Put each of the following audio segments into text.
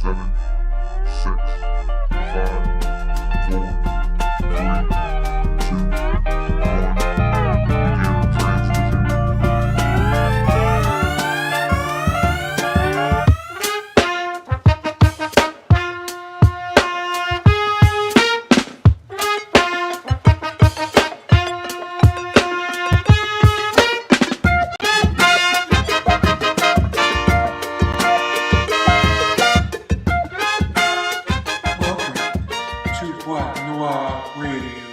7, 6, 5, 4, 3, 2, 1. Begin transmission. Welcome to Black Noir Radio.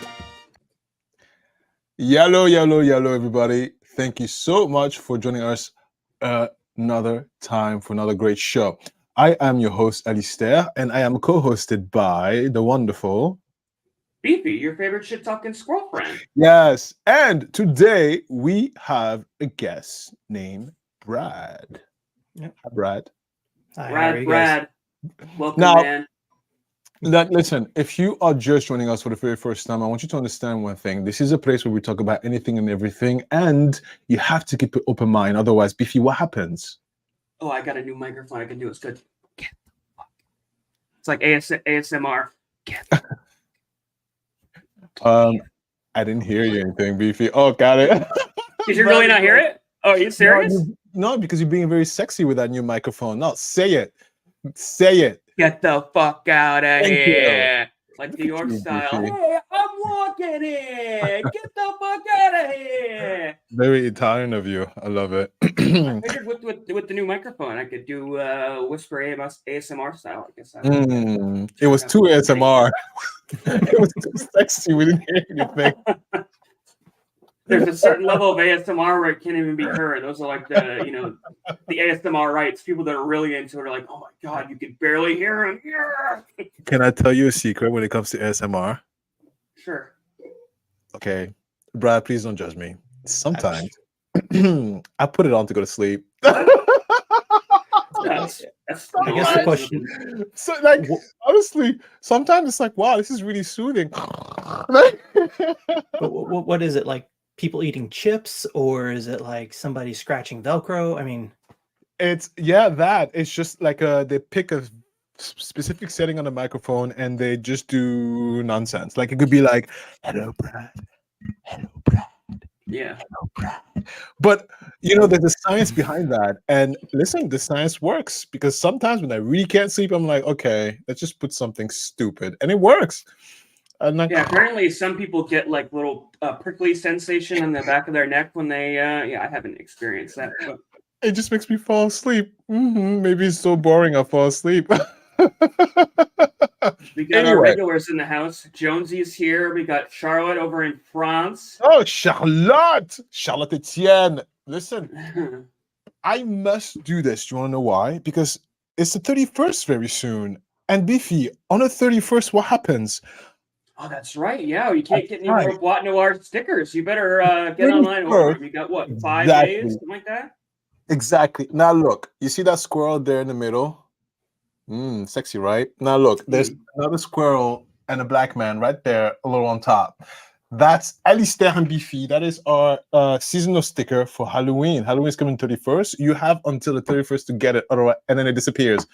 Yellow, everybody. Thank you so much for joining us another time for another great show. I am your host, Alistair, and I am co-hosted by the wonderful... Beefy, your favorite shit-talking squirrel friend. Yes, and today we have a guest named Brad. Yep. Hi, Brad. Hi, how are you guys? Brad. Welcome, Now- man. Listen, if you are just joining us for the very first time, I want you to understand one thing. This is a place where we talk about anything and everything, and you have to keep an open mind. Otherwise, Beefy, what happens? Oh, I got a new microphone I can do. It's good. Get the fuck. It's like ASMR. Get the I didn't hear you anything, Beefy. Oh, got it. Did you really not hear it? Oh, are you serious? No, because you're being very sexy with that new microphone. No, say it. Say it. Get the fuck out of Thank here. Like Look New at York you, style. Beefy. Hey, I'm walking here. Get the fuck out of here. Very Italian of you. I love it. I figured with the new microphone, I could do whisper ASMR style. I guess. It was too ASMR. It was too sexy. We didn't hear anything. There's a certain level of ASMR where it can't even be heard. Those are like the ASMR rights. People that are really into it are like, oh my god, you can barely hear him. Yeah. Can I tell you a secret when it comes to ASMR? Sure. Okay. Brad, please don't judge me. Sometimes I put it on to go to sleep. That's I guess the question, So, like, honestly, sometimes it's like, wow, this is really soothing. what is it, like people eating chips, or is it like somebody scratching Velcro? I mean, It's that. It's just like they pick a specific setting on the microphone and they just do nonsense. Like it could be like, "Hello, Brad. Hello, Brad. yeah. Hello, Brad." But there's a science behind that. And listen, the science works because sometimes when I really can't sleep, I'm like, okay, let's just put something stupid, and it works. I'm like, Yeah, apparently some people get like little prickly sensation in the back of their neck when they I haven't experienced that. But it just makes me fall asleep. Maybe it's so boring I fall asleep. we got our Anyway. regulars in the house. Jonesy's here. We got Charlotte over in France. Oh, Charlotte Etienne. Listen, I must do this. Do you want to know why? Because it's the 31st very soon. And Beefy, on the 31st, what happens? Oh, that's right. Yeah, you can't get any That's more right. Boîte Noir stickers. You better get Really online and order first. them. You got what, 5 Exactly. days, something like that? Exactly. Now look, you see that squirrel there in the middle? Sexy, right? Now look, there's another squirrel and a black man right there, a little on top. That's Alistair and Beefy. That is our seasonal sticker for Halloween. Halloween is coming 31st. You have until the 31st to get it, otherwise, and then it disappears.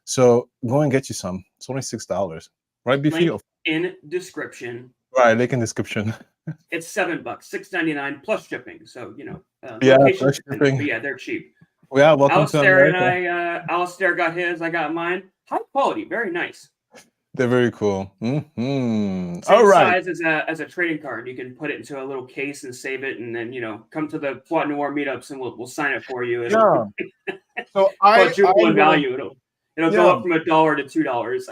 So go and get you some. It's only $6, right, Beefy? Link in description. Right, link in description. It's $7, $6.99 plus shipping. So Yeah, location plus dependent, shipping. but yeah, they're cheap. Yeah, welcome to Alistair and America. Alistair got his. I got mine. High quality, very nice. They're very cool. Same All right. size as a trading card. You can put it into a little case and save it, and then come to the Boîte Noir meetups, and we'll sign it for you. It'll So quadruple in value. It'll go Yeah. up from $1 to $2.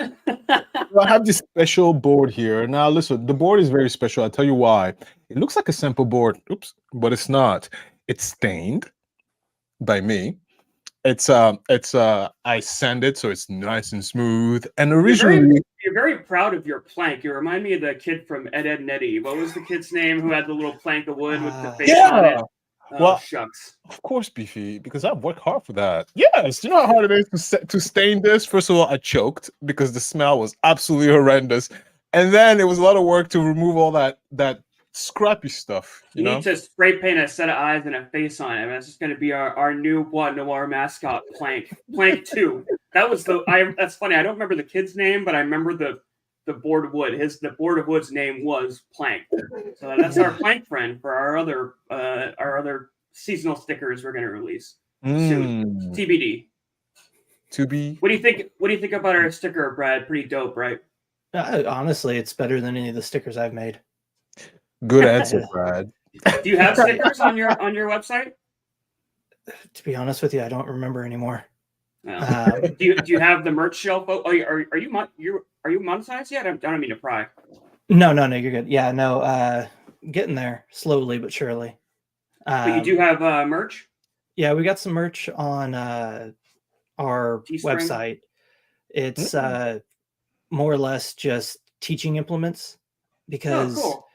I have this special board here. Now, listen, the board is very special. I'll tell you why. It looks like a sample board, but it's not. It's stained by me. I sand it so it's nice and smooth. And originally, You're very proud of your plank. You remind me of the kid from Ed, Ed and Eddie. What was the kid's name who had the little plank of wood with the face on it? Oh, Well, shucks. of course, Beefy, because I've worked hard for that. Yes, you know how hard it is to stain this? First of all, I choked because the smell was absolutely horrendous. And then it was a lot of work to remove all that scrappy stuff. You need to spray paint a set of eyes and a face on it. That's just going to be our new Boîte Noir mascot, Plank. Plank 2. That was that's funny. I don't remember the kid's name, but I remember the board of wood. The board of wood's name was Plank. So that's our Plank friend for our other seasonal stickers we're gonna release soon. TBD. To be. What do you think? What do you think about our sticker, Brad? Pretty dope, right? Honestly, it's better than any of the stickers I've made. Good answer, Brad. Do you have stickers on your website? To be honest with you, I don't remember anymore. No. Do you have the merch shelf? Oh, are you monetized yet? I don't mean to pry. No, you're good. Yeah, no, getting there slowly but surely. But you do have merch? Yeah, we got some merch on our Teespring? website. It's more or less just teaching implements because cool.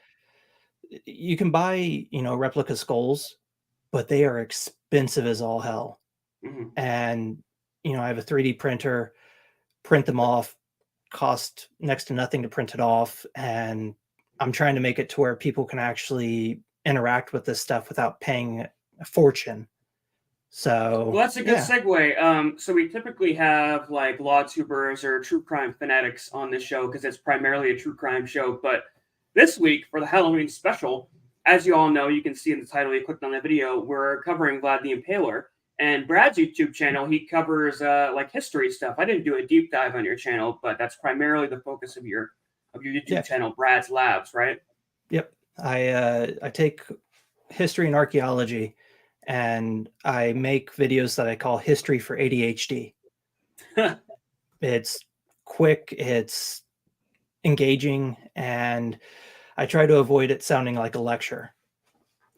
you can buy, replica skulls, but they are expensive as all hell. Mm-hmm. And, I have a 3D printer, print them off, cost next to nothing to print it off. And I'm trying to make it to where people can actually interact with this stuff without paying a fortune. So well, that's a good segue. So we typically have like law tubers or true crime fanatics on this show because it's primarily a true crime show. But this week for the Halloween special, as you all know, you can see in the title, you clicked on the video, we're covering Vlad the Impaler. And Brad's YouTube channel, he covers like history stuff. I didn't do a deep dive on your channel, but that's primarily the focus of your YouTube channel, Brad's Labs, right? Yep. I take history and archaeology, and I make videos that I call History for ADHD. It's quick, it's engaging, and I try to avoid it sounding like a lecture.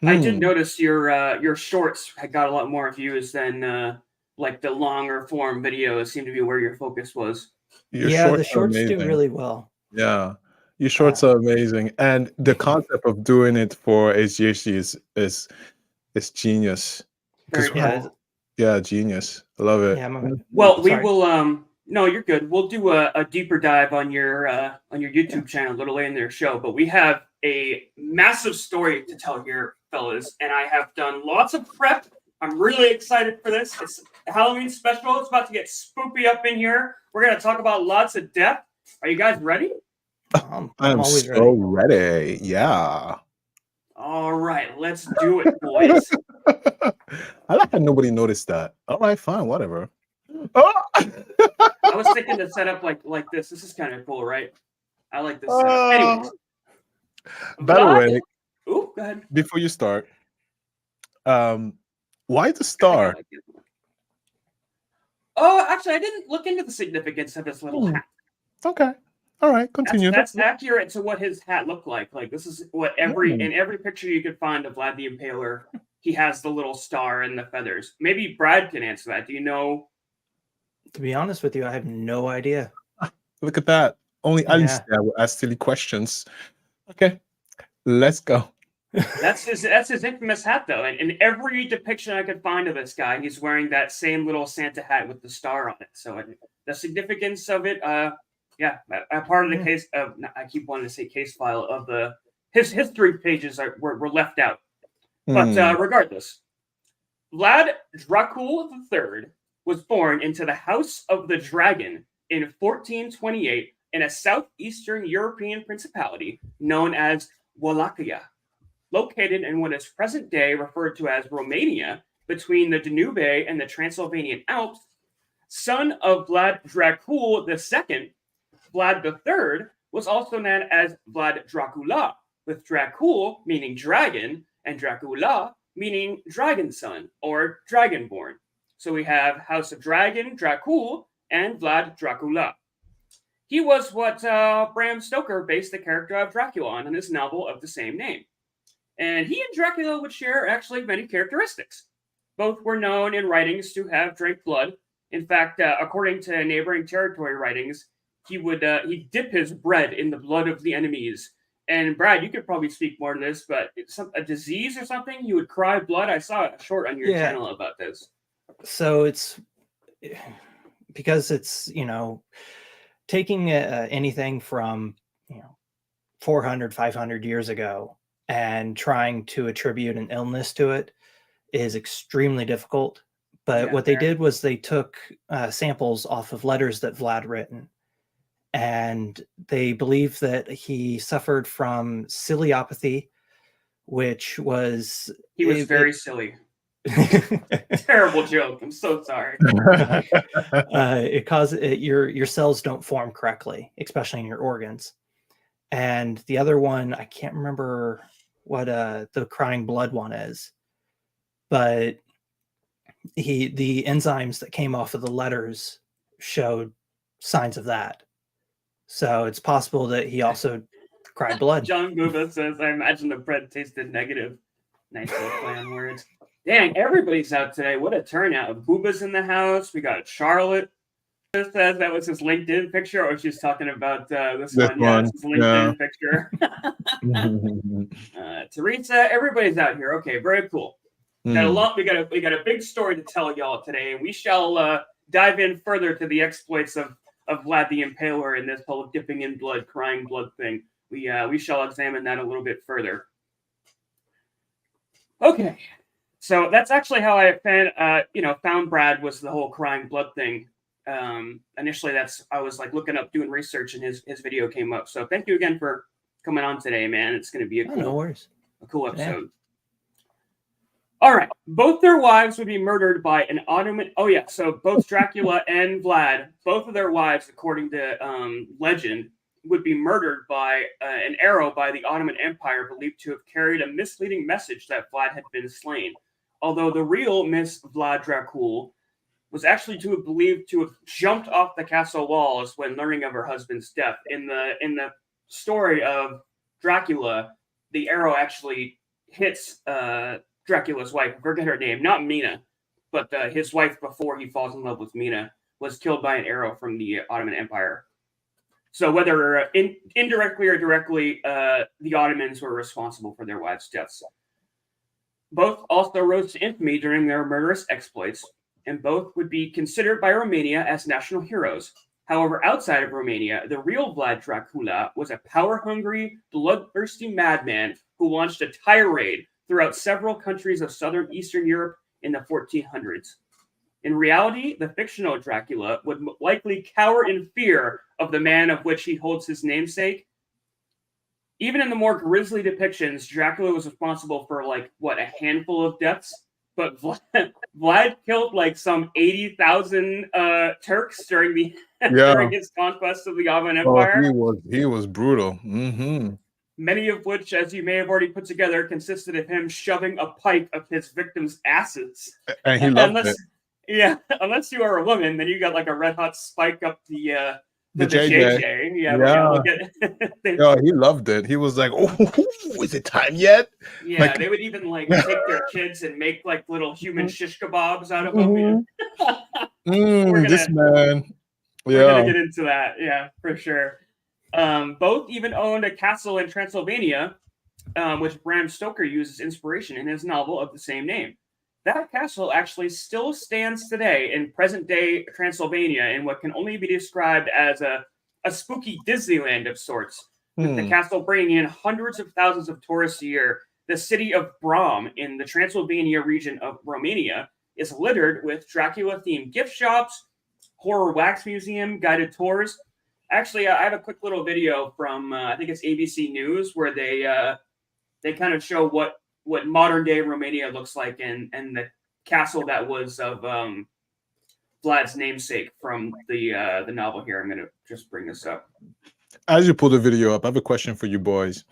I did notice your shorts had got a lot more views than like the longer form videos seem to be where your focus was. The shorts do really well. Yeah. Your shorts are amazing. And the concept of doing it for HGHD is genius. Very cool. Yeah, genius. I love it. Yeah, well, we will no, you're good. We'll do a deeper dive on your YouTube channel a little later in their show, but we have a massive story to tell here, fellas, and I have done lots of prep. I'm really excited for this. It's a Halloween special. It's about to get spoopy up in here. We're going to talk about lots of death. Are you guys ready? I'm always so ready. Yeah. All right, let's do it, boys. I like how nobody noticed that. All right, fine, whatever. Oh! I was thinking to set up like this. This is kind of cool, right? I like this setup. Anyways. By the way, go ahead. Before you start, why the star? Oh, actually, I didn't look into the significance of this little hat. Okay. All right, continue. That's accurate to what his hat looked like. Like this is what in every picture you could find of Vlad the Impaler, he has the little star and the feathers. Maybe Brad can answer that. Do you know? To be honest with you, I have no idea. Look at that. Only Alice will ask silly questions. Okay, let's go. That's his infamous hat, though. And in every depiction I could find of this guy, he's wearing that same little Santa hat with the star on it. So the significance of it, a part of the case of, I keep wanting to say case file of his history pages were left out. But regardless, Vlad Dracula III was born into the House of the Dragon in 1428 in a southeastern European principality known as Wallachia, located in what is present day referred to as Romania, between the Danube and the Transylvanian Alps. Son of Vlad Dracula II, Vlad III was also known as Vlad Dracula, with Dracul meaning dragon and Dracula meaning dragon son or dragonborn. So we have House of Dragon, Dracul, and Vlad Dracula. He was what Bram Stoker based the character of Dracula on in his novel of the same name. And he and Dracula would share actually many characteristics. Both were known in writings to have drank blood. In fact, according to neighboring territory writings, he'd dip his bread in the blood of the enemies. And Brad, you could probably speak more to this, but a disease or something, you would cry blood. I saw a short on your channel about this. So it's because it's, taking anything from, 400, 500 years ago and trying to attribute an illness to it is extremely difficult. But Yeah, what they fair. did was they took samples off of letters that Vlad written, and they believe that he suffered from ciliopathy, which was He was very silly. Terrible joke. I'm so sorry. it causes your cells don't form correctly, especially in your organs. And the other one, I can't remember what the crying blood one is, but the enzymes that came off of the letters showed signs of that. So it's possible that he also cried blood. John Booba says, I imagine the bread tasted negative. Nice little play on words. Dang, everybody's out today. What a turnout. Booba's in the house. We got Charlotte. Says that was his LinkedIn picture, or she's talking about this one. Yeah, it's his LinkedIn picture. Teresa, everybody's out here. Okay, very cool. Got a lot. We got a big story to tell y'all today, and we shall dive in further to the exploits of Vlad the Impaler and this whole dipping in blood, crying blood thing. We shall examine that a little bit further. Okay, so that's actually how I found Brad, was the whole crying blood thing. Initially, I was like looking up, doing research, and his video came up. So thank you again for coming on today, man. It's going to be a cool episode. Yeah. All right, both their wives would be murdered by an Ottoman. Oh yeah, so both Dracula and Vlad, both of their wives, according to legend, would be murdered by an arrow by the Ottoman Empire, believed to have carried a misleading message that Vlad had been slain. Although the real Miss Vlad Dracula was actually believed to have jumped off the castle walls when learning of her husband's death. In the story of Dracula, the arrow actually hits Dracula's wife. I forget her name, not Mina, but his wife before he falls in love with Mina was killed by an arrow from the Ottoman Empire. So whether indirectly or directly, the Ottomans were responsible for their wives' deaths. Both also rose to infamy during their murderous exploits, and both would be considered by Romania as national heroes. However, outside of Romania, the real Vlad Dracula was a power-hungry, bloodthirsty madman who launched a tirade throughout several countries of southern Eastern Europe in the 1400s. In reality, the fictional Dracula would likely cower in fear of the man of which he holds his namesake. Even in the more grisly depictions, Dracula was responsible for a handful of deaths, but Vlad killed some 80,000 Turks during during his conquest of the Ottoman Empire. He was brutal. Mm-hmm. Many of which, as you may have already put together, consisted of him shoving a pipe up his victims' asses. And he loved it. Yeah, unless you are a woman, then you got a red hot spike up the JJ. Yeah, he loved it. He was like, "Oh, is it time yet?" Yeah, they would even take their kids and make little human shish kebabs out of them. This man. We're gonna get into that, yeah, for sure. Both even owned a castle in Transylvania, which Bram Stoker uses inspiration in his novel of the same name. That castle actually still stands today in present-day Transylvania in what can only be described as a spooky Disneyland of sorts, with the castle bringing in hundreds of thousands of tourists a year. The city of Bram in the Transylvania region of Romania is littered with Dracula-themed gift shops, horror wax museum, guided tours. Actually, I have a quick little video from, I think it's ABC News, where they kind of show what modern day Romania looks like and the castle that was of Vlad's namesake from the novel here. I'm going to just bring this up. As you pull the video up, I have a question for you boys.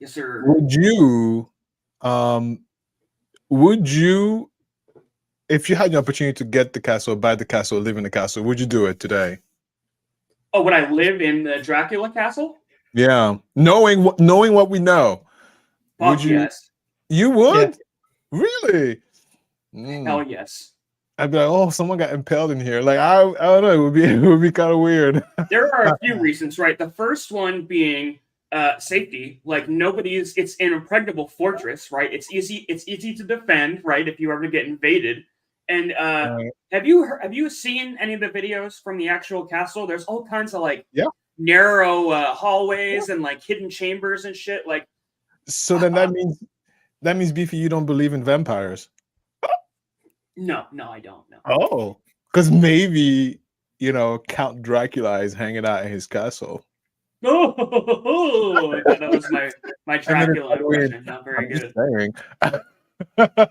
Yes, sir. Would you, if you had the opportunity to get the castle, buy the castle, live in the castle, would you do it today? Oh, would I live in the Dracula castle? Yeah, knowing what we know. Would you? Yes. You would? Yeah. Really? Hell yes. I'd be like, oh, someone got impaled in here. Like, I don't know. It would be kind of weird. There are a few reasons, right? The first one being safety. It's an impregnable fortress, right? It's easy to defend, right? If you ever get invaded. And have you seen any of the videos from the actual castle? There's all kinds of narrow hallways and hidden chambers and shit. So then that means Beefy, you don't believe in vampires. No, I don't know. Oh, because maybe Count Dracula is hanging out in his castle. Oh, that was my And then it's Dracula Halloween. impression. Not very I'm just good. saying.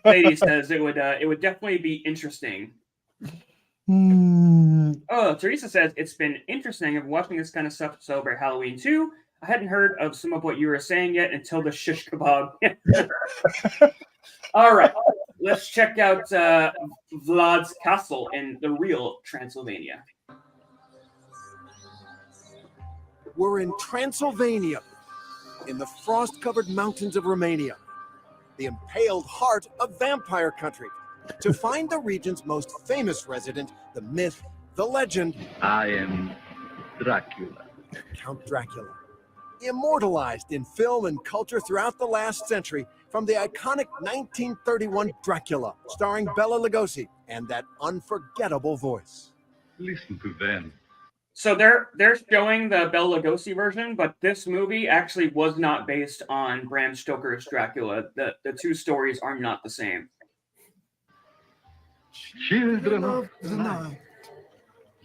Sadie says it would definitely be interesting. Oh, Teresa says it's been interesting of watching this kind of stuff to celebrate Halloween too. I hadn't heard of some of what you were saying yet until the shish kebab. All right, let's check out Vlad's castle in the real Transylvania. We're in Transylvania, in the frost-covered mountains of Romania, the impaled heart of vampire country. To find the region's most famous resident, the myth, the legend, I am Dracula. Count Dracula. Immortalized in film and culture throughout the last century, from the iconic 1931 Dracula, starring Bela Lugosi, and that unforgettable voice. Listen to them. So they're showing the Bela Lugosi version, but this movie actually was not based on Bram Stoker's Dracula. The two stories are not the same. Children of the night.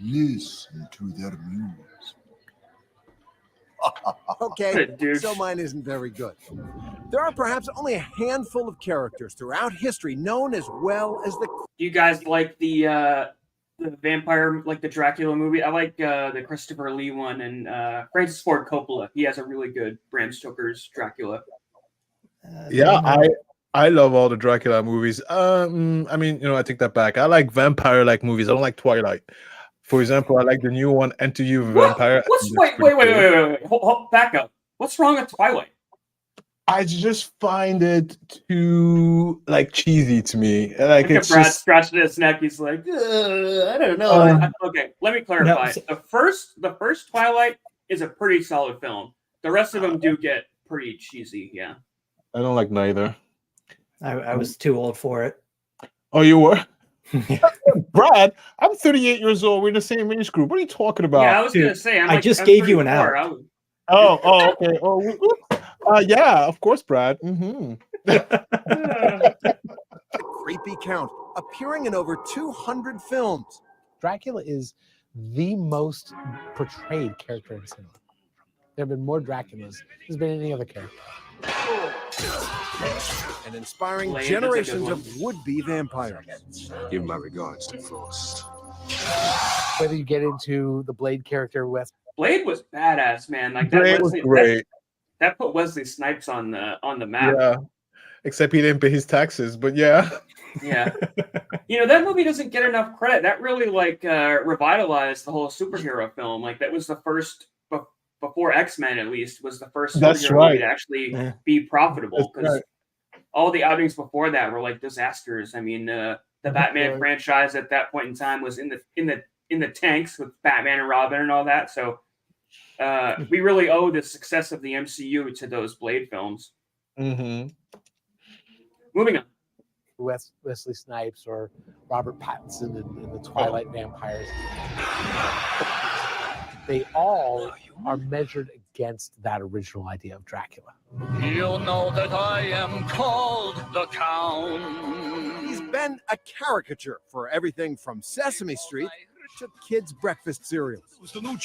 Listen to their music. Okay, Dude. so mine isn't very good. There are perhaps only a handful of characters throughout history known as well as the... Do you guys like the vampire, like the Dracula movie? I like the Christopher Lee one and Francis Ford Coppola. He has a really good Bram Stoker's Dracula. Yeah, I love all the Dracula movies. I mean, I take that back. I like vampire-like movies. I don't like Twilight. For example, I like the new one, Enter You, Vampire. Wait. Hold, back up. What's wrong with Twilight? I just find it too cheesy to me. Like Look it's at Brad just scratching his neck. He's like, I don't know. Okay, let me clarify. No, the first Twilight is a pretty solid film. The rest of them do get pretty cheesy. Yeah. I don't like neither. I was too old for it. Oh, you were? Brad, I'm 38 years old. We're in the same age group. What are you talking about? Yeah, I was Dude, gonna say. I just gave you an 34. out. Oh, okay. Oh, oops. Yeah, of course, Brad. Mm-hmm. The creepy Count, appearing in over 200 films. Dracula is the most portrayed character in cinema. There have been more Draculas than been any other character. And inspiring Blade is a generations good of would-be vampires. Give my regards to Frost. Whether you get into the Blade character with Blade was badass, man. Like Blade was great. That put Wesley Snipes on the map. Yeah, except he didn't pay his taxes. But yeah. Yeah. That movie doesn't get enough credit. That really revitalized the whole superhero film. Like that was the first before X-Men, at least, was the first That's superhero right. movie to actually be profitable, because all the outings before that were like disasters. I mean, the Batman franchise at that point in time was in the tanks with Batman and Robin and all that. So we really owe the success of the MCU to those Blade films. Mm-hmm. Moving on. Wesley Snipes or Robert Pattinson in the Twilight Vampires. They all are measured against that original idea of Dracula. You know that I am called the Count. He's been a caricature for everything from Sesame Street to kids' breakfast cereals.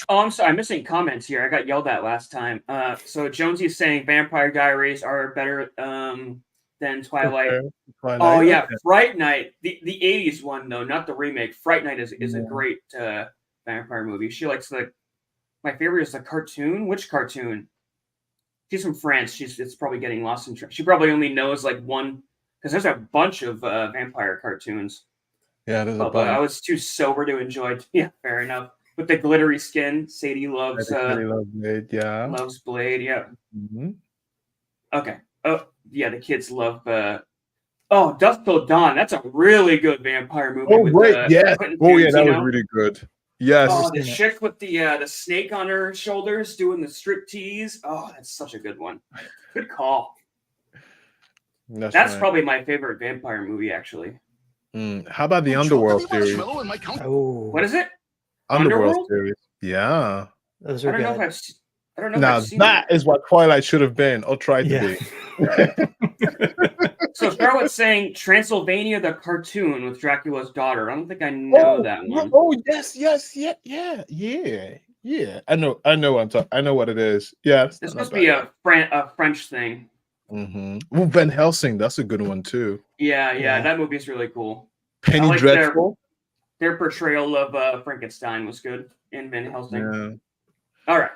Oh, I'm sorry. I'm missing comments here. I got yelled at last time. So Jonesy's saying Vampire Diaries are better than Twilight. Oh, yeah. Okay. Fright Night. The 80s one, though, not the remake. Fright Night is a great vampire movie. She likes my favorite is the cartoon. Which cartoon? She's from France. It's probably getting lost in. She probably only knows one, because there's a bunch of vampire cartoons. Yeah, there's a bunch. But I was too sober to enjoy it. Yeah, fair enough. With the glittery skin, Sadie loves. Blade, yeah. Loves Blade. Yeah. Mm-hmm. Okay. Oh, yeah. The kids love. Dusk Till Dawn. That's a really good vampire movie. Oh, right. Yeah. Oh, yeah. That was really good. Yes. Oh, the chick with the snake on her shoulders doing the strip tease. Oh, that's such a good one. Good call. That's probably my favorite vampire movie, actually. How about the Underworld series? Oh, what is it? Underworld series. Yeah. Those are I don't good. know if I don't know. If Now I've seen that is what Twilight should have been, or tried to Yeah. be. So Charlotte's saying Transylvania the cartoon with Dracula's daughter. I don't think I know that one. Oh yes, yeah. I know I know what it is. Yeah, it's This not must be bad. a French thing. Well, Van Helsing, that's a good one too. Yeah, that movie's really cool. Penny I like Dreadful. Their portrayal of Frankenstein was good in Van Helsing. Yeah. All right.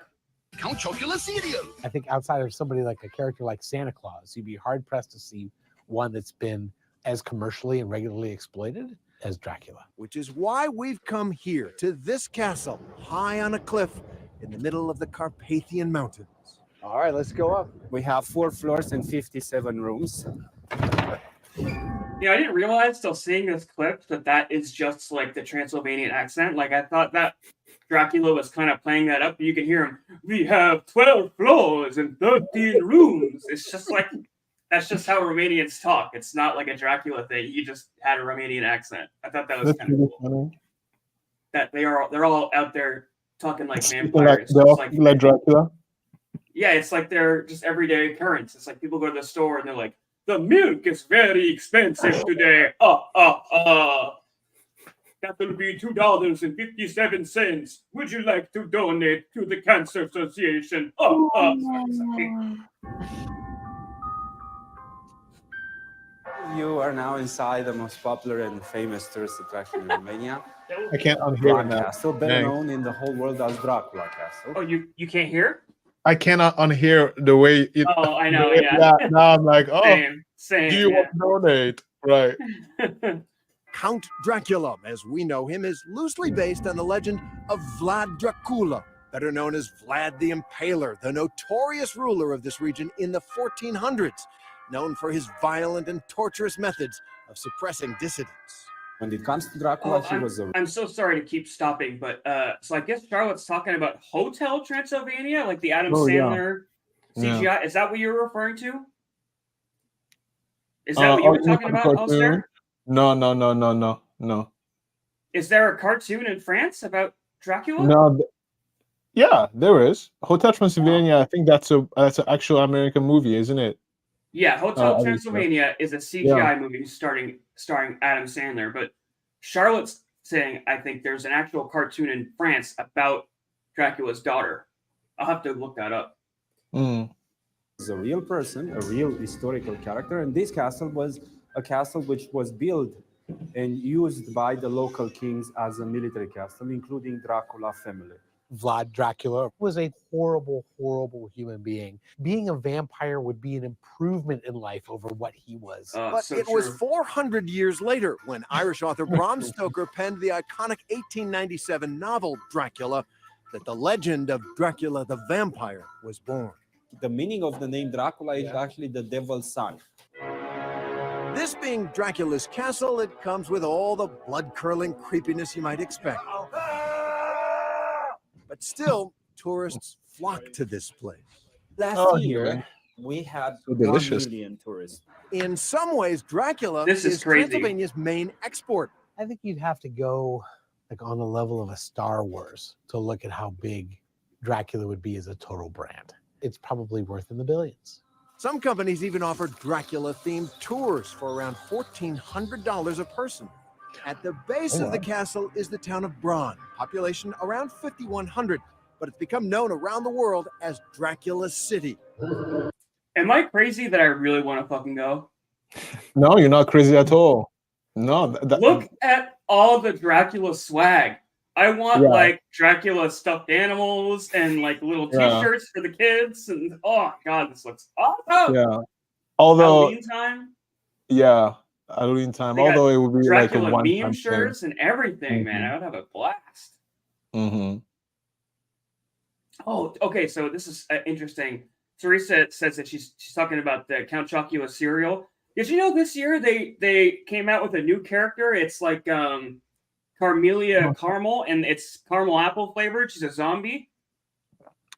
Count Chocula cereal. I think outside of somebody like a character like Santa Claus, you'd be hard pressed to see one that's been as commercially and regularly exploited as Dracula. Which is why we've come here to this castle, high on a cliff in the middle of the Carpathian Mountains. All right, let's go up. We have 4 floors and 57 rooms. Yeah, I didn't realize till seeing this clip that is just like the Transylvanian accent. Like I thought that Dracula was kind of playing that up. You can hear him. We have 12 floors and 13 rooms. It's just like that's just how Romanians talk. It's not like a Dracula thing. He just had a Romanian accent. I thought that was That's kind of really cool. funny. That they're all out there talking like Like, vampires. they're all It's like Dracula. yeah, it's like they're just everyday occurrence. It's like people go to the store and they're like, the milk is very expensive today. That will be $2.57. Would you like to donate to the Cancer Association? You are now inside the most popular and famous tourist attraction in Romania, I can't unhear it Bran now. Castle, better Dang. known in the whole world as Dracula Castle. Oh, you can't hear? I cannot unhear the way it. Oh, I know, the way- yeah. Now I'm like, oh, Same. do you want to donate? Right. Count Dracula, as we know him, is loosely based on the legend of Vlad Dracula, better known as Vlad the Impaler, the notorious ruler of this region in the 1400s, known for his violent and torturous methods of suppressing dissidents. When it comes to Dracula, he was a I'm so sorry to keep stopping, but so I guess Charlotte's talking about Hotel Transylvania, like the Adam Sandler CGI. Yeah. Is that what you're referring to? Is that what you were talking about, Ulster? No. Is there a cartoon in France about Dracula? No. Yeah, there is. Hotel Transylvania. I think that's an actual American movie, isn't it? Yeah, Hotel I Transylvania is a CGI movie starring Adam Sandler, but Charlotte's saying I think there's an actual cartoon in France about Dracula's daughter. I'll have to look that up. was a real person, a real historical character, and this castle was a castle which was built and used by the local kings as a military castle, including Dracula family. Vlad Dracula was a horrible, horrible human being. Being a vampire would be an improvement in life over what he was. But it was 400 years later when Irish author Bram Stoker penned the iconic 1897 novel Dracula that the legend of Dracula the vampire was born. The meaning of the name Dracula is actually the devil's son. This being Dracula's castle, it comes with all the blood-curdling creepiness you might expect. But still, tourists flock to this place. Last year, we had 1 million tourists. In some ways, Dracula This is crazy. Transylvania's main export. I think you'd have to go like on the level of a Star Wars to look at how big Dracula would be as a total brand. It's probably worth in the billions. Some companies even offer Dracula-themed tours for around $1,400 a person. At the base of the castle is the town of Bran, population around 5,100, but it's become known around the world as Dracula City. Am I crazy that I really want to fucking go? No, you're not crazy at all. No, Look at all the Dracula swag. I want like Dracula stuffed animals and like little T-shirts for the kids. And oh god, this looks awesome. Yeah. Although Halloween time. Yeah, Halloween time. They Although got it would be Dracula like a one-time meme shirts and everything, man. I would have a blast. Oh, okay. So this is interesting. Teresa says that she's talking about the Count Chocula cereal. Did you know this year they came out with a new character? It's like Carmelia Caramel, and it's caramel apple flavored. She's a zombie.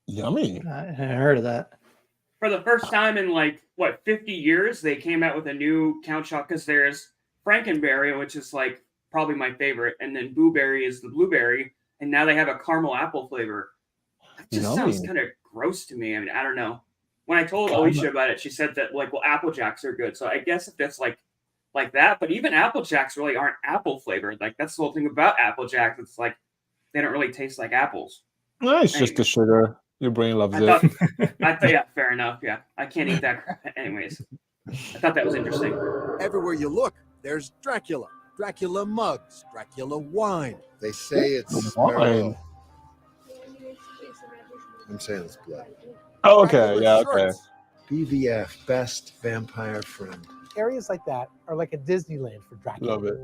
Yummy. I heard of that. For the first time in like 50 years, they came out with a new Count Choc, because there's Frankenberry, which is like probably my favorite, and then Blueberry is the blueberry, and now they have a caramel apple flavor. just sounds Yummy. kind of gross to me. I mean, I don't know. When I told Alicia about it, she said that like, well, Apple Jacks are good. So I guess if that's like that, but even Apple Jacks really aren't apple flavored. Like that's the whole thing about Apple Jacks. It's like they don't really taste like apples. No, it's just the sugar. Your brain loves I it. thought, yeah, fair enough. Yeah, I can't eat that crap. Anyways, I thought that was interesting. Everywhere you look, there's Dracula, Dracula mugs, Dracula wine. They say it's Wine. Merlot. I'm saying it's blood. Oh, okay. Dracula Yeah, okay. shirts. BVF, best vampire friend. Areas like that are like a Disneyland for Dracula. Love it.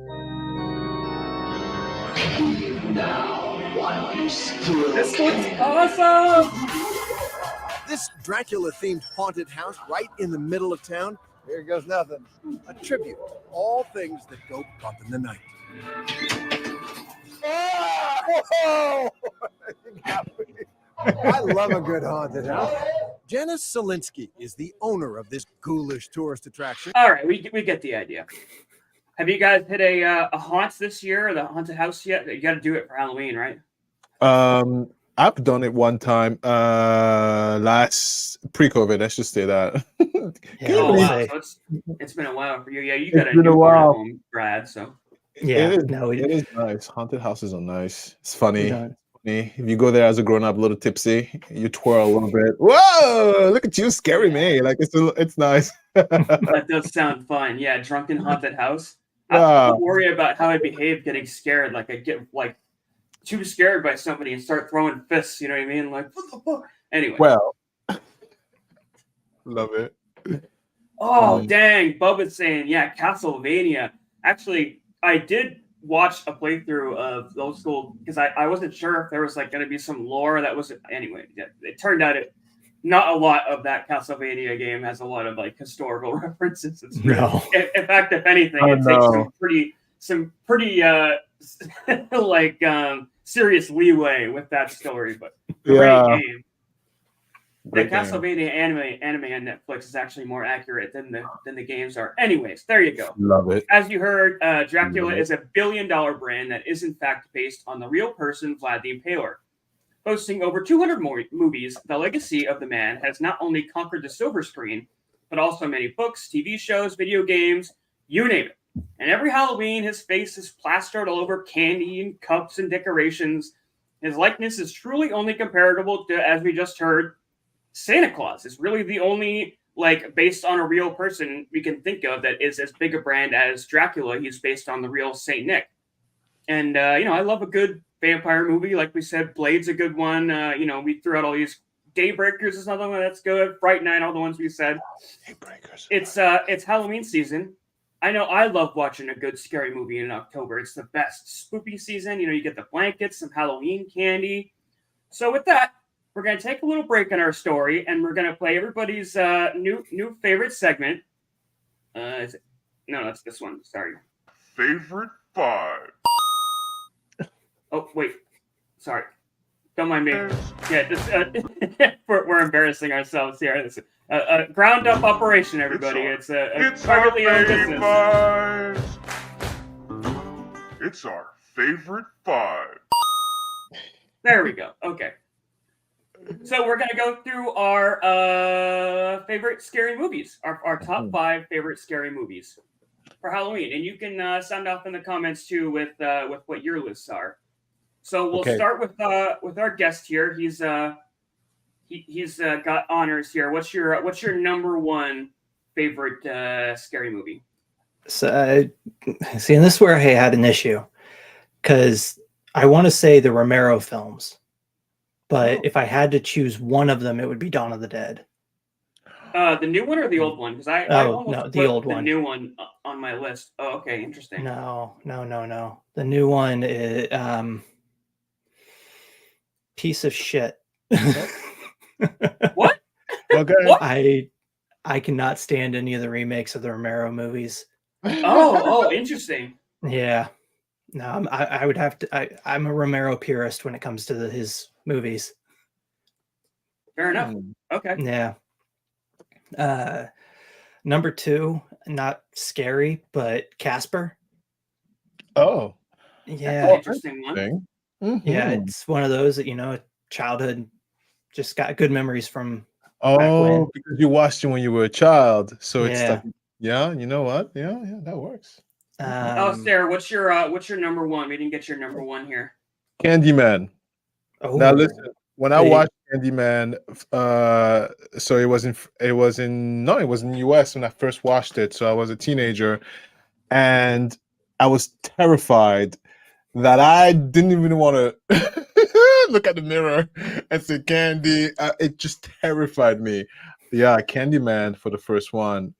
This looks awesome. This Dracula-themed haunted house right in the middle of town. Here goes nothing. A tribute to all things that go bump in the night. Whoa! I love a good haunted house. Janice Solinsky is the owner of this ghoulish tourist attraction. All right, we get the idea. Have you guys hit a haunt this year or the haunted house yet? You got to do it for Halloween, right? I've done it one time. Last pre-COVID. Let's just say that. Yeah, Oh I'll wow, say. so it's been a while for you. Yeah, you It's got a been a newborn while. at home, Brad. So Yeah, It is, no, it is nice. Haunted houses are nice. It's funny. don't. If you go there as a grown up, a little tipsy, you twirl a little bit. Whoa! Look at you, scary me. Like it's nice. that does sound fun. Yeah, drunken haunted house. I Yeah. don't worry about how I behave getting scared. Like I get like too scared by somebody and start throwing fists. You know what I mean? Like what the fuck? Anyway. Well, love it. Oh, dang. Bubba's saying, yeah, Castlevania. Actually, I did watch a playthrough of the old school because I wasn't sure if there was like going to be some lore that was. Anyway, it turned out not a lot of that Castlevania game has a lot of like historical references. It's No. in fact, if anything, Oh, it takes no. some pretty like serious leeway with that story, but great Yeah. game. The Great game. Castlevania anime on Netflix is actually more accurate than the games are. Anyways, there you go. Love it. As you heard, Dracula Mhm. is a $1 billion brand that is in fact based on the real person, Vlad the Impaler. Boasting over 200 more movies, the legacy of the man has not only conquered the silver screen, but also many books, TV shows, video games, you name it. And every Halloween, his face is plastered all over candy and cups and decorations. His likeness is truly only comparable to, as we just heard, Santa Claus is really the only, like, based on a real person we can think of that is as big a brand as Dracula. He's based on the real Saint Nick. And, I love a good vampire movie. Like we said, Blade's a good one. We threw out all these. Daybreakers is another one that's good. Fright Night, all the ones we said. Daybreakers. It's Halloween season. I know I love watching a good scary movie in October. It's the best spooky season. You get the blankets, some Halloween candy. So with that, we're going to take a little break in our story, and we're going to play everybody's new favorite segment. No, that's this one. Sorry. Favorite 5. Oh, wait. Sorry. Don't mind me. Yeah, we're embarrassing ourselves here. It's a ground-up operation, everybody. It's a privately owned business. It's our favorite 5. There we go. Okay. So we're going to go through our favorite scary movies, our top 5 favorite scary movies for Halloween. And you can sound off in the comments, too, with what your lists are. So we'll start with our guest here. He's got honors here. What's your number 1 favorite scary movie? So, see, and this is where I had an issue because I want to say the Romero films. But if I had to choose one of them, it would be Dawn of the Dead. The new one or the old one? Because I almost no, put the old one. The new one on my list. Oh, okay, interesting. No. The new one is piece of shit. What? Okay. What? I cannot stand any of the remakes of the Romero movies. Oh, interesting. Yeah. No, I would have to. I'm a Romero purist when it comes to his movies. Fair enough. Okay. Yeah. Number 2, not scary, but Casper. Oh. That's Yeah. an interesting one. Thing. Yeah, Mhm. it's one of those that, childhood just got good memories from. Oh, when. because you watched it when you were a child, so it's Yeah. like, yeah, you know what? Yeah, that works. Sarah, what's your number one? We didn't get your number one here. Candyman. Now Oh, listen, when I the- watched Candyman, so it was in US when I first watched it. So I was a teenager, and I was terrified that I didn't even want to look at the mirror and say Candy. It just terrified me. Yeah, Candyman for the first one,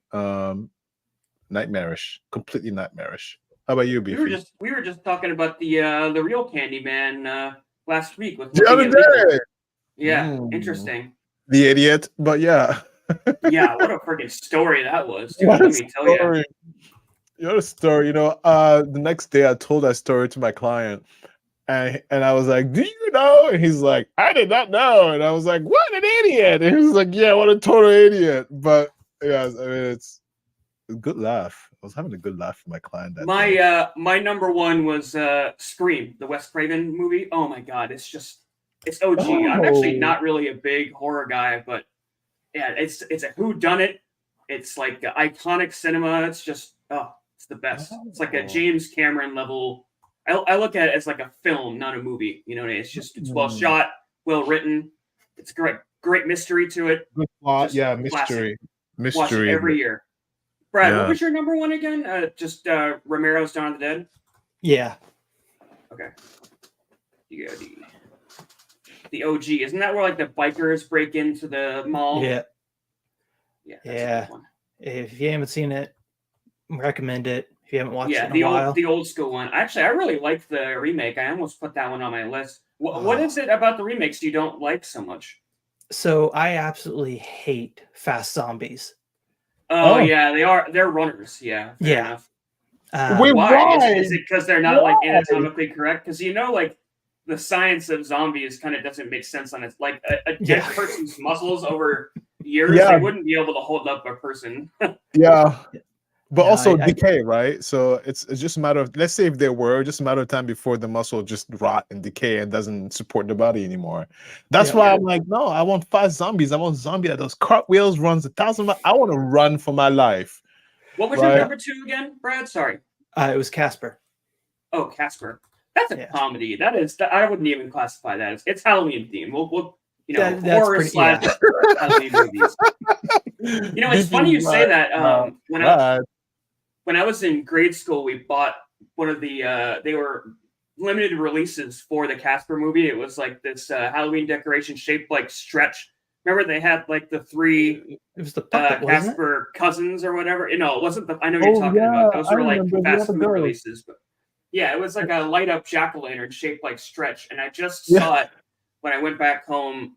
nightmarish, completely nightmarish. How about you, Beefy? We were just talking about the real Candyman last week with The looking other at legal. day. Yeah, interesting. The idiot, but yeah. Yeah, what a freaking story that was, dude. What a Let me tell you. story. What a story. The next day I told that story to my client, and I was like, "Do you know?" And he's like, "I did not know." And I was like, "What an idiot!" And he was like, "Yeah, what a total idiot." But yeah, I mean, it's a good laugh. I was having a good laugh with my client that day. My number one was Scream, the Wes Craven movie. Oh my god, it's OG. I'm actually not really a big horror guy, but yeah, it's a whodunit. It's like iconic cinema. It's just it's the best. It's like a James Cameron level. I look at it as like a film, not a movie. You know what I mean? It's well shot, well written. It's great mystery to it. Good plot, Just yeah, classic. mystery. Watch it every year. Brad, Yeah. what was your number one again? Just Romero's Dawn of the Dead? Yeah. Okay. You got the OG. Isn't that where like the bikers break into the mall? Yeah. Yeah. Yeah. If you haven't seen it, recommend it. If you haven't watched it in the a while. the old school one. Actually, I really like the remake. I almost put that one on my list. What is it about the remakes you don't like so much? So I absolutely hate fast zombies. Oh yeah, they're runners. Yeah. Fair enough. Wait, why? Is it because they're not like anatomically correct? Because like the science of zombies kind of doesn't make sense on it. Like a dead person's muscles over years, they wouldn't be able to hold up a person. Yeah. But Yeah, also decay, right? So it's just a matter of, let's say if they were, just a matter of time before the muscle just rot and decay and doesn't support the body anymore. That's why I'm like, no, I want fast zombies. I want zombie that does cartwheels, runs 1,000 miles. I want to run for my life. What was your number two again, Brad? Sorry. It was Casper. Oh, Casper. That's a comedy. That is. I wouldn't even classify that as. It's Halloween themed. We'll horror / Halloween movies. It's funny you say that. When I was in grade school, we bought one of the. They were limited releases for the Casper movie. It was like this Halloween decoration shaped like Stretch. Remember they had like the three. It was the puppet, Casper cousins or whatever. No, it wasn't. I know what you're talking about. Those were like fast food releases, but yeah, it was like a light up jack-o'-lantern shaped like Stretch, and I just saw it when I went back home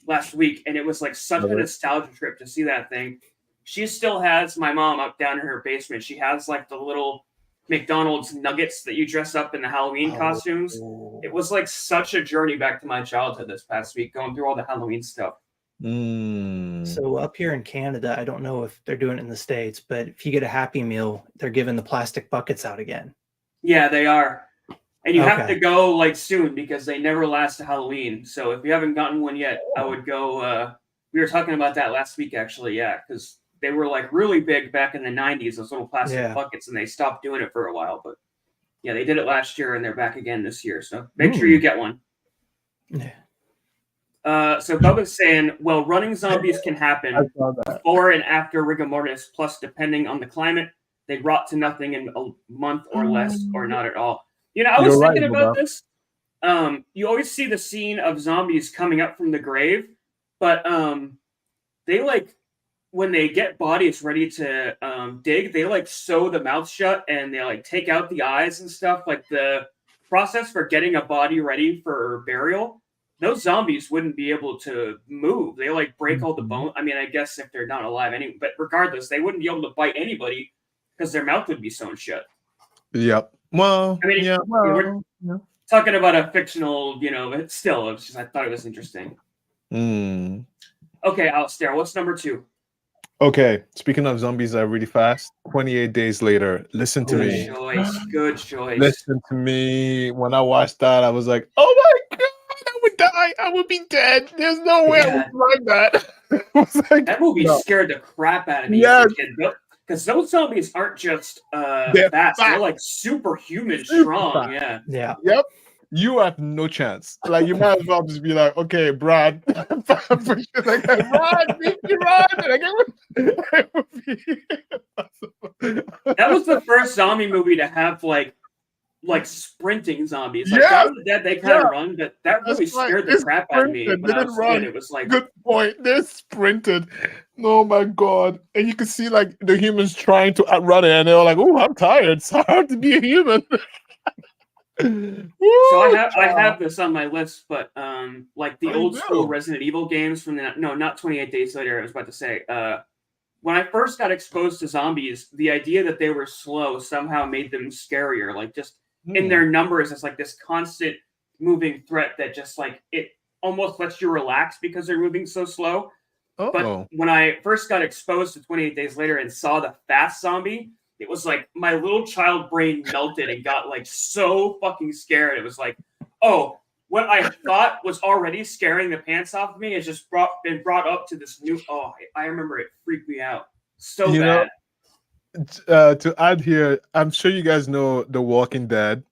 last week, and it was like such a nostalgia trip to see that thing. She still has my mom up down in her basement. She has like the little McDonald's nuggets that you dress up in the Halloween costumes. It was like such a journey back to my childhood this past week, going through all the Halloween stuff. So up here in Canada, I don't know if they're doing it in the States, but if you get a Happy Meal, they're giving the plastic buckets out again. Yeah, they are. And you have to go like soon because they never last to Halloween. So if you haven't gotten one yet, I would go. We were talking about that last week, actually. Yeah, because they were like really big back in the 90s, those little plastic buckets, and they stopped doing it for a while. But yeah, they did it last year and they're back again this year. So make sure you get one. Yeah. So Bubba's saying, well, running zombies can happen before and after rigor mortis, plus depending on the climate, they rot to nothing in a month or less or not at all. I was thinking about this. You always see the scene of zombies coming up from the grave, but they like when they get bodies ready to dig, they like sew the mouth shut and they like take out the eyes and stuff. Like the process for getting a body ready for burial, those zombies wouldn't be able to move. They like break all the bone. I mean, I guess if they're not alive anyway, but regardless, they wouldn't be able to bite anybody because their mouth would be sewn shut. Yep. Well, I mean, we're talking about a fictional, but still, it's just, I thought it was interesting. Okay, Alistair, what's number two? Okay, speaking of zombies really fast, 28 days later, listen to me. Good choice. Listen to me. When I watched that, I was like, oh my God, I would die. I would be dead. There's no way I Yeah. would survive that. I was like, That movie no. scared the crap out of me Yes. as a kid. Because those zombies aren't just They're fast; they're fast. like superhuman Super strong. fast. Yeah. Yep. You have no chance. Like you might as well just be like, okay, Brad, like, run, Mickey, run. Like, it would be That was the first zombie movie to have like sprinting zombies. Like Yes! Dawn of the Dead, they kind of Yeah. run, but that That's really right. scared the They crap out of me sprinted. when They I didn't was a run. kid. It was like, Good point. They sprinted. Oh my god! And you could see like the humans trying to outrun it, and they were like, "Oh, I'm tired. It's hard to be a human." so I have this on my list, but like the Oh, you old school do? Resident Evil games from the not 28 Days Later. I was about to say, when I first got exposed to zombies, the idea that they were slow somehow made them scarier. Like just in their numbers, it's like this constant moving threat that just like it almost lets you relax because they're moving so slow. Oh, But when I first got exposed to 28 Days Later and saw the fast zombie, it was like my little child brain melted and got like so fucking scared. It was like, oh, what I thought was already scaring the pants off of me has just been brought up to this new. Oh, I remember it freaked me out so You know, bad. to add here, I'm sure you guys know The Walking Dead.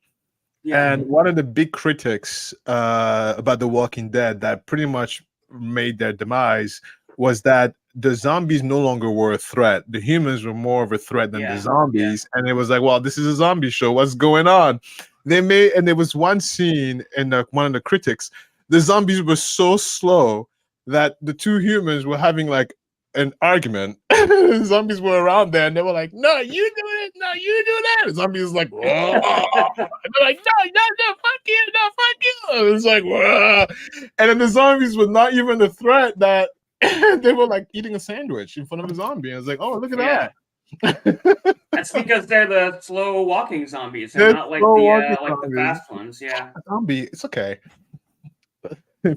Yeah. And one of the big critics about The Walking Dead that pretty much made their demise was that the zombies no longer were a threat. The humans were more of a threat than the zombies. And it was like, well, this is a zombie show. What's going on? And there was one scene in one of the critics, the zombies were so slow that the two humans were having like an argument. The zombies were around there and they were like, no, you do it. No, you do that. The zombies was like, whoa. And they're like, no, fuck you. No, fuck you. It was like, whoa. And then the zombies were not even a threat that they were like eating a sandwich in front of a zombie. And it's like, oh, look at that. That's because they're the slow walking zombies. They're not like the fast ones. Yeah. Zombie, it's okay.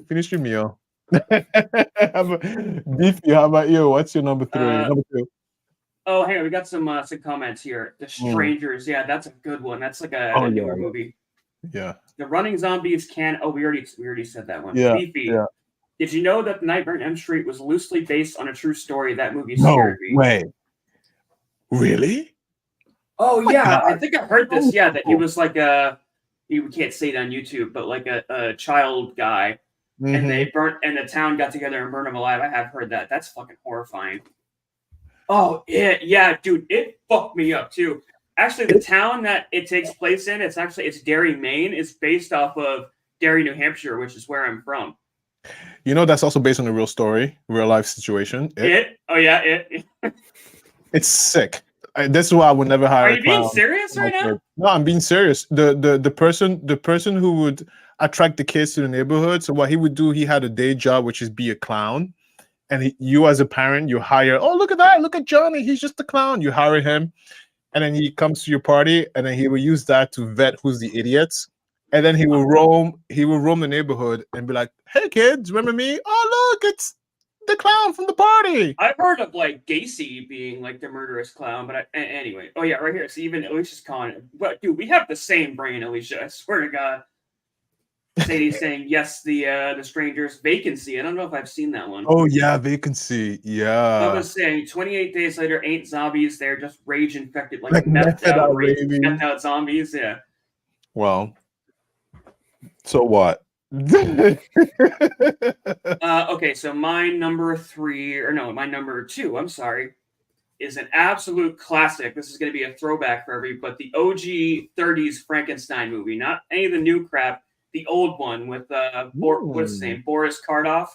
Finish your meal. Beefy, how about you? What's your number 3? Number 2. Oh, hang on, we got some comments here. The Strangers, yeah, that's a good one. That's like a newer movie. Yeah. The Running Zombies can. Oh, we already said that one. Yeah. Beefy. Yeah. Did you know that The Nightmare on Elm Street was loosely based on a true story? That movie No scared me. way. Really? Oh my yeah, God. I think I heard this. Yeah, that he was like you can't say it on YouTube, but like a child guy, and they burnt, and the town got together and burned him alive. I have heard that. That's fucking horrifying. Oh yeah, dude, it fucked me up too. Actually, the town that it takes place in, it's Derry, Maine. It's based off of Derry, New Hampshire, which is where I'm from. You know, that's also based on a real story, real life situation. It's sick. This is why I would never hire. Are you being serious right now? No, I'm being serious. The person who would attract the kids to the neighborhood. So what he would do, he had a day job, which is be a clown. And you as a parent, you hire, oh, look at that. Look at Johnny. He's just a clown. You hire him. And then he comes to your party, and then he will use that to vet who's the idiots. And then he will roam the neighborhood and be like, hey kids, remember me? Oh, look, it's the clown from the party. I've heard of like Gacy being like the murderous clown, but anyway. Oh yeah, right here. So even Alicia's calling it. But dude, we have the same brain, Alicia. I swear to God. Sadie's saying yes. The Strangers, Vacancy. I don't know if I've seen that one. Oh yeah, Vacancy. Yeah. I was saying 28 Days Later ain't zombies. They're just rage infected, like methed out zombies. Yeah. Well. So what? Okay, so my number 2, I'm sorry, is an absolute classic. This is going to be a throwback for everybody, but the OG 30s Frankenstein movie, not any of the new crap, the old one with what's his name, Boris Karloff.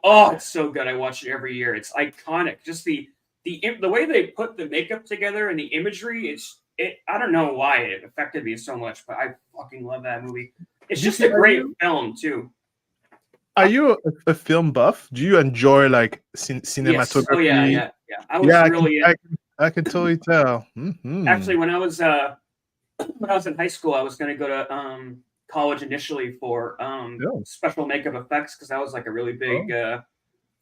Oh, it's so good. I watch it every year. It's iconic. Just the way they put the makeup together and the imagery. I don't know why it affected me so much, but I fucking love that movie. It's just a great film too. Are you a film buff? Do you enjoy like cinematography? Yes. Oh yeah. I was I can totally tell. Actually, when I was in high school, I was going to go to college initially for special makeup effects because I was like a really big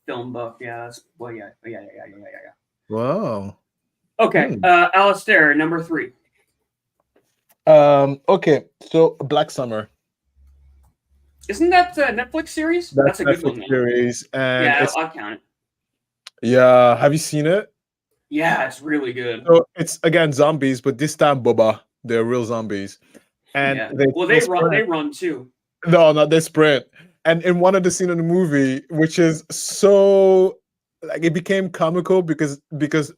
film buff. Yeah. Yeah. Wow. Okay, Alistair, number 3. Okay, so Black Summer. Isn't that a Netflix series? That's a good one. Netflix Man. series, and Yeah, I'll count it. yeah. Have you seen it? Yeah, it's really good. So it's again zombies, but this time, Boba, they're real zombies, and Yeah. they Well, still they run. sprint. They run too. No, not they sprint. And in one of the scene in the movie, which is so like it became comical because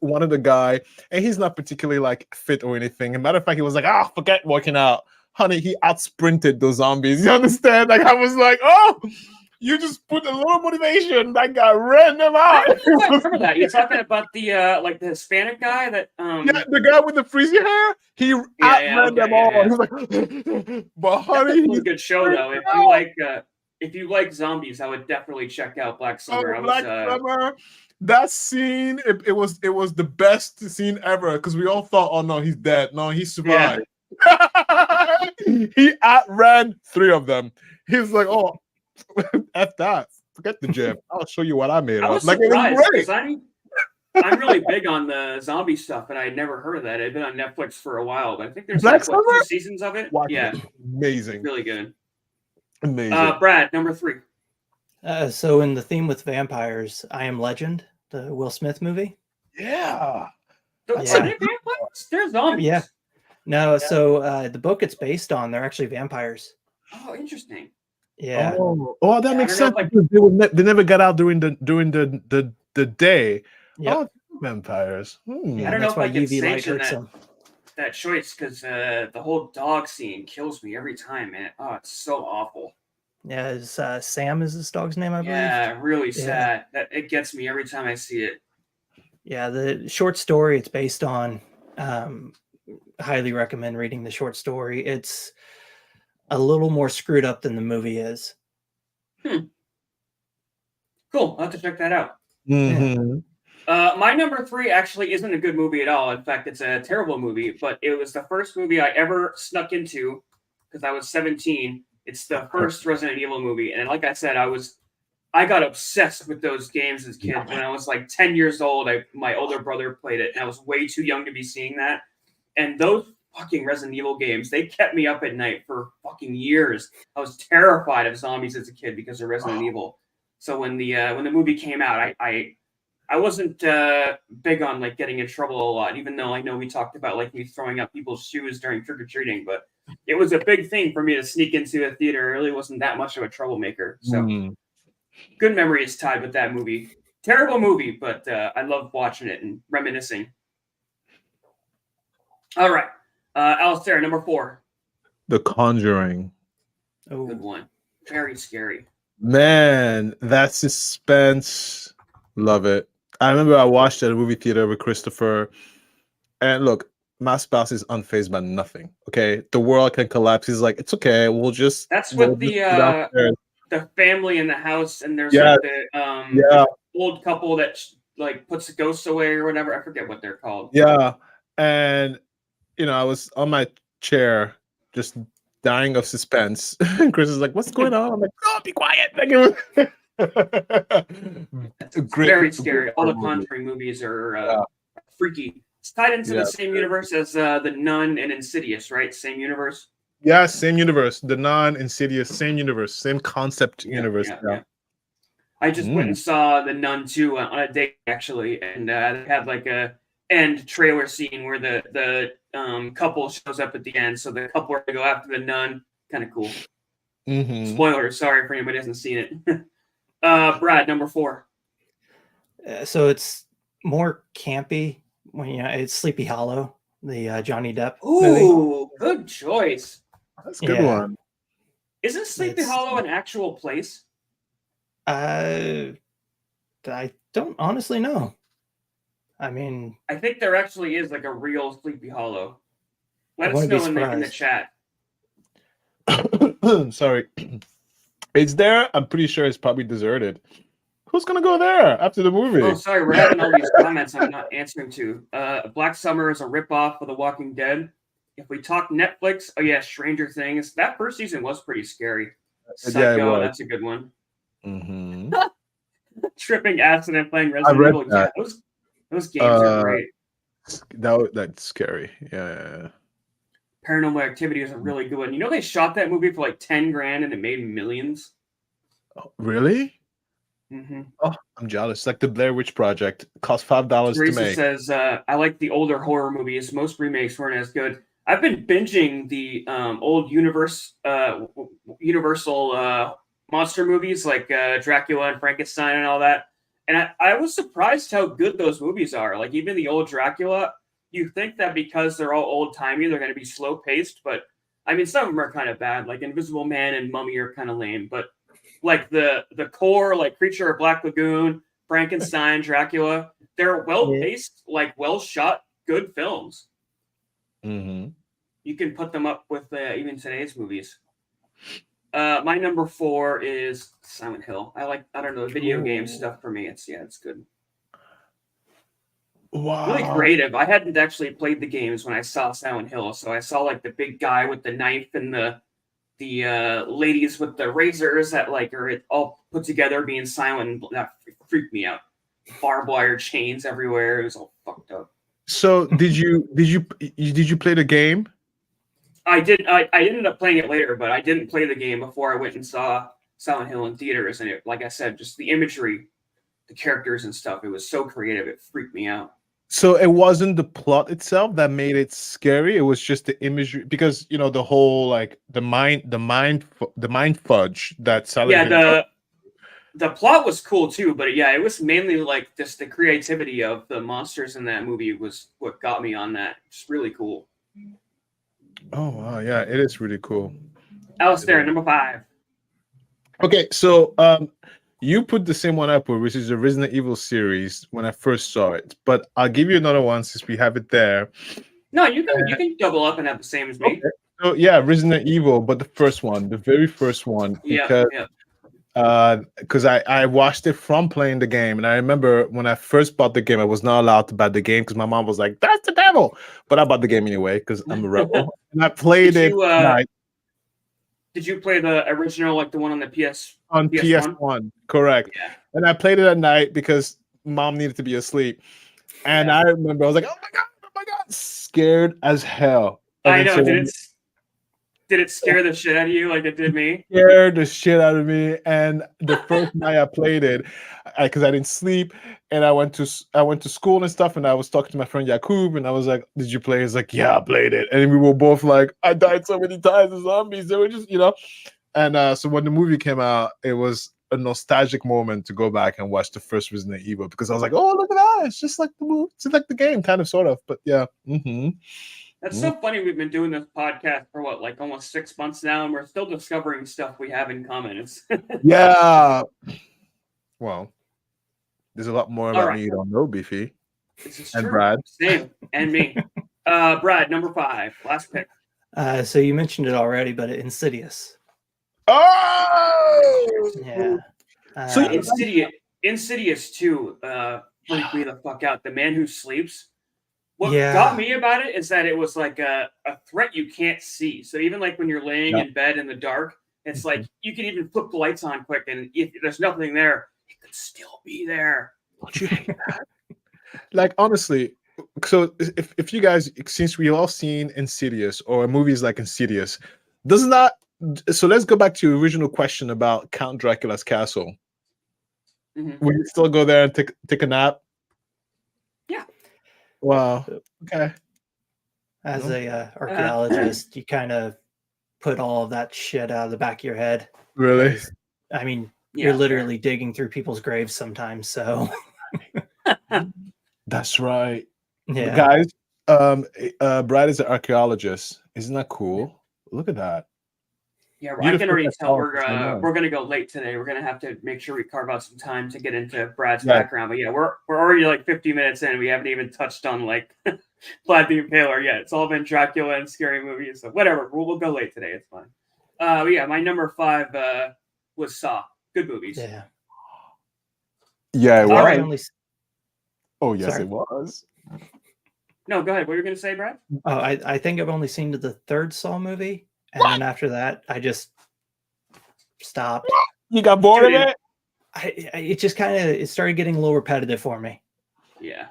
one of the guy, and he's not particularly like fit or anything. As a matter of fact, he was like, forget working out. Honey, he out sprinted those zombies. You understand? Like I was like, oh, you just put a little motivation. That guy ran them I out. don't know if I remember that. You're talking about the like the Hispanic guy that Yeah, the guy with the frizzy hair, he outran them all. yeah. He was like, but That's honey, a really he's good show though. If you like zombies, I would definitely check out Black Summer. I was Black Summer. That scene, it was the best scene ever because we all thought, oh no, he's dead. No, he survived. He outran 3 of them. He was like, oh, F that. Forget the gym. I'll show you what I made I up. was Like it surprised was great. because I'm really big on the zombie stuff, and I had never heard of that. It'd been on Netflix for a while, but I think there's Black like what, Summer? 2 seasons of it. Watch Yeah, it. Amazing. really good. Amazing. Brad, number 3. So in the theme with vampires, I Am Legend, the Will Smith movie. Yeah. Are they Yeah. vampires? They're zombies. Yeah. No, so the book it's based on, they're actually vampires. Oh, interesting. Yeah. Oh, that makes sense. don't know if Because they never got out during the day. Yep. Oh, vampires. Hmm. I don't know That's if why I can UV light sanction hurts them. that choice because the whole dog scene kills me every time, man. Oh, it's so awful. Yeah, Sam is this dog's name, I believe. Yeah, really Yeah. sad. That it gets me every time I see it. Yeah, the short story it's based on. Highly recommend reading the short story. It's a little more screwed up than the movie is. Cool. I'll have to check that out. Mhm. My number 3 actually isn't a good movie at all. In fact, it's a terrible movie, but it was the first movie I ever snuck into because I was 17. It's the first Resident Evil movie. And like I said, I got obsessed with those games as a kid. When I was like 10 years old, my older brother played it, and I was way too young to be seeing that. And those fucking Resident Evil games, they kept me up at night for fucking years. I was terrified of zombies as a kid because of Resident Evil. So when the movie came out, I wasn't big on like getting in trouble a lot, even though I know we talked about like me throwing up people's shoes during trick or treating, but it was a big thing for me to sneak into a theater. It really wasn't that much of a troublemaker. So good memories tied with that movie. Terrible movie, but I love watching it and reminiscing. All right. Alistair, number 4. The Conjuring. Oh, Good one. Very scary. Man, that suspense. Love it. I remember I watched it at a movie theater with Christopher. And look, my spouse is unfazed by nothing. Okay. The world can collapse. He's like, it's okay. We'll just. That's we'll with just go downstairs." the family in the house, and there's Yeah. like the old couple that like puts the ghosts away or whatever. I forget what they're called. Yeah. And, I was on my chair just dying of suspense. And Chris is like, what's going on? I'm like, oh, be quiet. Like, it was It's very scary. All the Conjuring movies are freaky. It's tied into the same universe as The Nun and Insidious, right? Same universe. Yeah, same universe. The Nun, Insidious, same universe, same concept universe. Yeah. I just went and saw The Nun 2 on a date, actually, and they had like a end trailer scene where the couple shows up at the end. So the couple are going to go after the nun. Kind of cool. Spoilers. Sorry for anybody who hasn't seen it. Brad, number 4. So it's more campy. It's Sleepy Hollow, the Johnny Depp movie. Ooh, good choice. That's a good one. Isn't Sleepy Hollow an actual place? I don't honestly know. I mean, I think there actually is like a real Sleepy Hollow. Let I us wouldn't be know in the surprised. chat. Sorry. It's there. I'm pretty sure it's probably deserted. Who's going to go there after the movie? Oh, sorry. We're having all these comments I'm not answering to. Black Summer is a ripoff of The Walking Dead. If we talk Netflix, oh yeah, Stranger Things. That first season was pretty scary. Psycho, was. that's a good one. Mm-hmm. Tripping acid and playing Resident Evil. that. Yeah, those games are great. That's scary. Yeah. Paranormal Activity is a really good one. You know, they shot that movie for like 10 grand and it made millions. Oh, really? Mm-hmm. Oh, I'm jealous. Like the Blair Witch Project cost $5 to Teresa make. says, I like the older horror movies. Most remakes weren't as good. I've been binging the old Universal monster movies like Dracula and Frankenstein and all that. And I was surprised how good those movies are. Like even the old Dracula, you think that because they're all old-timey, they're going to be slow-paced. But, I mean, some of them are kind of bad. Like Invisible Man and Mummy are kind of lame. But like the core, like Creature of Black Lagoon, Frankenstein, Dracula, they're well-paced, like well-shot, good films. Mm-hmm. You can put them up with even today's movies. My number 4 is Silent Hill. I don't know, video game stuff for me. It's good. Wow. Really creative. I hadn't actually played the games when I saw Silent Hill, so I saw like the big guy with the knife and the ladies with the razors that like are all put together being silent. That freaked me out. Barbed wire chains everywhere. It was all fucked up. So did you play the game? I did. I ended up playing it later, but I didn't play the game before I went and saw Silent Hill in theaters. And it, like I said, just the imagery, the characters and stuff. It was so creative. It freaked me out. So it wasn't the plot itself that made it scary. It was just the imagery, because you know the whole like the mind fudge that Silent Hill. The plot was cool too, but yeah, it was mainly like just the creativity of the monsters in that movie was what got me on that. It's really cool. Oh wow, yeah, it is really cool. Alistair, number 5. Okay, so you put the same one up, which is the Resident Evil series when I first saw it, but I'll give you another one since we have it there. No, you can double up and have the same as me. Okay. So yeah, Resident Evil, but the first one, the very first one, because I watched it from playing the game, and I remember when I first bought the game, I was not allowed to buy the game because my mom was like, "That's the devil," but I bought the game anyway because I'm a rebel, and I played it. Did you play the original, like the one on the PS1? Correct. Yeah. And I played it at night because mom needed to be asleep. And I remember I was like, oh my god, scared as hell. And I know. So did it scare the shit out of you like it did me? Scared the shit out of me. And the first night I played it, because I didn't sleep, and I went to school and stuff, and I was talking to my friend Yakub, and I was like, "Did you play?" He's like, "Yeah, I played it." And we were both like, "I died so many times as zombies." They were just, And so when the movie came out, it was a nostalgic moment to go back and watch the first Resident Evil, because I was like, "Oh, look at that! It's just like the movie, it's like the game, kind of, sort of." But yeah. Mm-hmm. That's so funny. We've been doing this podcast for what, like almost 6 months now, and we're still discovering stuff we have in common. Yeah. Well, there's a lot more about me you don't know, Beefy. This is and true. Brad. Same. And me. Brad, number 5. Last pick. So you mentioned it already, but Insidious. Oh! Yeah. So Insidious 2 freaked me the fuck out. The Man Who Sleeps. What got me about it is that it was like a threat you can't see. So even like when you're laying in bed in the dark, it's like you can even flip the lights on quick, and if there's nothing there, it could still be there. Don't you hate that? Like, honestly, so if you guys, since we all seen Insidious or movies like Insidious, doesn't that, so let's go back to your original question about Count Dracula's castle. Mm-hmm. Will you still go there and take a nap? Yeah. Wow. Okay. As a archaeologist, you kind of put all of that shit out of the back of your head. Really? I mean, you're literally digging through people's graves sometimes, so. That's right. Yeah. Guys, Brad is an archaeologist. Isn't that cool? Look at that. Yeah, I can already tell we're gonna go late today. We're gonna have to make sure we carve out some time to get into Brad's background. But yeah, we're already like 50 minutes in. We haven't even touched on like Vlad the Impaler yet. It's all been Dracula and scary movies. So whatever. We'll go late today. It's fine. Yeah, my number 5 was Saw. Good movies. Yeah. Yeah, it was. Right. Oh yes, Sorry. it was. No, go ahead. What were you gonna say, Brad? Oh, I think I've only seen the third Saw movie. And then after that, I just stopped. You got bored of it? It just kind of started getting a little repetitive for me. Yeah.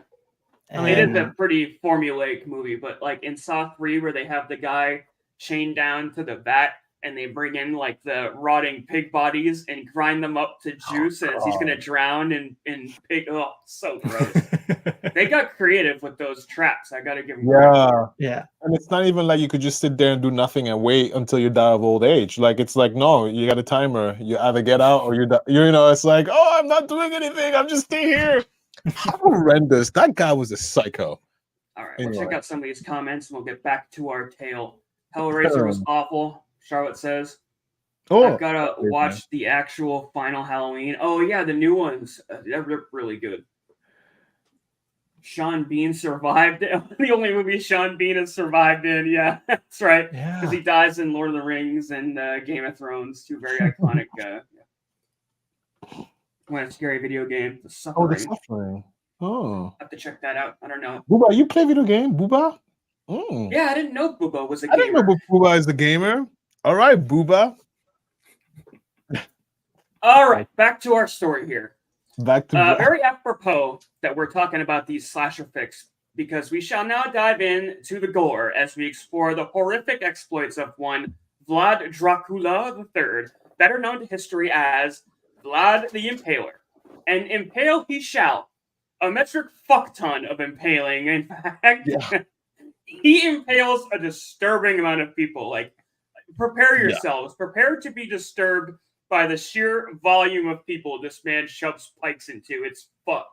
It is a And pretty formulaic movie, but like in Saw 3, where they have the guy chained down to the vat and they bring in like the rotting pig bodies and grind them up to juice, and he's gonna drown in pig. Oh, so gross. They got creative with those traps. I gotta give them credit. Yeah. yeah, And it's not even like you could just sit there and do nothing and wait until you die of old age. Like it's like, no, you got a timer. You either get out or you know, it's like, oh, I'm not doing anything. I'm just staying here. How horrendous. That guy was a psycho. All right, Anyway. we'll check out some of these comments and we'll get back to our tale. Hellraiser was awful, Charlotte says. Oh, I've got to watch the actual final Halloween. Oh, yeah, the new ones. They're really good. Sean Bean survived. The only movie Sean Bean has survived in. Yeah, that's right. Because he dies in Lord of the Rings and Game of Thrones. Two very iconic. When a scary video game. The Suffering. Oh, The Suffering. Oh. I have to check that out. I don't know. Booba, you play video game? Booba? Mm. Yeah, I didn't know Booba was a gamer. I didn't know Booba is the gamer. All right, Booba. All right, back to our story here. Back to very apropos that we're talking about these slasher flicks, because we shall now dive in to the gore as we explore the horrific exploits of one Vlad Dracula III, better known to history as Vlad the Impaler. And impale he shall. A metric fuck ton of impaling. In fact, he impales a disturbing amount of people. Like, prepare yourselves. Prepare to be disturbed by the sheer volume of people this man shoves spikes into. It's fucked.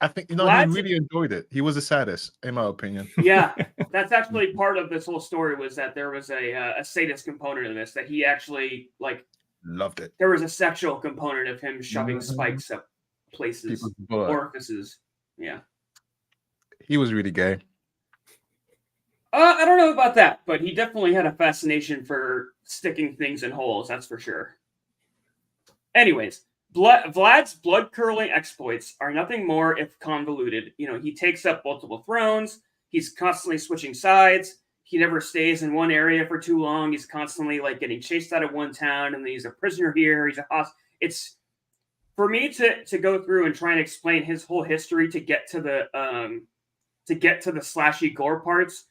I think, you know, he really enjoyed it. He was the saddest, in my opinion. Yeah, that's actually part of this whole story, was that there was a sadist component of this, that he actually, like, loved it. There was a sexual component of him shoving spikes up places, orifices. Yeah. He was really gay. I don't know about that, but he definitely had a fascination for sticking things in holes, that's for sure. Anyways, Vlad's blood-curdling exploits are nothing more if convoluted. You know, he takes up multiple thrones, he's constantly switching sides, he never stays in one area for too long, he's constantly, like, getting chased out of one town, and then he's a prisoner here, he's a hostage. It's, for me to go through and try and explain his whole history to get to the slashy gore parts,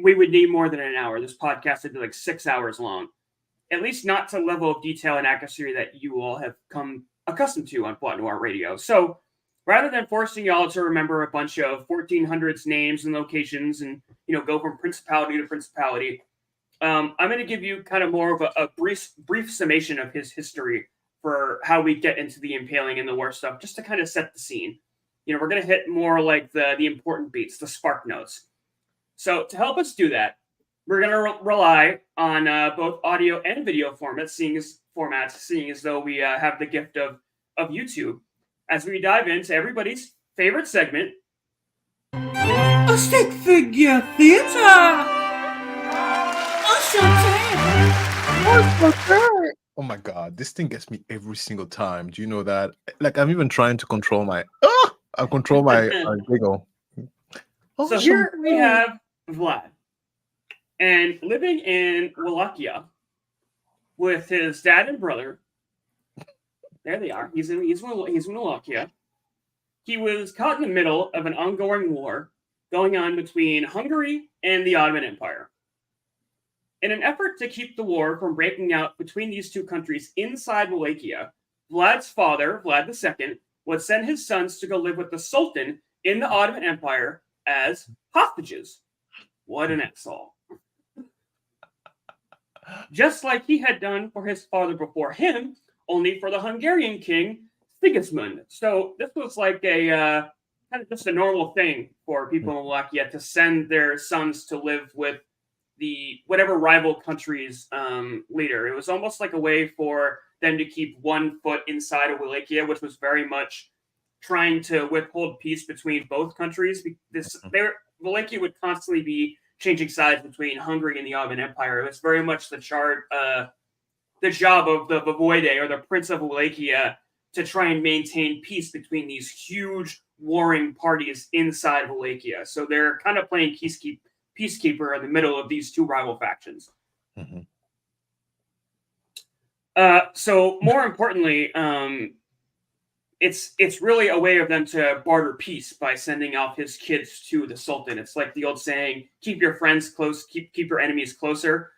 we would need more than an hour. This podcast would be like 6 hours long. At least not to the level of detail and accuracy that you all have come accustomed to on Plot Noir Radio. So rather than forcing y'all to remember a bunch of 1400s names and locations and, you know, go from principality to principality, I'm going to give you kind of more of a brief summation of his history for how we get into the impaling and the war stuff, just to kind of set the scene. You know, we're going to hit more like the important beats, the spark notes. So to help us do that, we're going to rely on both audio and video formats, seeing as though we have the gift of YouTube, as we dive into everybody's favorite segment, A stick figure theater. Oh my god, this thing gets me every single time. Do you know that? Like, I'm even trying to control my giggle. So here we have Vlad, and living in Wallachia with his dad and brother. There they are. He's in Wallachia. He was caught in the middle of an ongoing war going on between Hungary and the Ottoman Empire. In an effort to keep the war from breaking out between these two countries inside Wallachia, Vlad's father, Vlad II, would send his sons to go live with the Sultan in the Ottoman Empire as hostages. What an asshole. Just like he had done for his father before him, only for the Hungarian king, Sigismund. So this was like a kind of just a normal thing for people in Wallachia to send their sons to live with the whatever rival country's leader. It was almost like a way for them to keep one foot inside of Wallachia, which was very much trying to withhold peace between both countries. Wallachia would constantly be changing sides between Hungary and the Ottoman Empire. It was very much the job of the Voivode, or the Prince of Wallachia, to try and maintain peace between these huge warring parties inside of Wallachia. So they're kind of playing peacekeeper in the middle of these two rival factions. Mm-hmm. So more importantly, it's really a way of them to barter peace by sending off his kids to the Sultan. It's like the old saying, keep your friends close, keep your enemies closer.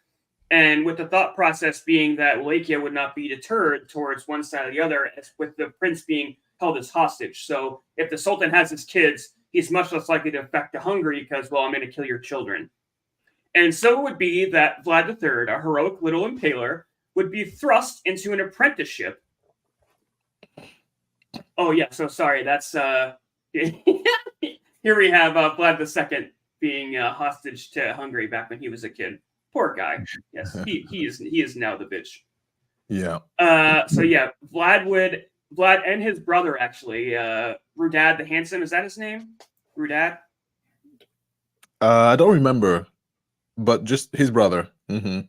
And with the thought process being that Wallachia would not be deterred towards one side or the other, as with the prince being held as hostage. So if the Sultan has his kids, he's much less likely to affect to Hungary because, well, I'm going to kill your children. And so it would be that Vlad III, a heroic little impaler, would be thrust into an apprenticeship. Oh, yeah, so sorry, that's... here we have Vlad II being hostage to Hungary back when he was a kid. Poor guy. Yes, he is now the bitch. Yeah. So yeah, Vlad and his brother actually, Rudad the Handsome, is that his name? Rudad? I don't remember, but just his brother. Mm-hmm.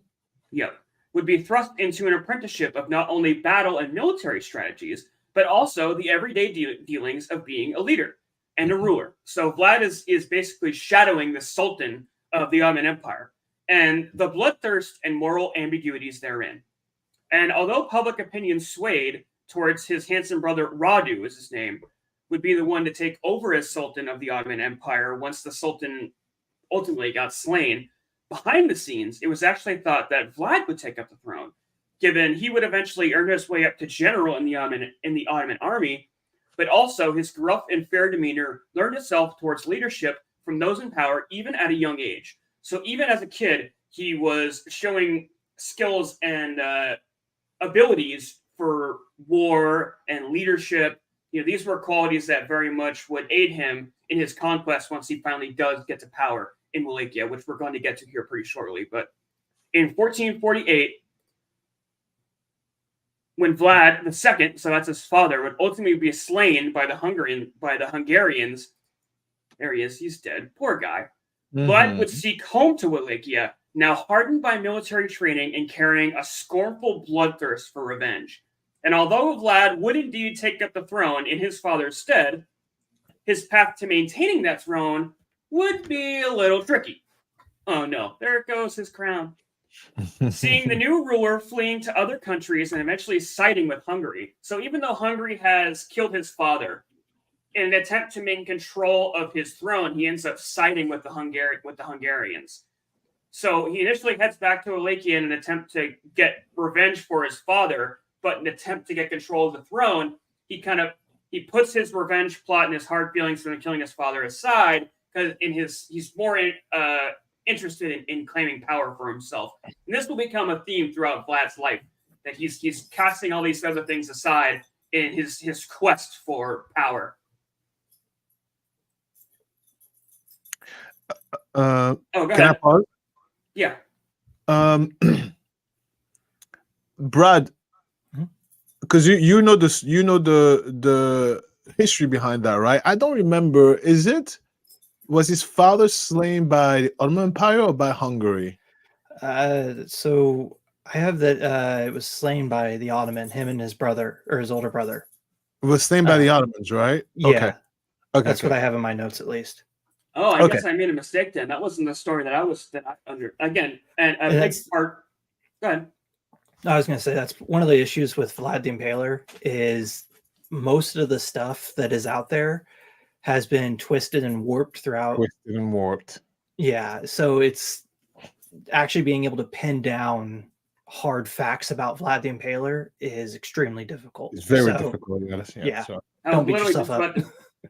Yep. Would be thrust into an apprenticeship of not only battle and military strategies, but also the everyday dealings of being a leader and a ruler. So Vlad is basically shadowing the Sultan of the Ottoman Empire and the bloodthirst and moral ambiguities therein. And although public opinion swayed towards his handsome brother, Radu is his name, would be the one to take over as Sultan of the Ottoman Empire once the Sultan ultimately got slain, behind the scenes, it was actually thought that Vlad would take up the throne, given he would eventually earn his way up to general in the Ottoman army, but also his gruff and fair demeanor learned itself towards leadership from those in power even at a young age. So even as a kid, he was showing skills and abilities for war and leadership. You know, these were qualities that very much would aid him in his conquest once he finally does get to power in Wallachia, which we're going to get to here pretty shortly. But in 1448, when Vlad II, so that's his father, would ultimately be slain by the Hungarians. There he is, he's dead. Poor guy. Mm-hmm. Vlad would seek home to Wallachia, now hardened by military training and carrying a scornful bloodthirst for revenge. And although Vlad would indeed take up the throne in his father's stead, his path to maintaining that throne would be a little tricky. Oh no, there goes his crown. Seeing the new ruler fleeing to other countries and eventually siding with Hungary. So even though Hungary has killed his father, in an attempt to maintain control of his throne, he ends up siding with the Hungarians. So he initially heads back to Wallachia in an attempt to get revenge for his father, but in an attempt to get control of the throne, he puts his revenge plot and his hard feelings from killing his father aside, because he's more interested in claiming power for himself. And this will become a theme throughout Vlad's life, that he's casting all these other things aside in his quest for power. Go ahead. Can I pause? Yeah. Brad, because you know this, you know the history behind that, right? I don't remember. Was his father slain by the Ottoman Empire or by Hungary? So I have that it was slain by the Ottoman, him and his brother, or his older brother. It was slain by the Ottomans, right? Yeah. Okay. That's what I have in my notes, at least. Oh, I guess I made a mistake then. That wasn't the story that I under again. And a big part. Go ahead. I was going to say that's one of the issues with Vlad the Impaler is most of the stuff that is out there has been twisted and warped throughout. Twisted and warped. Yeah, so it's actually being able to pin down hard facts about Vlad the Impaler is extremely difficult. It's very difficult. Yeah. So don't beat yourself up.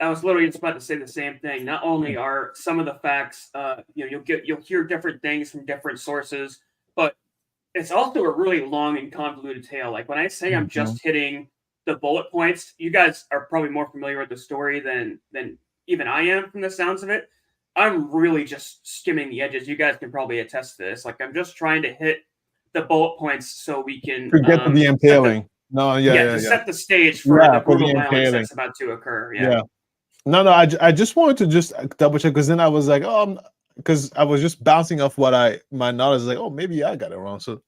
I was literally just about to say the same thing. Not only are some of the facts, you'll hear different things from different sources, but it's also a really long and convoluted tale. Like when I say I'm just hitting the bullet points, you guys are probably more familiar with the story than even I am from the sounds of it. I'm really just skimming the edges. You guys can probably attest to this. Like I'm just trying to hit the bullet points so we can get to the impaling. Set the stage for the brutal violence that's about to occur. Yeah. No, I just wanted to just double check because then I was like, because I was just bouncing off what my knowledge is like, maybe I got it wrong. So,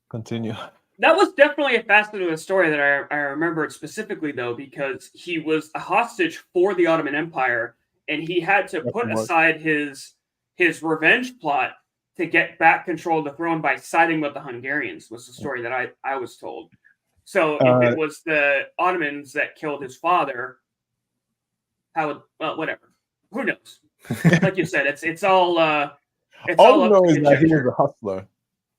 continue. That was definitely a facet of the story that I remembered specifically, though, because he was a hostage for the Ottoman Empire, and he had to put aside his revenge plot to get back control of the throne by siding with the Hungarians, was the story that I was told. So if it was the Ottomans that killed his father, how would, well, whatever. Who knows? Like you said, it's all it's all all you up know to is that he was conjecture. a hustler.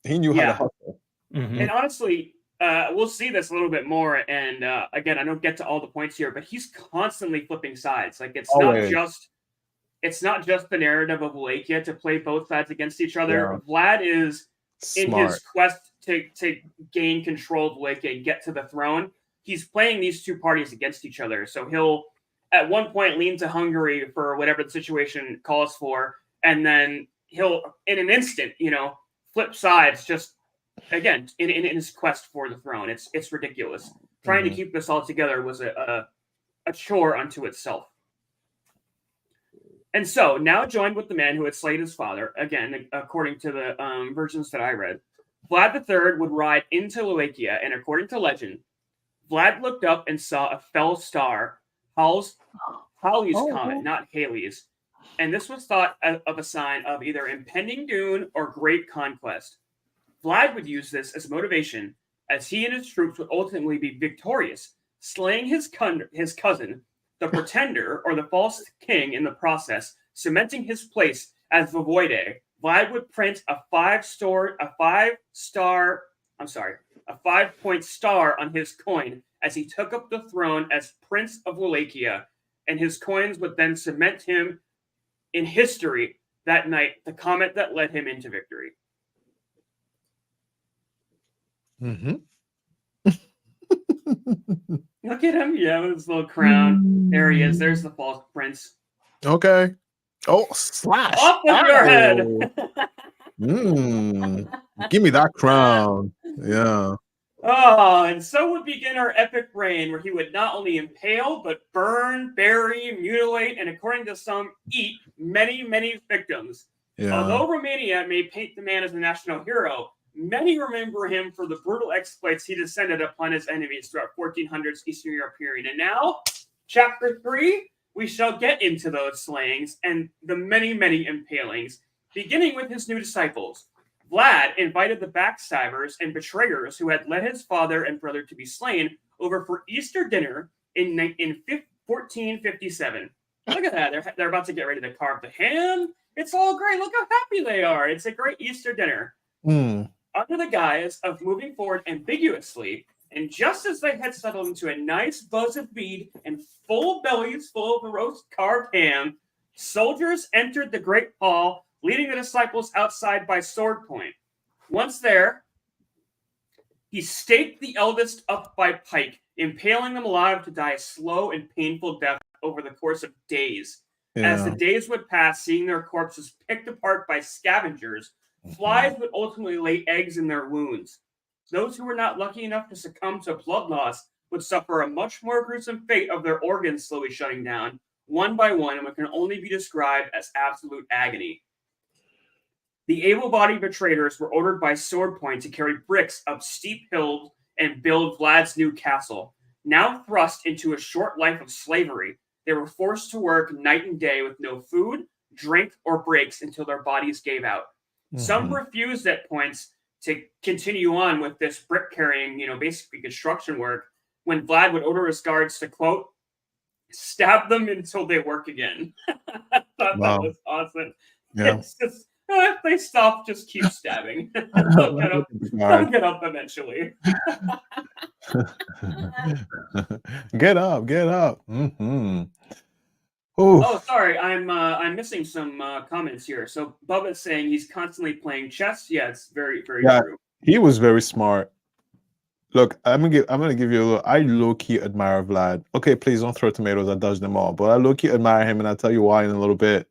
He knew how to Yeah. hustle. And honestly, we'll see this a little bit more. And again, I don't get to all the points here, but he's constantly flipping sides. Like it's Always. not just the narrative of Wallachia to play both sides against each other. Yeah. Vlad is in Smart. his quest to gain control of Wallachia and get to the throne. He's playing these two parties against each other. So he'll at one point lean to Hungary for whatever the situation calls for, and then he'll in an instant, flip sides just again in his quest for the throne. It's ridiculous. Trying to keep this all together was a chore unto itself. And so, now joined with the man who had slain his father, again, according to the versions that I read, Vlad III would ride into Wallachia, and according to legend, Vlad looked up and saw a fell star, Halley's comet, not Halley's, and this was thought of a sign of either impending doom or great conquest. Vlad would use this as motivation, as he and his troops would ultimately be victorious, slaying his cousin, the pretender or the false king in the process, cementing his place as Voivode. Vlad would print a 5-point star on his coin as he took up the throne as Prince of Wallachia, and his coins would then cement him in history that night, the comet that led him into victory. Look at him, with his little crown. There he is. There's the false prince. Okay. Oh, slash. Off with your head. Give me that crown. Yeah. Oh, and so would begin our epic reign, where he would not only impale, but burn, bury, mutilate, and according to some, eat many, many victims. Yeah. Although Romania may paint the man as a national hero, many remember him for the brutal exploits he descended upon his enemies throughout 1400s Eastern Europe period. And now, chapter 3, we shall get into those slayings and the many, many impalings, beginning with his new disciples. Vlad invited the backstabbers and betrayers who had led his father and brother to be slain over for Easter dinner in 1457. Look at that. They're about to get ready to carve the ham. It's all great. Look how happy they are. It's a great Easter dinner. Under the guise of moving forward ambiguously, and just as they had settled into a nice buzz of mead and full bellies full of the roast carved ham, soldiers entered the great hall, leading the disciples outside by sword point. Once there, he staked the eldest up by pike, impaling them alive to die a slow and painful death over the course of days. As the days would pass, seeing their corpses picked apart by scavengers, flies would ultimately lay eggs in their wounds. Those who were not lucky enough to succumb to blood loss would suffer a much more gruesome fate of their organs slowly shutting down, one by one, and what can only be described as absolute agony. The able-bodied betrayers were ordered by sword point to carry bricks up steep hills and build Vlad's new castle. Now thrust into a short life of slavery, they were forced to work night and day with no food, drink, or breaks until their bodies gave out. Some refused at points to continue on with this brick carrying, basically construction work, when Vlad would order his guards to, quote, stab them until they work again. I thought that was awesome. Yeah. It's just, if they stop, just keep stabbing. They'll get up eventually. Get up. Oh, sorry, I'm missing some comments here. So Bubba's saying he's constantly playing chess. Yeah, it's very, very true. He was very smart. Look, I'm gonna give you a little. I low-key admire Vlad. Okay, please don't throw tomatoes. I dodged them all, but I low-key admire him, and I'll tell you why in a little bit.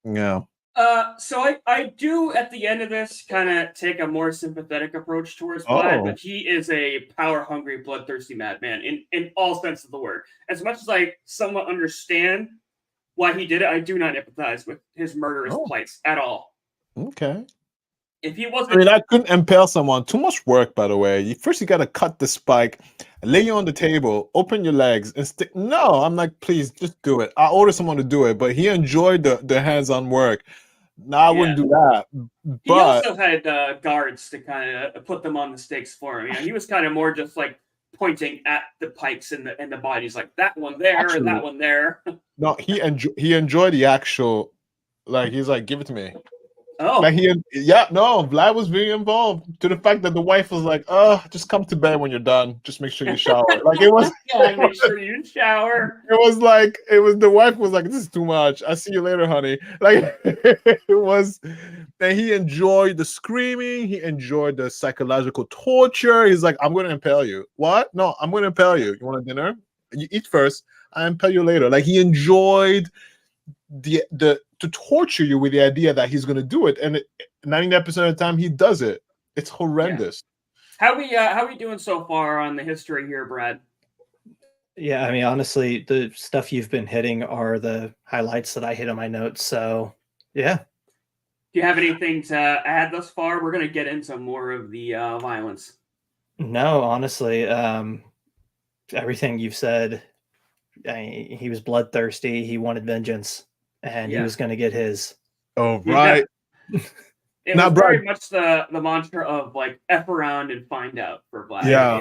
Yeah. So I do at the end of this kind of take a more sympathetic approach towards Vlad, but he is a power-hungry, bloodthirsty madman in all sense of the word. As much as I somewhat understand why he did it, I do not empathize with his murderous plights at all. Okay. If he wasn't, I mean, I couldn't impale someone. Too much work, by the way. First, you got to cut the spike, lay you on the table, open your legs, and stick. No, I'm like, please, just do it. I ordered someone to do it, but he enjoyed the hands-on work. No, I wouldn't do that. He But also had guards to kind of put them on the stakes for him. You know, he was kind of more just like pointing at the pikes and the bodies, like that one there, Actually, and that one there. no, he enjoyed the actual, like he's like, give it to me. Oh, Like no, Vlad was very involved to the fact that the wife was like, just come to bed when you're done. Just make sure you shower. Like it was yeah, make sure you shower. it was the wife was like, this is too much. I'll see you later, honey. Like it was, and he enjoyed the screaming, he enjoyed the psychological torture. He's like, I'm gonna impale you. What? No, I'm gonna impale you. You want a dinner? You eat first, I impale you later. Like he enjoyed the to torture you with the idea that he's going to do it, and 99% of the time he does it. It's horrendous. Yeah. How we doing so far on the history here, Brad? Yeah, I mean, honestly, the stuff you've been hitting are the highlights that I hit on my notes. So, yeah. Do you have anything to add thus far? We're going to get into more of the violence. No, honestly, everything you've said. He was bloodthirsty. He wanted vengeance, and he was going to get his. Oh, right. It was very much the mantra of like F around and find out for Vlad. Yeah.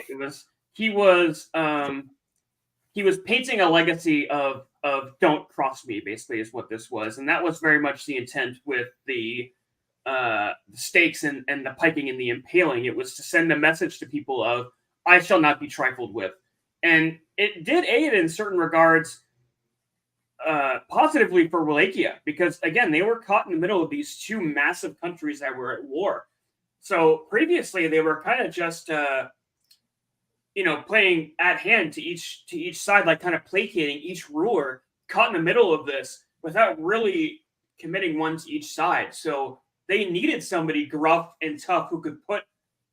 He was painting a legacy of don't cross me, basically, is what this was. And that was very much the intent with the stakes and the piking and the impaling. It was to send a message to people of I shall not be trifled with. And it did aid in certain regards positively for Wallachia, because again, they were caught in the middle of these two massive countries that were at war. So previously they were kind of just playing at hand to each side, like kind of placating each ruler, caught in the middle of this without really committing one to each side. So they needed somebody gruff and tough who could put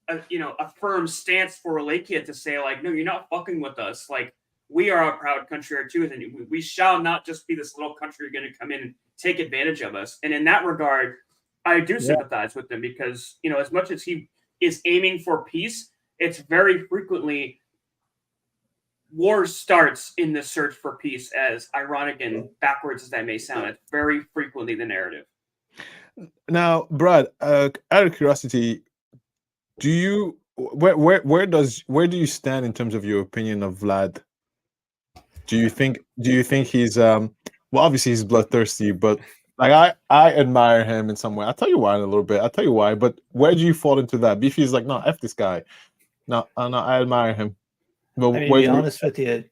a firm stance for Wallachia to say, like, no, you're not fucking with us. Like, we are a proud country too, and we shall not just be this little country going to come in and take advantage of us. And in that regard, I do sympathize with them, because, as much as he is aiming for peace, it's very frequently war starts in the search for peace, as ironic and backwards as that may sound. It's very frequently the narrative. Now, Brad, out of curiosity, where do you stand in terms of your opinion of Vlad? Do you think he's well, obviously he's bloodthirsty, but like I admire him in some way. I'll tell you why in a little bit. I'll tell you why, but where do you fall into that? Beefy's like, no, F this guy. No, I admire him. But I mean, to be honest with you,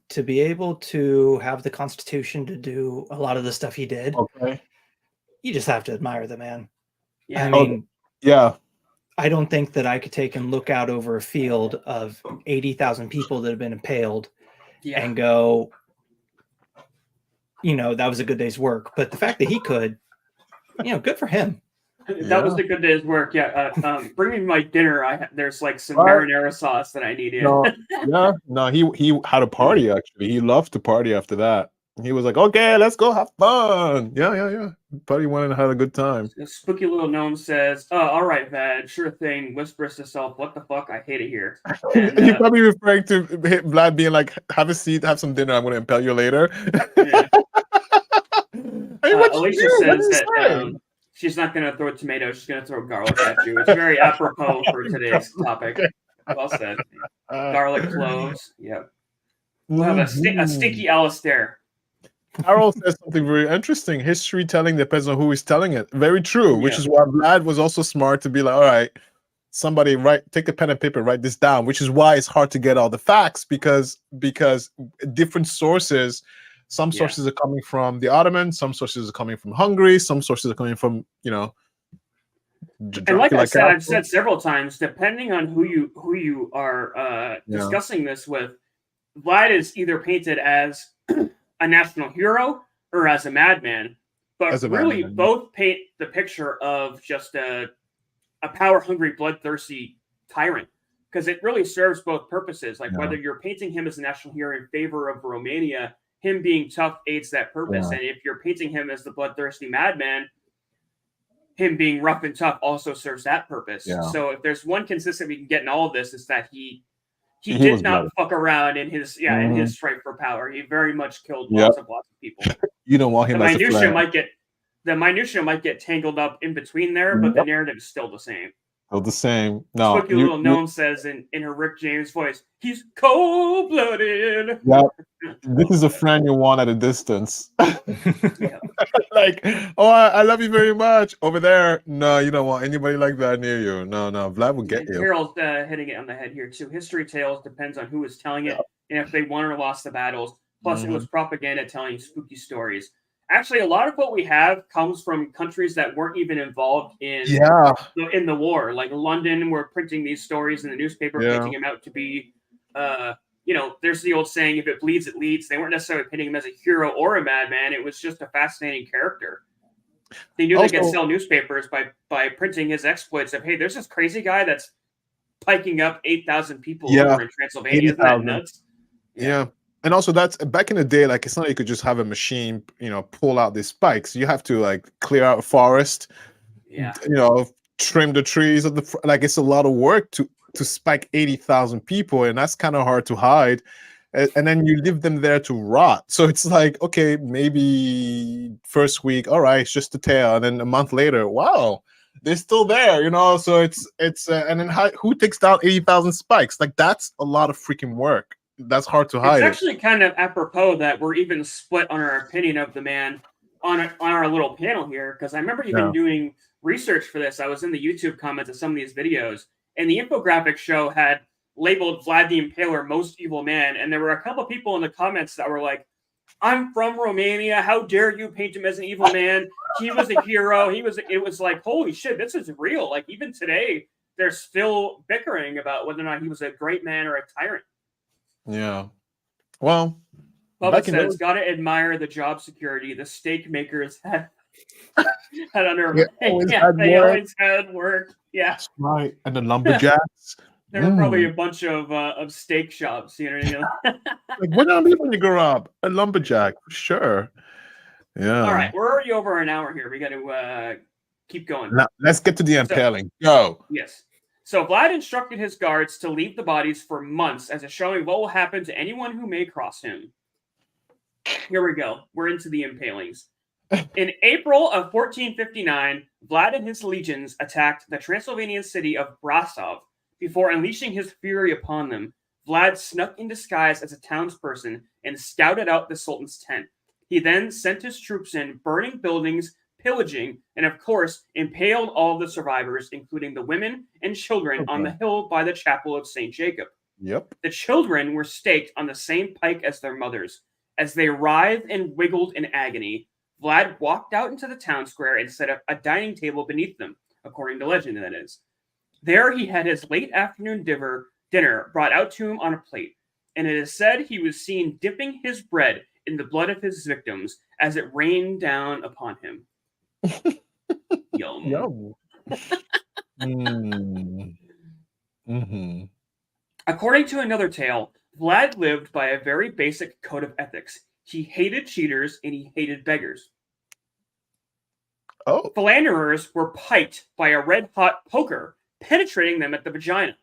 to be able to have the Constitution to do a lot of the stuff he did, you just have to admire the man. Yeah. I mean, yeah. I don't think that I could take and look out over a field of 80,000 people that have been impaled and go, that was a good day's work. But the fact that he could, good for him. That was a good day's work. Yeah. Bring me my dinner. There's like some marinara sauce that I need in. No, he had a party, actually. He loved to party after that. He was like, okay, let's go have fun. Yeah. Buddy went and had a good time. A spooky little gnome says, all right, Vlad, sure thing. Whispers to self, what the fuck? I hate it here. And, you're probably referring to Vlad being like, have a seat, have some dinner. I'm going to impale you later. Yeah. Alicia says that she's not going to throw tomatoes. She's going to throw garlic at you. It's very apropos for today's topic. Well said. Garlic cloves. Yep. We'll have a sticky Alistair. Carol says something very interesting. History telling depends on who is telling it. Very true, which is why Vlad was also smart to be like, all right, somebody take a pen and paper, write this down, which is why it's hard to get all the facts, because different sources, some sources are coming from the Ottomans, some sources are coming from Hungary, some sources are coming from, and like I said, I've said several times, depending on who you are discussing this with, Vlad is either painted as a national hero or as a madman, but really both paint the picture of just a power-hungry, bloodthirsty tyrant, because it really serves both purposes. Like whether you're painting him as a national hero in favor of Romania, him being tough aids that purpose, and if you're painting him as the bloodthirsty madman, him being rough and tough also serves that purpose. So if there's one consistent we can get in all of this, is that he did not fuck around in his in his strife for power. He very much killed lots of people. You don't want him. The the minutia might get tangled up in between there, but the narrative is still the same. Still the same. No, Spooky little gnome says in her Rick James voice, he's cold-blooded. yeah, this is a friend you want at a distance. Yeah. Like, oh, I love you very much. Over there, no, you don't want anybody like that near you. No, Vlad will get you. Harold's hitting it on the head here too. History tales depends on who is telling it and if they won or lost the battles. Plus, it was propaganda telling you spooky stories. Actually, a lot of what we have comes from countries that weren't even involved in the war. Like London were printing these stories in the newspaper, painting him out to be, there's the old saying, if it bleeds, it leads. They weren't necessarily painting him as a hero or a madman. It was just a fascinating character. They knew they could sell newspapers by printing his exploits of, hey, there's this crazy guy that's piking up 8,000 people over in Transylvania. Isn't that nuts? Yeah. And also, that's back in the day, like, it's not like you could just have a machine, pull out these spikes. You have to, like, clear out a forest, trim the trees. Like, it's a lot of work to spike 80,000 people, and that's kind of hard to hide. And then you leave them there to rot. So it's like, okay, maybe first week, all right, it's just a tail. And then a month later, wow, they're still there, So it's and then who takes down 80,000 spikes? Like, that's a lot of freaking work. That's hard to hide. It's actually kind of apropos that we're even split on our opinion of the man on our little panel here, because I remember even doing research for this. I was in the YouTube comments of some of these videos, and the infographic show had labeled Vlad the Impaler most evil man, and there were a couple of people in the comments that were like, I'm from Romania, how dare you paint him as an evil man? He was a hero. It was like, holy shit, this is real. Like, even today, they're still bickering about whether or not he was a great man or a tyrant. Yeah. Well, Bubba says, gotta admire the job security the steak makers had under. They always had work. Yeah. That's right. And the lumberjacks. There were probably a bunch of steak shops, you know. Like, what do you leave when you grow up? A lumberjack, for sure. Yeah. All right, we're already over an hour here. We got to keep going. Now, let's get to the impaling. Go. Yes. So Vlad instructed his guards to leave the bodies for months as a showing of what will happen to anyone who may cross him. Here we go. We're into the impalings. In April of 1459, Vlad and his legions attacked the Transylvanian city of Brasov. Before unleashing his fury upon them, Vlad snuck in disguise as a townsperson and scouted out the Sultan's tent. He then sent his troops in, burning buildings, pillaging, and of course, impaled all the survivors, including the women and children, on the hill by the chapel of St. Jacob. Yep. The children were staked on the same pike as their mothers. As they writhed and wiggled in agony, Vlad walked out into the town square and set up a dining table beneath them, according to legend, that is. There he had his late afternoon dinner brought out to him on a plate, and it is said he was seen dipping his bread in the blood of his victims as it rained down upon him. Yum. According to another tale, Vlad lived by a very basic code of ethics. He hated cheaters and he hated beggars. Philanderers were piked by a red-hot poker, penetrating them at the vagina.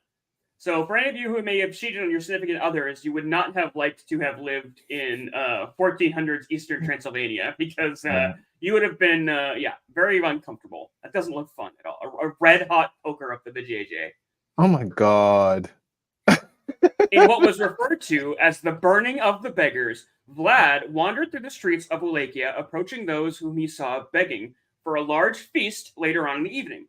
So for any of you who may have cheated on your significant others, you would not have liked to have lived in 1400s Eastern Transylvania, because you would have been, very uncomfortable. That doesn't look fun at all. A red-hot poker up the vajayjay. Oh my God. In what was referred to as the burning of the beggars, Vlad wandered through the streets of Wallachia, approaching those whom he saw begging for a large feast later on in the evening.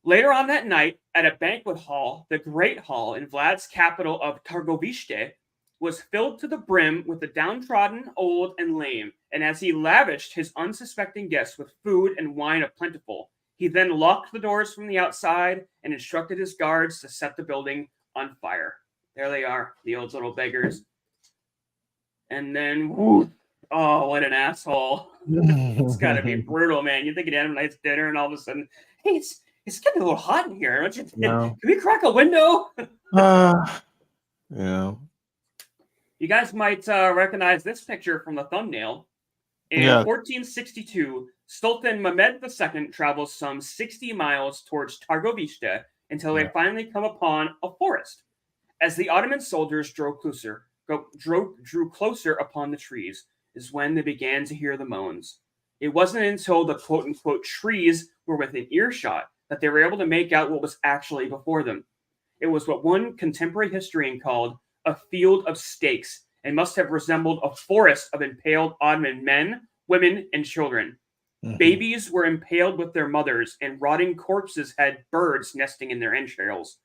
Later on that night, at a banquet hall, the Great Hall in Vlad's capital of Targoviste was filled to the brim with the downtrodden, old, and lame, and as he lavished his unsuspecting guests with food and wine of plentiful, he then locked the doors from the outside and instructed his guards to set the building on fire. There they are, the old little beggars. And then, oh, what an asshole. It's got to be brutal, man. You think you'd have a nice dinner, and all of a sudden, hey, it's getting a little hot in here. Can we crack a window? Yeah. You guys might recognize this picture from the thumbnail. In 1462, Sultan Mehmed II travels some 60 miles towards Targoviste until they finally come upon a forest. As the Ottoman soldiers drew closer upon the trees, is when they began to hear the moans. It wasn't until the quote-unquote trees were within earshot that they were able to make out what was actually before them. It was what one contemporary historian called a field of stakes, and must have resembled a forest of impaled oddmen, men, women, and children. Babies were impaled with their mothers, and rotting corpses had birds nesting in their entrails.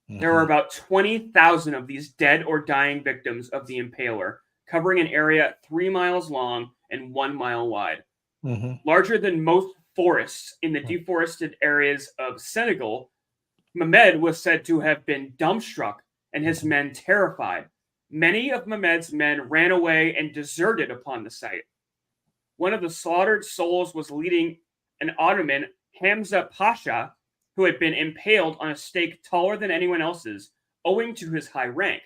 There were about 20,000 of these dead or dying victims of the impaler, covering an area 3 miles long and 1 mile wide. Larger than most forests in the deforested areas of Senegal, Mehmed was said to have been dumbstruck and his men terrified. Many of Mehmed's men ran away and deserted upon the site. One of the slaughtered souls was leading an Ottoman, Hamza Pasha, who had been impaled on a stake taller than anyone else's, owing to his high rank.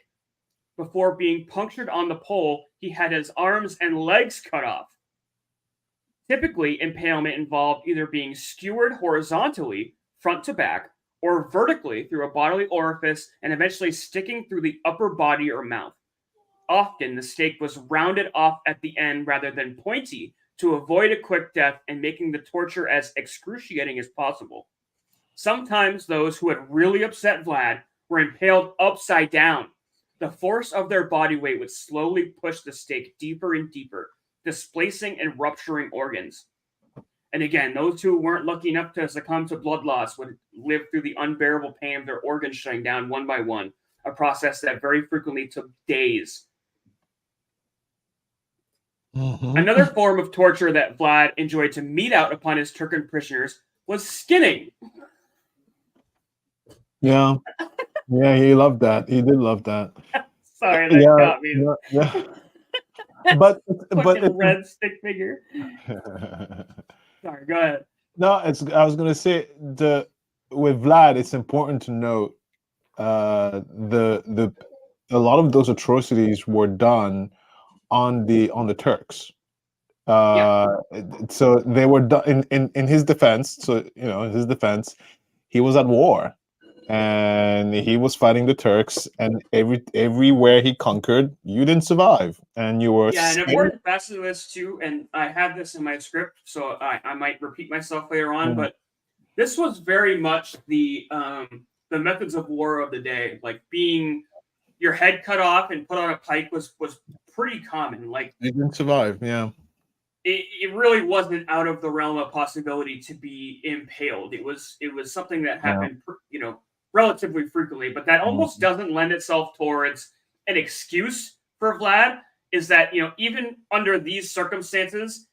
Before being punctured on the pole, he had his arms and legs cut off. Typically, impalement involved either being skewered horizontally, front to back, or vertically through a bodily orifice and eventually sticking through the upper body or mouth. Often, the stake was rounded off at the end rather than pointy to avoid a quick death and making the torture as excruciating as possible. Sometimes those who had really upset Vlad were impaled upside down. The force of their body weight would slowly push the stake deeper and deeper, displacing and rupturing organs. And again, those who weren't lucky enough to succumb to blood loss would live through the unbearable pain of their organs shutting down one by one, a process that very frequently took days. Another form of torture that Vlad enjoyed to mete out upon his Turkish prisoners was skinning. Yeah, he loved that. He did love that. Sorry, that got me. Yeah. But Fucking red stick figure. Sorry, go ahead. No, I was gonna say with Vlad, it's important to note a lot of those atrocities were done on the Turks. So they were done in his defense. So in his defense, he was at war and he was fighting the Turks, and everywhere he conquered, you didn't survive, and you were an important facet of this too. And I have this in my script, so I might repeat myself later on, but this was very much the methods of war of the day. Like being your head cut off and put on a pike was pretty common. Like you didn't survive. Yeah. It really wasn't out of the realm of possibility to be impaled. It was something that happened, relatively frequently, but that almost doesn't lend itself towards an excuse for Vlad. Is that even under these circumstances,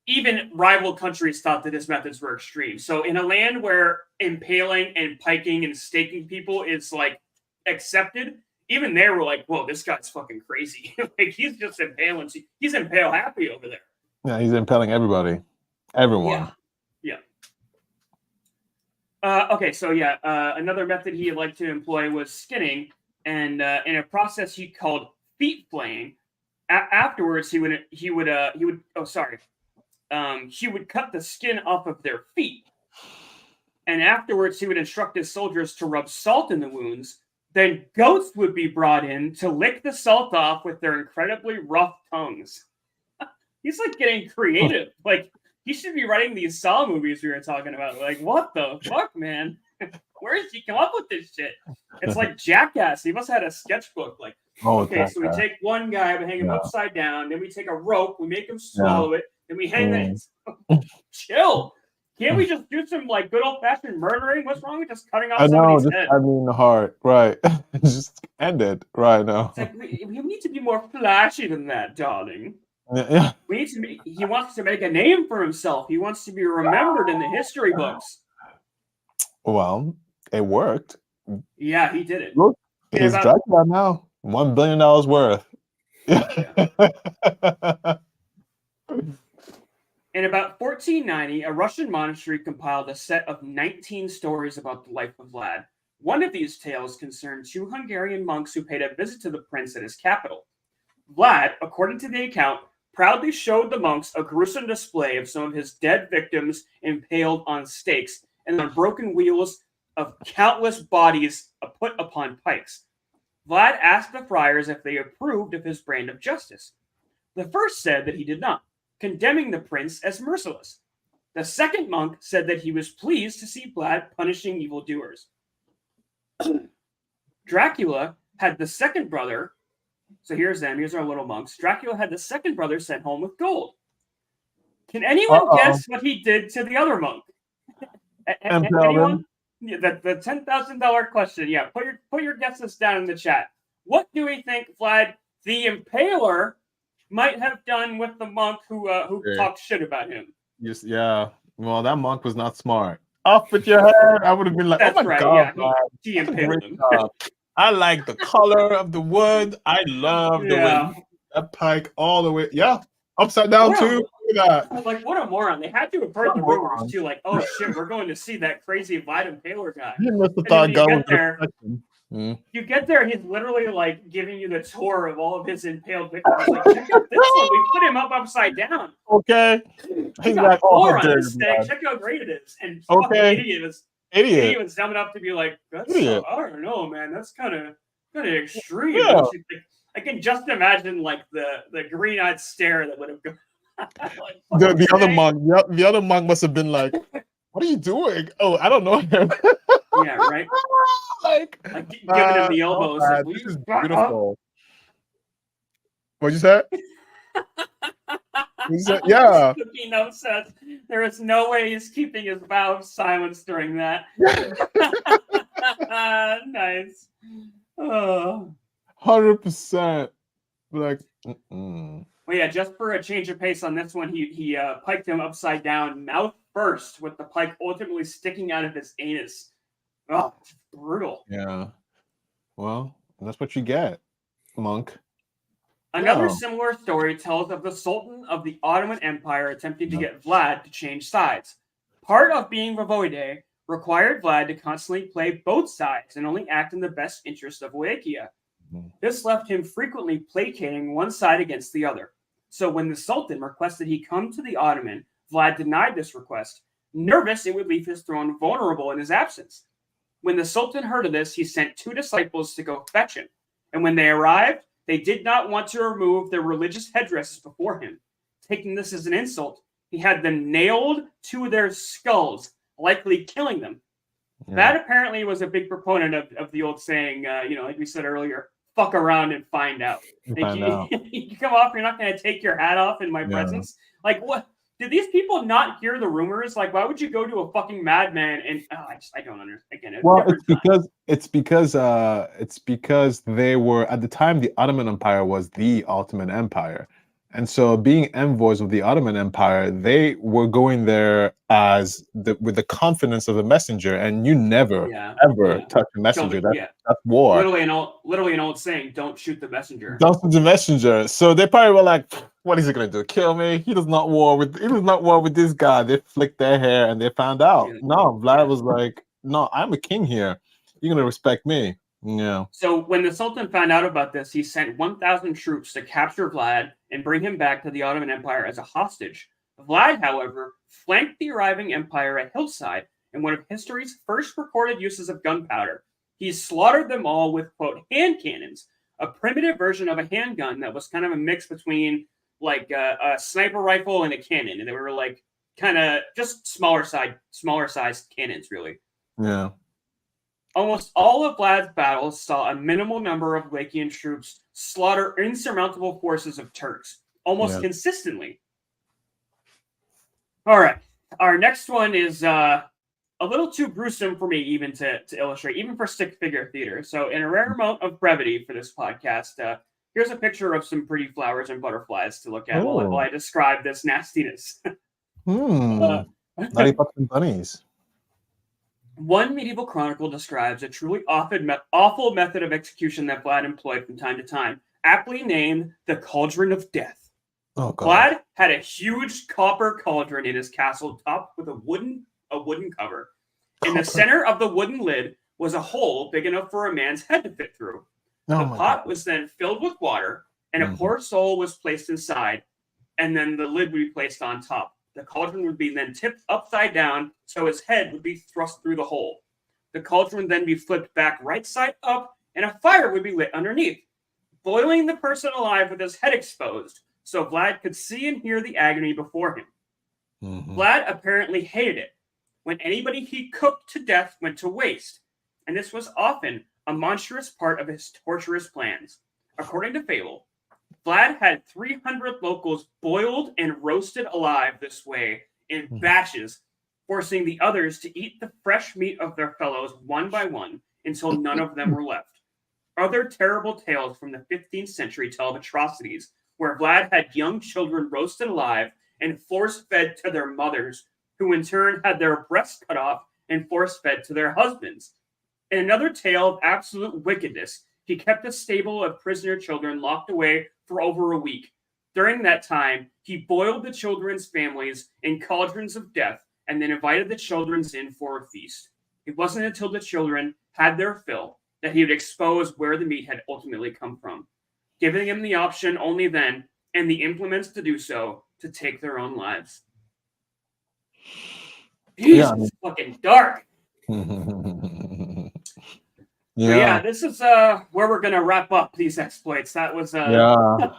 even rival countries thought that his methods were extreme. So in a land where impaling and piking and staking people is like accepted, even they were like, whoa, this guy's fucking crazy. Like he's just impaling. He's impale happy over there. Yeah, he's impaling everybody. Everyone. Yeah. Another method he liked to employ was skinning, and in a process he called feet flaying. Afterwards, he would cut the skin off of their feet, and afterwards he would instruct his soldiers to rub salt in the wounds. Then goats would be brought in to lick the salt off with their incredibly rough tongues. He's like getting creative. Like he should be writing these Saw movies we were talking about. Like, what the fuck, man? Where did he come up with this shit? It's like Jackass. He must have had a sketchbook. Like, so we take one guy, we hang him upside down, then we take a rope, we make him swallow it, then we hang him. Chill. Can't we just do some like good old fashioned murdering? What's wrong with just cutting off somebody's head? I mean, the heart, right? Just end it right now. It's like we need to be more flashy than that, darling. Yeah. We need to. He wants to make a name for himself. He wants to be remembered in the history books. Well, it worked. Yeah, he did it. Look, he's Dracula now. $1 billion worth. In about 1490, a Russian monastery compiled a set of 19 stories about the life of Vlad. One of these tales concerned 2 Hungarian monks who paid a visit to the prince at his capital. Vlad, according to the account, proudly showed the monks a gruesome display of some of his dead victims impaled on stakes and on broken wheels of countless bodies put upon pikes. Vlad asked the friars if they approved of his brand of justice. The first said that he did not. condemning the prince as merciless. The second monk said that he was pleased to see Vlad punishing evildoers. Dracula had the second brother. So here's our little monks. Dracula had the second brother sent home with gold. Can anyone guess what he did to the other monk? Anyone? Yeah, the $10,000 question. Yeah, put your guesses down in the chat. What do we think Vlad the Impaler might have done with the monk who talked shit about him? Yes, yeah. Well, that monk was not smart. Off with your head. I would have been like, That's oh my right, god, yeah, he that's a impaled great him. job. I like the color of the wood. I love the way you that pike all the way. Yeah, upside down too. Look at that. Like, what a moron. They had to have heard the rumors too, like, oh shit, we're going to see that crazy Vlad Impaler guy. You must have And thought then God you was get there, Mm. you get there, he's literally like giving you the tour of all of his impaled victims. Like, check out this one. We put him up upside down. Okay. He He's got like, oh, four how on dare this you, stake. man. Check how great it is. And Okay. fucking idiot was dumb enough to be like, that's Idiot. I don't know, man. That's kind of extreme. Yeah. I can just imagine like the green-eyed stare that would have gone. The other monk must have been like, what are you doing? Oh, I don't know him. Yeah, right. like giving him the elbows. Oh, like, this is shut up? beautiful. What'd you say? You said, yeah. Cookie note says there is no way he's keeping his vow of silence during that. Nice. Oh. 100%. Like, Well, yeah, just for a change of pace on this one, he piked him upside down, mouth first, with the pike ultimately sticking out of his anus. Oh, it's brutal. yeah. Well, that's what you get, monk. Another Yeah. similar story tells of the Sultan of the Ottoman Empire attempting to get Vlad to change sides. Part of being voivode required Vlad to constantly play both sides and only act in the best interest of Wallachia. This left him frequently placating one side against the other. So when the Sultan requested he come to the Ottoman, Vlad denied this request, nervous it would leave his throne vulnerable in his absence. When the Sultan heard of this, he sent 2 disciples to go fetch him. And when they arrived, they did not want to remove their religious headdresses before him. Taking this as an insult, he had them nailed to their skulls, likely killing them. Yeah. That apparently was a big proponent of the old saying, like we said earlier, fuck around and find out. Like, you come off, you're not going to take your hat off in my presence. Like, what? Did these people not hear the rumors? Like, why would you go to a fucking madman? And I don't understand. Again, Well, it's because they were at the time the Ottoman Empire was the Ottoman Empire, and so being envoys of the Ottoman Empire, they were going there with the confidence of a messenger, and you never ever touch a messenger. That's war. Literally an old saying: "Don't shoot the messenger." Don't shoot the messenger. So they probably were like, "What is he gonna do? Kill me? He does not war with this guy." They flicked their hair and they found out. No, Vlad was like, "No, I'm a king here. You're gonna respect me." Yeah. So when the Sultan found out about this, he sent 1,000 troops to capture Vlad and bring him back to the Ottoman Empire as a hostage. Vlad, however, flanked the arriving empire at Hillside in one of history's first recorded uses of gunpowder. He slaughtered them all with, quote, hand cannons, a primitive version of a handgun that was kind of a mix between like a sniper rifle and a cannon. And they were like kind of just smaller sized cannons, really. Yeah. Almost all of Vlad's battles saw a minimal number of Wallachian troops slaughter insurmountable forces of Turks, almost consistently. All right. Our next one is a little too gruesome for me even to illustrate, even for stick figure theater. So in a rare amount of brevity for this podcast, here's a picture of some pretty flowers and butterflies to look at while I describe this nastiness. Nutty Bucks and Bunnies. One medieval chronicle describes a truly awful method of execution that Vlad employed from time to time, aptly named the Cauldron of Death. Oh, God. Vlad had a huge copper cauldron in his castle topped with a wooden cover. In the center of the wooden lid was a hole big enough for a man's head to fit through. The pot was then filled with water, and a poor soul was placed inside, and then the lid would be placed on top. The cauldron would be then tipped upside down, so his head would be thrust through the hole. The cauldron would then be flipped back right side up, and a fire would be lit underneath. Boiling the person alive with his head exposed, so Vlad could see and hear the agony before him. Mhm. Vlad apparently hated it when anybody he cooked to death went to waste, and this was often a monstrous part of his torturous plans. According to fable, Vlad had 300 locals boiled and roasted alive this way in batches, forcing the others to eat the fresh meat of their fellows one by one until none of them were left. Other terrible tales from the 15th century tell of atrocities where Vlad had young children roasted alive and force-fed to their mothers, who in turn had their breasts cut off and force-fed to their husbands. In another tale of absolute wickedness, he kept a stable of prisoner children locked away for over a week. During that time, he boiled the children's families in cauldrons of death and then invited the children in for a feast. It wasn't until the children had their fill that he would expose where the meat had ultimately come from, giving them the option only then, and the implements to do so, to take their own lives. Jesus, Yeah. fucking dark. Yeah. But yeah, this is where we're gonna wrap up these exploits. That was Vlad.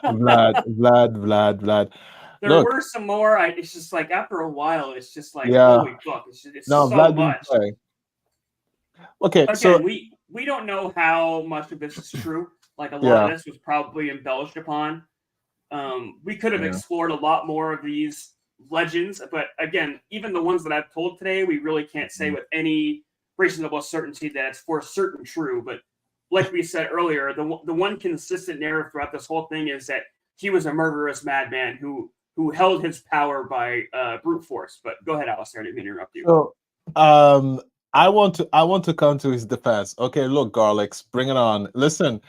There Look, were some more. It's just like after a while, it's just like Yeah. holy fuck, it's no, so Vlad didn't much. play. Okay, Again, so we don't know how much of this is true. Like a lot Yeah. of this was probably embellished upon. We could have Yeah. explored a lot more of these legends, but again, even the ones that I've told today, we really can't say with any reasonable certainty that it's for certain true. But like we said earlier, the one consistent narrative throughout this whole thing is that he was a murderous madman who held his power by brute force. But go ahead, Alistair. I didn't mean to interrupt you. So, I want to come to his defense. Okay, look, Garlics, bring it on. Listen,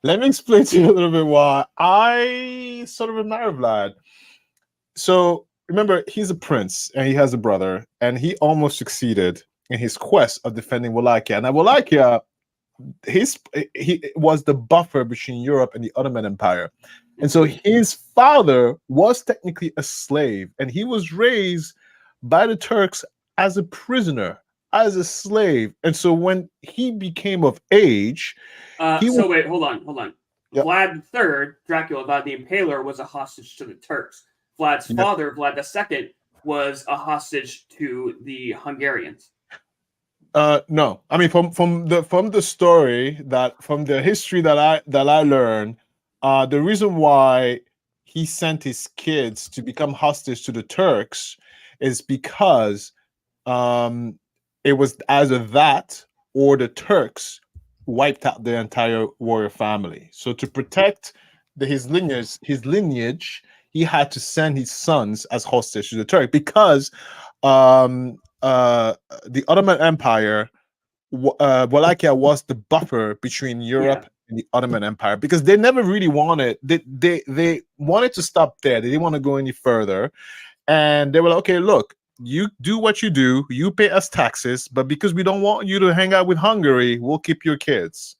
let me explain to you a little bit why I sort of admire Vlad. So remember, he's a prince and he has a brother, and he almost succeeded in his quest of defending Wallachia. And Wallachia, he was the buffer between Europe and the Ottoman Empire. And so his father was technically a slave, and he was raised by the Turks as a prisoner, as a slave. And so when he became of age, Wait, hold on. Yep. Vlad III, Dracula, Vlad the Impaler, was a hostage to the Turks. Vlad's father, Vlad II, was a hostage to the Hungarians. No, I mean from the story from the history that I learned, the reason why he sent his kids to become hostage to the Turks is because it was either that or the Turks wiped out the entire warrior family. So to protect his lineage, he had to send his sons as hostage to the Turk because the Ottoman Empire, Wallachia was the buffer between Europe and the Ottoman Empire, because they never really wanted they wanted to stop there. They didn't want to go any further, and they were like, okay, look, you do what you do, you pay us taxes, but because we don't want you to hang out with Hungary, we'll keep your kids.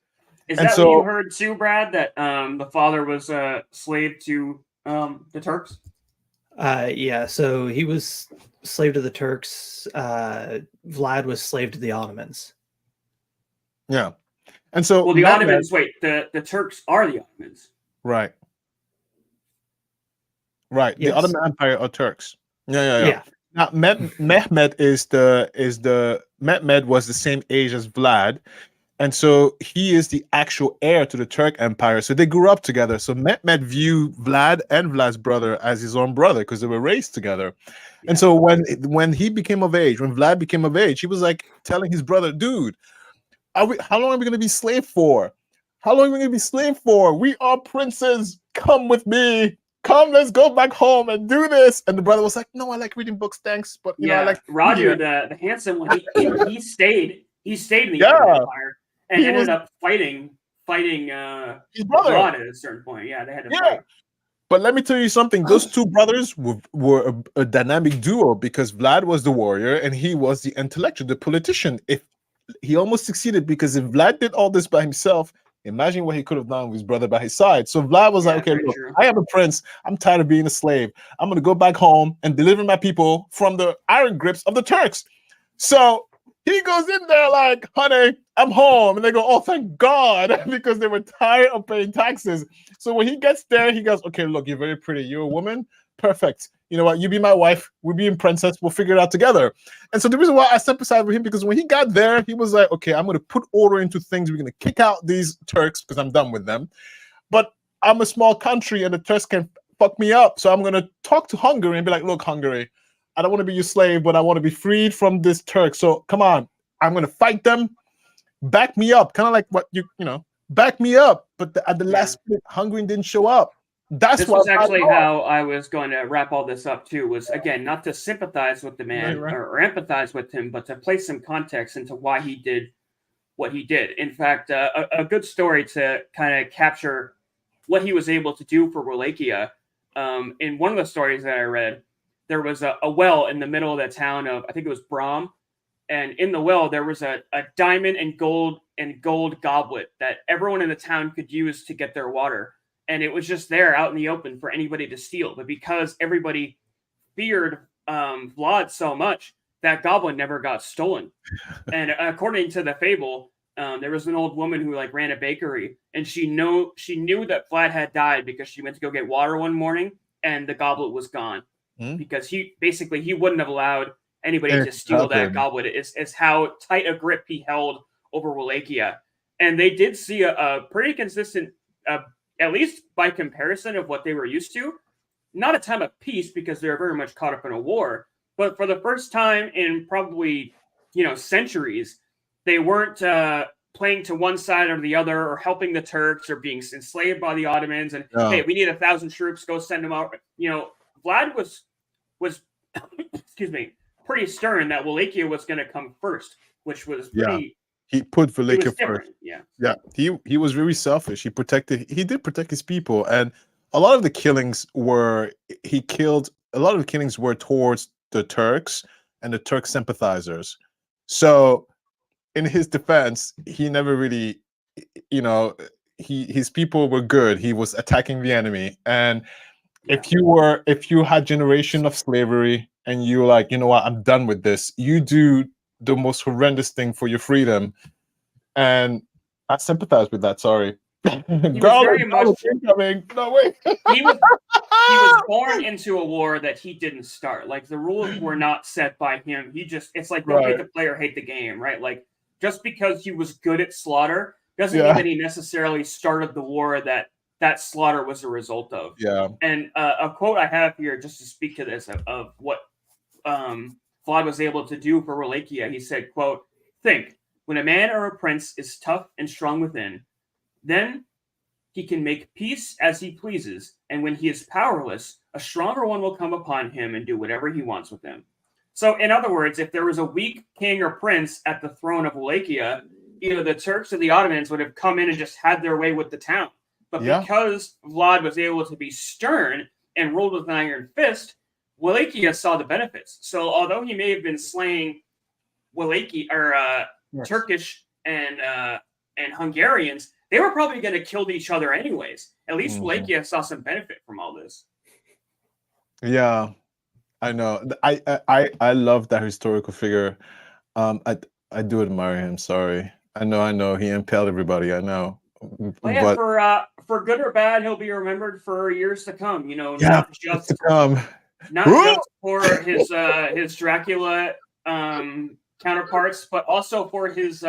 Is that what you heard too, Brad? That the father was a slave to the Turks? Yeah, so he was slave to the Turks. Vlad was slave to the Ottomans. Yeah. And so the Ottomans, the Turks are the Ottomans. Right. Right. Yes. The Ottoman Empire are Turks. Yeah. Now Mehmed Mehmed was the same age as Vlad. And so he is the actual heir to the Turk Empire. So they grew up together. So Mehmed viewed Vlad and Vlad's brother as his own brother because they were raised together. Yeah. And so when he became of age, when Vlad became of age, he was like telling his brother, dude, how long are we going to be slave for? How long are we going to be slave for? We are princes. Come with me. Come, let's go back home and do this. And the brother was like, no, I like reading books, thanks. But you know, I like Roger, the handsome one, he stayed in the Empire and ended up fighting his brother at a certain point. Yeah, they had to fight. But let me tell you something. Those two brothers were a dynamic duo, because Vlad was the warrior and he was the intellectual, the politician. If he almost succeeded, because if Vlad did all this by himself, imagine what he could have done with his brother by his side. So Vlad was like, okay, look, I am a prince. I'm tired of being a slave. I'm going to go back home and deliver my people from the iron grips of the Turks. So He goes in there like, honey, I'm home. And they go, oh, thank God, because they were tired of paying taxes. So when he gets there, he goes, okay, look, you're very pretty. You're a woman. Perfect. You know what? You be my wife. We'll be in princess. We'll figure it out together. And so the reason why I sympathize with him, because when he got there, he was like, okay, I'm going to put order into things. We're going to kick out these Turks because I'm done with them. But I'm a small country and the Turks can fuck me up. So I'm going to talk to Hungary and be like, look, Hungary, I don't want to be your slave, but I want to be freed from this Turk. So come on, I'm going to fight them. Back me up. Kind of like what back me up. But at the last minute, Hungary didn't show up. This was actually how I was going to wrap all this up too, was again, not to sympathize with the man or empathize with him, but to place some context into why he did what he did. In fact, a good story to kind of capture what he was able to do for Wallachia. In one of the stories that I read, there was a well in the middle of the town of, I think it was Brom. And in the well, there was a diamond and gold goblet that everyone in the town could use to get their water. And it was just there out in the open for anybody to steal. But because everybody feared Vlad so much, that goblet never got stolen. And according to the fable, there was an old woman who ran a bakery, and she knew that Vlad had died because she went to go get water one morning, and the goblet was gone because he wouldn't have allowed anybody to steal that goblet. It's how tight a grip he held over Wallachia. And they did see a pretty consistent, at least by comparison of what they were used to, not a time of peace because they were very much caught up in a war, but for the first time in probably, centuries, they weren't playing to one side or the other or helping the Turks or being enslaved by the Ottomans. And hey, we need 1,000 troops, go send them out. Vlad was excuse me, pretty stern that Wallachia was going to come first, which was pretty. He put Wallachia first. Yeah. He was very selfish. He did protect his people, and a lot of the killings were towards the Turks and the Turk sympathizers. So in his defense, he never really, his people were good. He was attacking the enemy. And if you had generation of slavery and you were like, you know what, I'm done with this, you do the most horrendous thing for your freedom. And I sympathize with that. Sorry. He was very much incoming. No way. He was born into a war that he didn't start. Like, the rules were not set by him. It's like, don't make the player hate the game, right? Like, just because he was good at slaughter doesn't mean that he necessarily started the war that slaughter was a result of. Yeah. And a quote I have here just to speak to this of what Vlad was able to do for Wallachia. He said, quote, "Think, when a man or a prince is tough and strong within, then he can make peace as he pleases, and when he is powerless, a stronger one will come upon him and do whatever he wants with him." So, in other words, if there was a weak king or prince at the throne of Wallachia, either the Turks or the Ottomans would have come in and just had their way with the town. But because Vlad was able to be stern and ruled with an iron fist, Wallachia saw the benefits. So, although he may have been slaying Wallachia or Turkish and Hungarians, they were probably going to kill each other anyways. At least Wallachia saw some benefit from all this. Yeah, I know. I love that historical figure. I do admire him. Sorry, I know he impaled everybody. I know. Well, yeah, but for good or bad, he'll be remembered for years to come. Not just for his Dracula counterparts, but also for his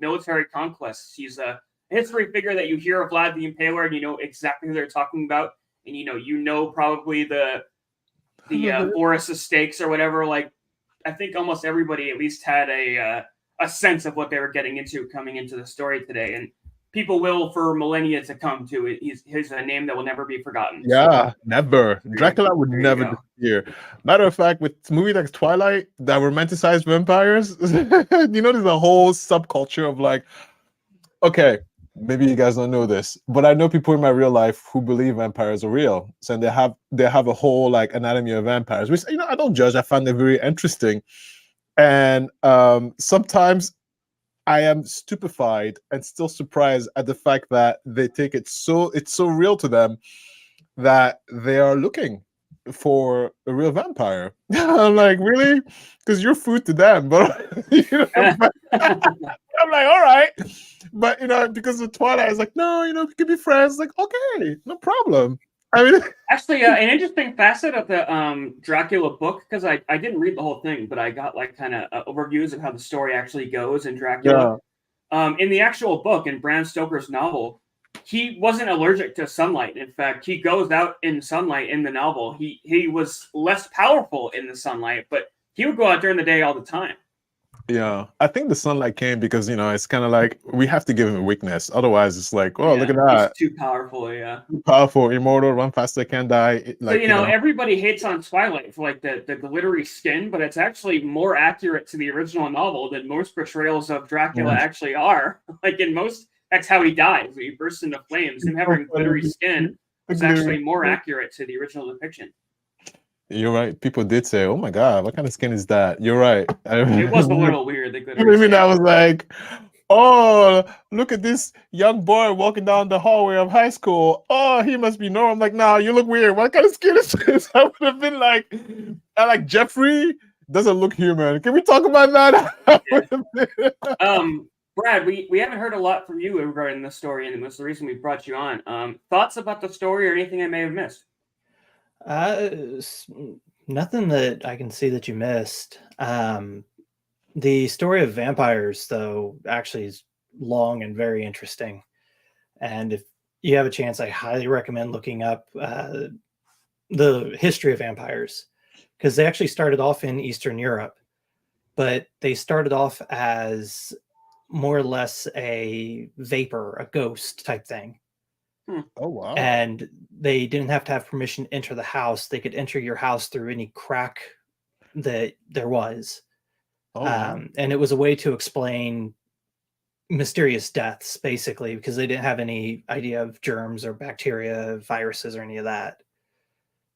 military conquests. He's a history figure that you hear of Vlad the Impaler, and you know exactly who they're talking about, and you know probably the Forest of Stakes or whatever. Like, I think almost everybody at least had a sense of what they were getting into coming into the story today, and people will for millennia to come to. He's a name that will never be forgotten. Yeah, never. Dracula would never disappear. Matter of fact, with movies like Twilight that romanticize vampires, there's a whole subculture of like, okay, maybe you guys don't know this, but I know people in my real life who believe vampires are real. So they have a whole like anatomy of vampires, which I don't judge. I find it very interesting. And sometimes I am stupefied and still surprised at the fact that they take it's so real to them that they are looking for a real vampire. I'm like, really? Because you're food to them, but I'm like, all right. But because of Twilight, I was like, no, we could be friends. Like, okay, no problem. I mean, Actually, an interesting facet of the Dracula book, because I didn't read the whole thing, but I got like kind of overviews of how the story actually goes in Dracula. In the actual book, in Bram Stoker's novel, he wasn't allergic to sunlight. In fact, he goes out in sunlight in the novel. He was less powerful in the sunlight, but he would go out during the day all the time. yeah, I think the sunlight came because it's kind of like we have to give him a weakness. Otherwise, it's like, oh, look at that, He's too powerful. Yeah, too powerful, immortal, run faster, can't die. So everybody hates on Twilight for like the glittery skin, but it's actually more accurate to the original novel than most portrayals of Dracula actually are. Like in most, that's how he dies. He bursts into flames. Him having glittery skin is actually more accurate to the original depiction. You're right. People did say, "Oh my God, what kind of skin is that?" You're right. It was a little weird. The glittery skin. I was like, "Oh, look at this young boy walking down the hallway of high school. Oh, he must be normal." I'm like, "No, you look weird. What kind of skin is this?" I would have been like, "I like Jeffrey doesn't look human." Can we talk about that? Brad, we haven't heard a lot from you regarding the story, and that's the reason we brought you on. Thoughts about the story or anything I may have missed? Nothing that I can see that you missed. The story of vampires, though, actually is long and very interesting. And if you have a chance, I highly recommend looking up the history of vampires, because they actually started off in Eastern Europe, but they started off as more or less a vapor, a ghost type thing. Oh, wow. And they didn't have to have permission to enter the house. They could enter your house through any crack that there was. And it was a way to explain mysterious deaths, basically, because they didn't have any idea of germs or bacteria, viruses, or any of that.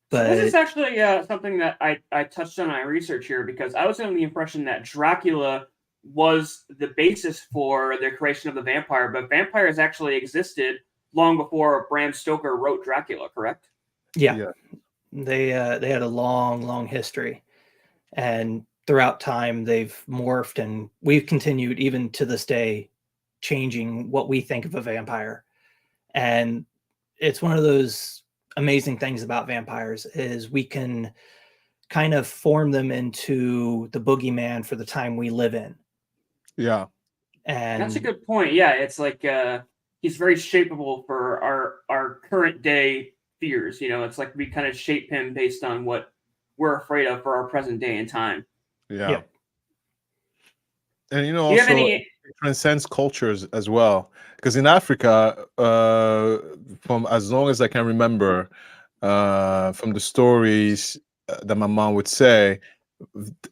But so this is actually something that I touched on in my research here, because I was under the impression that Dracula was the basis for the creation of the vampire, but vampires actually existed long before Bram Stoker wrote Dracula, correct? Yeah. They had a long history, and throughout time they've morphed, and we've continued even to this day changing what we think of a vampire. And it's one of those amazing things about vampires is we can kind of form them into the boogeyman for the time we live in. Yeah. And that's a good point. Yeah, it's like he's very shapeable for our current day fears. It's like we kind of shape him based on what we're afraid of for our present day and time. Yeah. And also it transcends cultures as well. Because in Africa, from as long as I can remember, from the stories that my mom would say,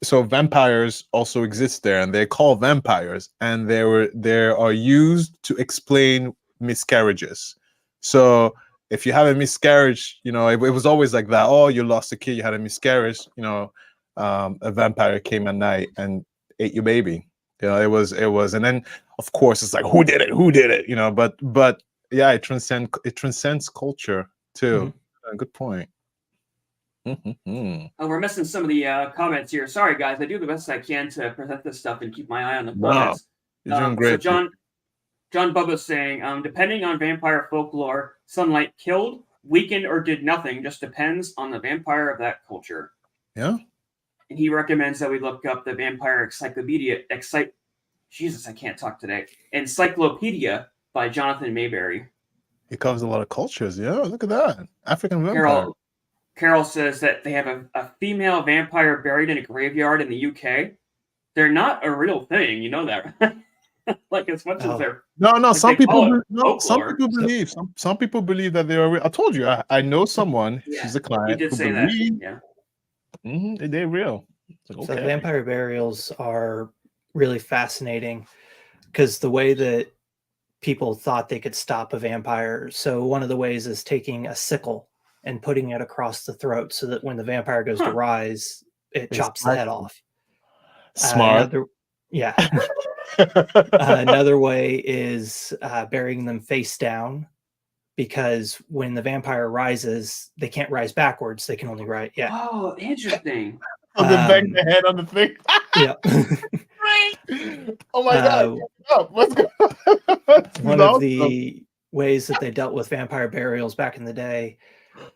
so vampires also exist there, and they're called vampires, and they are used to explain miscarriages. So if you have a miscarriage, it was always like that. Oh, you lost a kid, you had a miscarriage. A vampire came at night and ate your baby. It was, and then of course it's like, who did it? But yeah, it transcends culture too. Mm-hmm. Good point. Oh, we're missing some of the comments here. Sorry, guys. I do the best I can to present this stuff and keep my eye on the comments. You're doing great. So John Bubba's saying, depending on vampire folklore, sunlight killed, weakened, or did nothing. Just depends on the vampire of that culture. Yeah. And he recommends that we look up the Vampire Encyclopedia. Jesus, I can't talk today. Encyclopedia by Jonathan Mayberry. He covers a lot of cultures. Yeah, look at that. African vampire. Carol says that they have a female vampire buried in a graveyard in the UK. They're not a real thing, you know that, right? Like as much as they're no. Like some people believe. Some people believe that they are real. I told you. I know someone. She's a client. You did say that. Yeah. They're real. Like, okay. So vampire burials are really fascinating because the way that people thought they could stop a vampire. So one of the ways is taking a sickle and putting it across the throat so that when the vampire goes to rise, it chops the head off. Smart. Another way is burying them face down because when the vampire rises, they can't rise backwards. They can only rise. Yeah. Oh, interesting. Oh, then bang the head on the thing. Yeah. Oh my god. Let's go. One of the ways that they dealt with vampire burials back in the day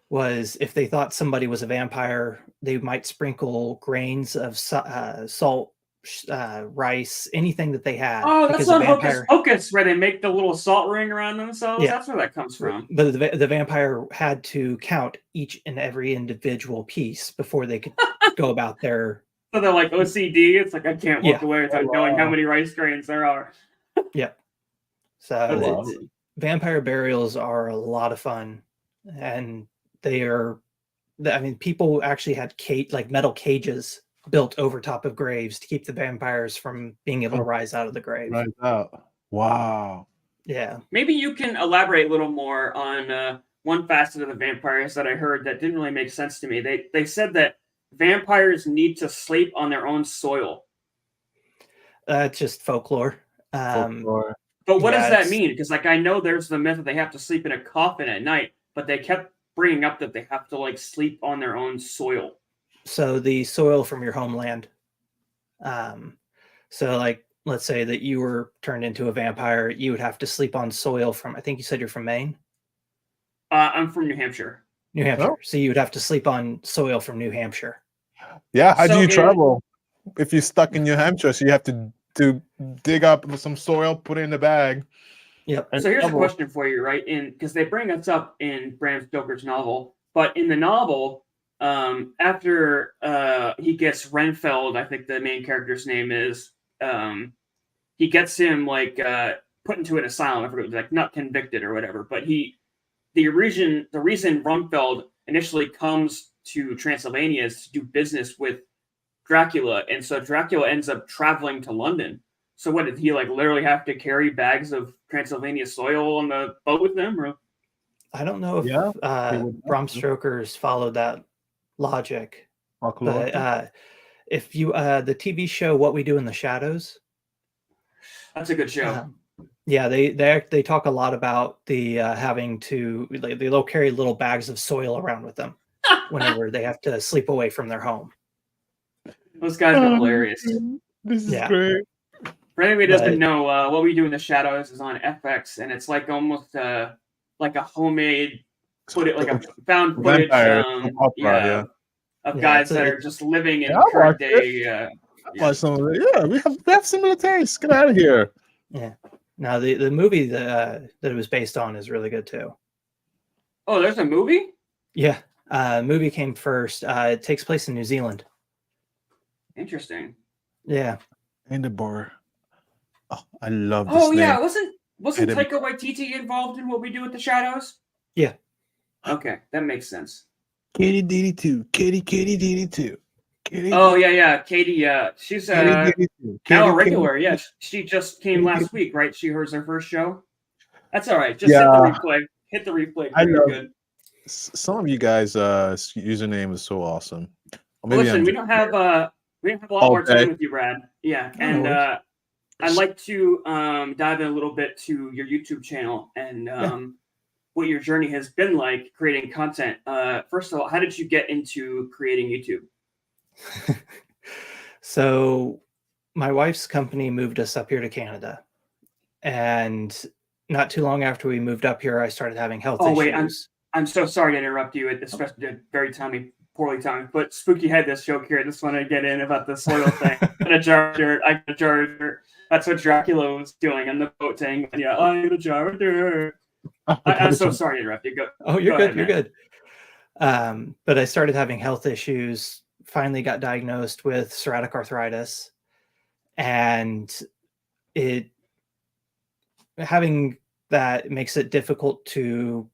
was if they thought somebody was a vampire, they might sprinkle grains of salt, rice, anything that they had. Oh, because that's on a vampire, Hocus Pocus, where they make the little salt ring around themselves. Yeah. That's where that comes from. But the vampire had to count each and every individual piece before they could go about their. So they're like OCD. It's like I can't walk Yeah. away without knowing how many rice grains there are. Yeah. So vampire burials are a lot of fun, and they are. I mean, people actually had metal cages built over top of graves to keep the vampires from being able to rise out of the grave. Rise out. Wow. Yeah. Maybe you can elaborate a little more on one facet of the vampires that I heard that didn't really make sense to me. They said that vampires need to sleep on their own soil. It's just folklore. Folklore. But what does that mean? Because I know there's the myth that they have to sleep in a coffin at night, but they kept bringing up that they have to sleep on their own soil. So the soil from your homeland. So let's say that you were turned into a vampire, you would have to sleep on soil from, I think you said you're from Maine? I'm from New Hampshire. New Hampshire. So you would have to sleep on soil from New Hampshire. Yeah, how do you travel if you're stuck in New Hampshire? So you have to dig up some soil, put it in the bag. Yep. So here's a question for you, right? Because they bring us up in Bram Stoker's novel, but in the novel, after he gets Renfeld, I think the main character's name is, he gets him put into an asylum. I forget, not convicted or whatever. But the reason Renfeld initially comes to Transylvania is to do business with Dracula, and so Dracula ends up traveling to London. So what, did he literally have to carry bags of Transylvania soil on the boat with him? Or? I don't know if Bram Stoker's followed that logic. But if you the TV show What We Do in the Shadows, that's a good show. Yeah, they talk a lot about the having to they'll carry little bags of soil around with them whenever they have to sleep away from their home. Those guys are hilarious. This is great. For anybody who doesn't know, What We Do in the Shadows is on FX, and it's almost like a homemade a found footage of guys that are just living in current day. Watch some of it. Yeah, we have similar tastes. Get out of here. Yeah. Now the movie that it was based on is really good too. Oh, there's a movie? Yeah. Movie came first. It takes place in New Zealand. Interesting. Yeah. Edinburgh. Oh, I love this. Oh yeah, wasn't Taika Waititi involved in What We Do with the Shadows? Yeah. Okay, that makes sense. Katie DD2. Katie DD2. Oh yeah. Katie, she's now a regular. Yes, she just came last week, right? She heard her first show. That's all right. Just hit the replay. I love good. Some of you guys' username is so awesome. Listen, we don't have a lot more time with you, Brad. Yeah, and I'd like to dive in a little bit to your YouTube channel and what your journey has been like creating content. First of all, how did you get into creating YouTube? So my wife's company moved us up here to Canada, and not too long after we moved up here, I started having health issues. Wait, I'm so sorry to interrupt you, especially very poorly timed, but Spooky had this joke here. I just want to get in about the soil thing. I got a jar of dirt. That's what Dracula was doing on the boat, saying, "Yeah, I got a jar of dirt." I'm so sorry to interrupt you. You're good. You're good. But I started having health issues. Finally got diagnosed with psoriatic arthritis, and having that makes it difficult to,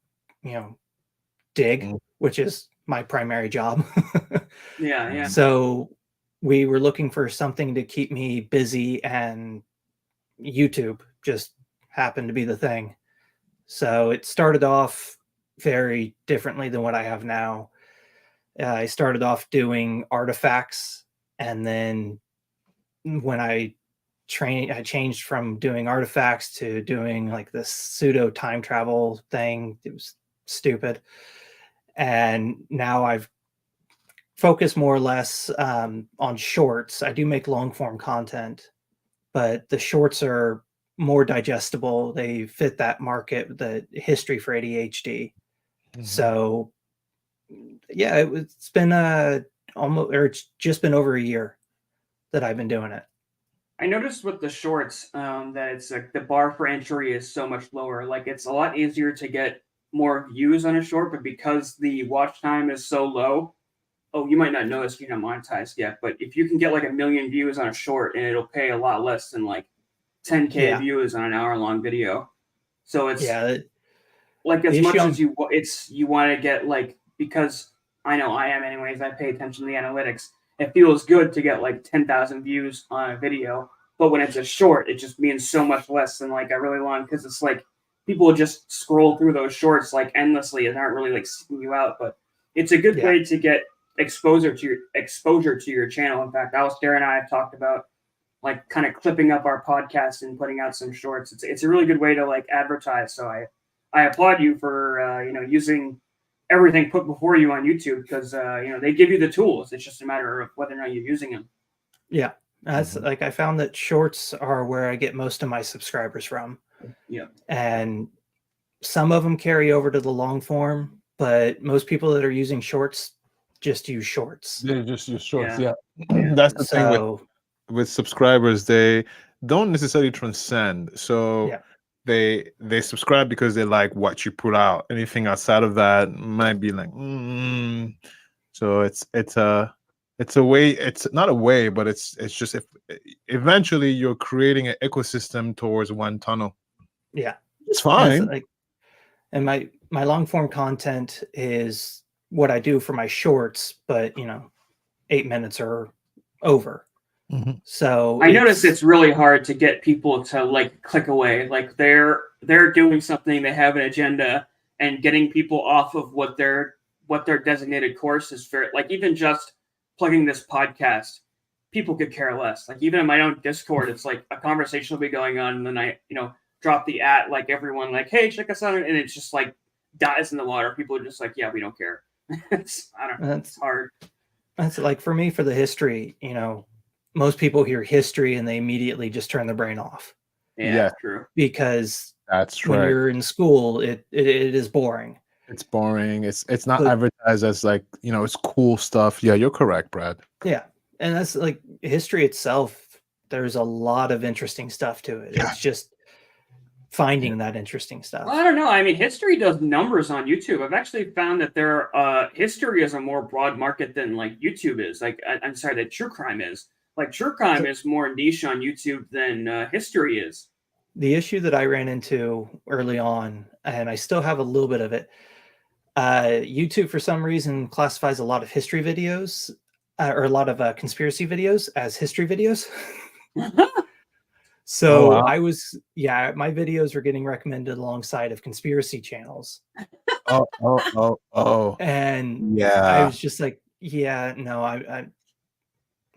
dig, which is my primary job. Yeah. So we were looking for something to keep me busy, and YouTube just happened to be the thing. So it started off very differently than what I have now. I started off doing artifacts, and then when I I changed from doing artifacts to doing like this pseudo time travel thing. It was stupid. And now I've focused more or less on shorts. I do make long form content, but the shorts are more digestible. They fit that market, the history for ADHD. So yeah, it's been it's just been over a year that I've been doing it. I noticed with the shorts that it's like the bar for entry is so much lower. Like it's a lot easier to get more views on a short, but because the watch time is so low, you might not notice you're not monetized yet, but if you can get like 1 million views on a short, and it'll pay a lot less than like 10K views on an hour-long video. So it's like as much as you want to get like, because I know I am anyways, I pay attention to the analytics. It feels good to get like 10,000 views on a video, but when it's a short, it just means so much less than like a really long, because it's like people just scroll through those shorts like endlessly and aren't really like seeking you out. But it's a good way to get exposure to your channel. In fact, Alistair and I have talked about like kind of clipping up our podcast and putting out some shorts. It's a really good way to like advertise. So I applaud you for using everything put before you on YouTube, because they give you the tools. It's just a matter of whether or not you're using them. Yeah, that's like I found that shorts are where I get most of my subscribers from. Yeah, and some of them carry over to the long form, but most people that are using shorts just use shorts. They just use shorts. Yeah. That's the thing with subscribers. They don't necessarily transcend. So they subscribe because they like what you put out. Anything outside of that might be like so it's a way, it's not a way, but it's just if eventually you're creating an ecosystem towards one tunnel. It's fine. And my long form content is what I do for my shorts, but 8 minutes or over. So I noticed it's really hard to get people to like click away. Like they're doing something, they have an agenda, and getting people off of what their designated course is fair. Like even just plugging this podcast, people could care less. Like even in my own Discord, it's like a conversation will be going on, and then I drop the like everyone like, hey, check us out, and it's just like dies in the water. People are just like, yeah, we don't care. It's hard. That's like for me, for the history, most people hear history and they immediately just turn their brain off. Yeah, true. Because that's when you're in school, it is boring. It's boring. It's not advertised as like, it's cool stuff. Yeah, you're correct, Brad. Yeah. And that's like history itself. There's a lot of interesting stuff to it. It's just finding that interesting stuff. Well, I don't know. I mean, history does numbers on YouTube. I've actually found that history is a more broad market than like YouTube is. Like, I'm sorry, that true crime is. Like, true crime is more niche on YouTube than history is. The issue that I ran into early on, and I still have a little bit of it, YouTube for some reason classifies a lot of history videos or a lot of conspiracy videos as history videos. So my videos were getting recommended alongside of conspiracy channels. And I was just like,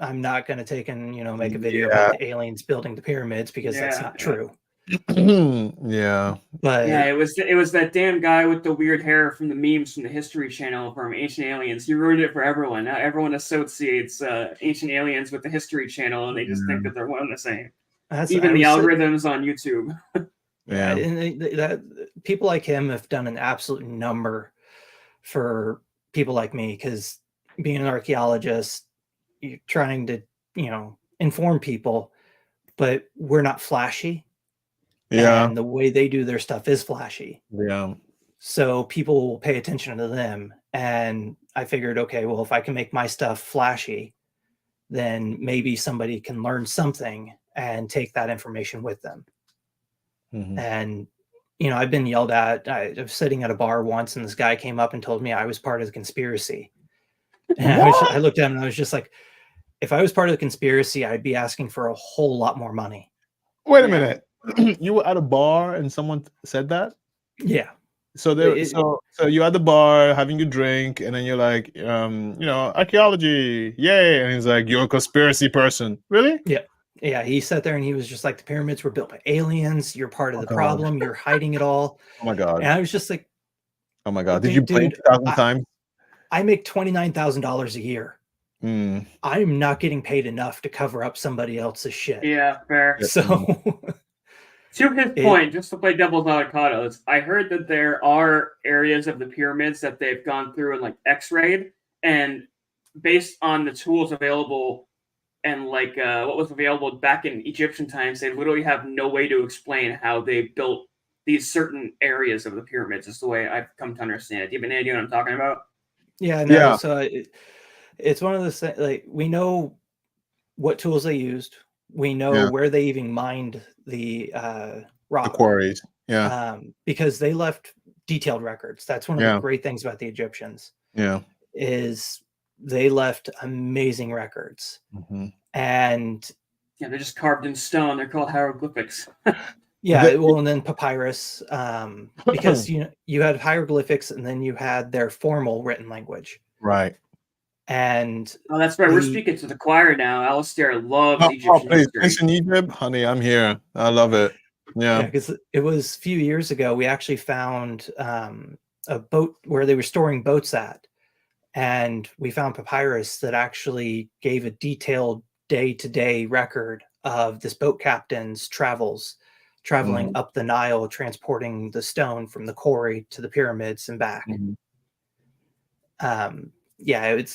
I'm not going to take and, make a video about the aliens building the pyramids, because that's not true. But it was that damn guy with the weird hair from the memes from the History Channel from Ancient Aliens. He ruined it for everyone. Now everyone associates Ancient Aliens with the History Channel, and they just think that they're one and the same. Even the algorithms on YouTube. And that people like him have done an absolute number for people like me, because being an archaeologist, you're trying to, inform people, but we're not flashy. And the way they do their stuff is flashy. So people will pay attention to them. And I figured, okay, well, if I can make my stuff flashy, then maybe somebody can learn something and take that information with them. And, I've been yelled at. I was sitting at a bar once, and this guy came up and told me I was part of the conspiracy. And I looked at him and I was just like, if I was part of the conspiracy, I'd be asking for a whole lot more money. Wait a minute. You were at a bar and someone said that? Yeah. So so you're at the bar having your drink, and then you're like, archaeology, yay! And he's like, you're a conspiracy person, really? Yeah. Yeah, he sat there and he was just like, the pyramids were built by aliens. You're part of the God. problem. You're hiding it all. Oh my God. And I was just like, Oh my God. Did you blink 1,000 times? I make $29,000 a year. Mm. I'm not getting paid enough to cover up somebody else's shit. Yeah, fair. So to his point, just to play devil's avocado, I heard that there are areas of the pyramids that they've gone through and like X-rayed, and based on the tools available and like what was available back in Egyptian times, they literally have no way to explain how they built these certain areas of the pyramids. Is the way I've come to understand it. Do you have any idea what I'm talking about? Yeah, no. Yeah. So it's one of the things, like, we know what tools they used. We know where they even mined the rock. The quarries. Yeah. Because they left detailed records. That's one of the great things about the Egyptians. Yeah. Is they left amazing records. Mm-hmm. And they're just carved in stone. They're called hieroglyphics. Yeah, well, and then papyrus, because you had hieroglyphics, and then you had their formal written language. Right. And that's right. We're speaking to the choir now. Alistair loves Egyptian history. It's in Egypt, honey. I'm here. I love it. Yeah, because it was a few years ago. We actually found a boat where they were storing boats at, and we found papyrus that actually gave a detailed day-to-day record of this boat captain's traveling up the Nile, transporting the stone from the quarry to the pyramids and back. Yeah, they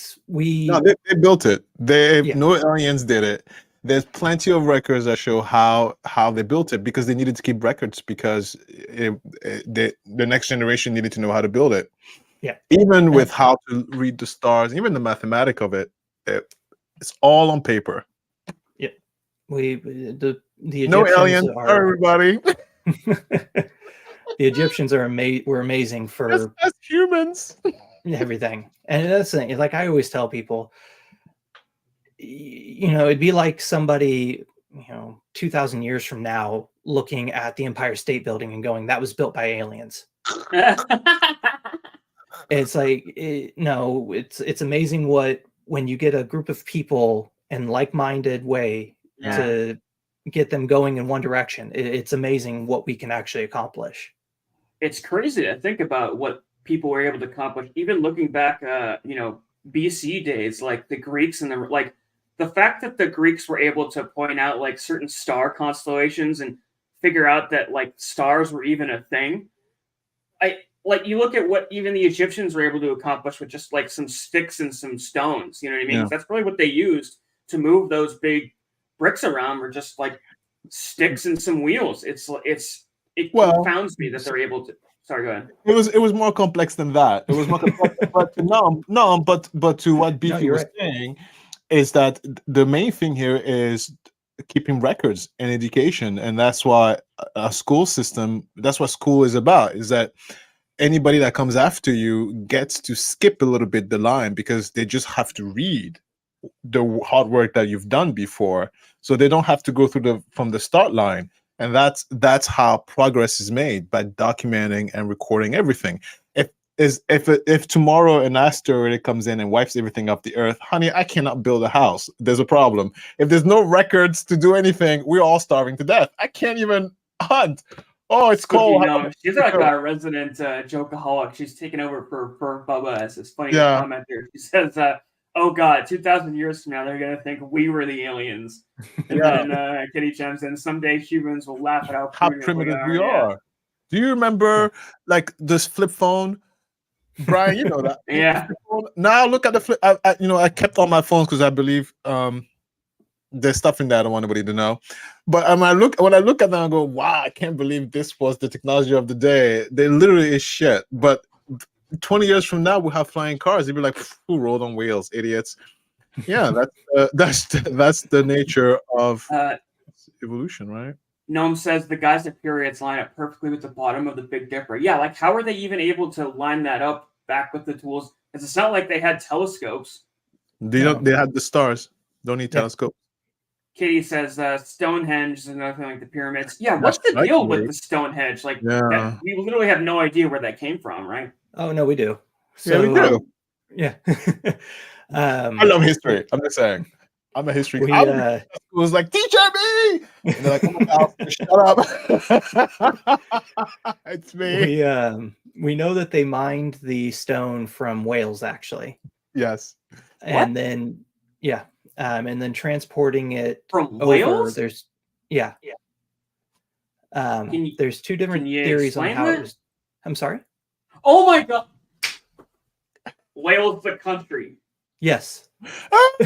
built it. No aliens did it. There's plenty of records that show how they built it, because they needed to keep records, because the next generation needed to know how to build it. Yeah, even with how to read the stars, even the mathematics of it, it's all on paper. Yeah, the Egyptians no aliens, everybody. The Egyptians were amazing for as humans. Everything. And that's the thing, like I always tell people, it'd be like somebody 2,000 years from now looking at the Empire State Building and going, that was built by aliens. It's like, no, it's amazing when you get a group of people in like-minded way to get them going in one direction. It's amazing what we can actually accomplish. It's crazy to think about what people were able to accomplish, even looking back, BC days, like the Greeks and the fact that the Greeks were able to point out like certain star constellations and figure out that like stars were even a thing. You look at what even the Egyptians were able to accomplish with just like some sticks and some stones. You know what I mean? Yeah. That's really what they used to move those big bricks around, were just like sticks and some wheels. It confounds me that they're able to. Sorry, go ahead. It was more complex than that. It was more complex, but to what Beefy was saying is that the main thing here is keeping records and education, and that's why a school system. That's what school is about. Is that anybody that comes after you gets to skip a little bit the line, because they just have to read the hard work that you've done before, so they don't have to go through from the start line. And that's how progress is made, by documenting and recording everything. If tomorrow an asteroid comes in and wipes everything off the earth, honey, I cannot build a house. There's a problem. If there's no records to do anything, we're all starving to death. I can't even hunt. Oh, it's cold. She's like a resident jokeaholic. She's taken over for Bubba. It's funny comment there. She says, "Oh God, 2,000 years from now, they're gonna think we were the aliens." And then Kitty chimes in, "Someday humans will laugh at how primitive we are." Yeah. Do you remember like this flip phone, Brian? You know that. Yeah. Now look at the flip. I kept all my phones because I believe there's stuff in there I don't want anybody to know. But when I look at them, I go, "Wow, I can't believe this was the technology of the day." They literally is shit. But 20 years from now, we'll have flying cars. They'd be like, "Who rode on wheels, idiots?" Yeah, that's the nature of evolution, right? Gnome says the guys at periods line up perfectly with the bottom of the Big Dipper. Yeah, like how are they even able to line that up back with the tools? Because it's not like they had telescopes. They had the stars. Don't need telescopes. Katie says Stonehenge is another thing like the pyramids. Yeah, what's the deal with the Stonehenge? Like, we literally have no idea where that came from, right? Oh no, we do. So, we do. Yeah. I love history. I'm just saying. I'm a history. We, It was like, teacher me, and they're like, oh my God, shut up. It's me. we know that they mined the stone from Wales, actually, Yes. and then and then transporting it From over. Wales? There's Can there's two different you theories on explain how that? it was. I'm sorry. Oh my God! Wales, the country. Yes.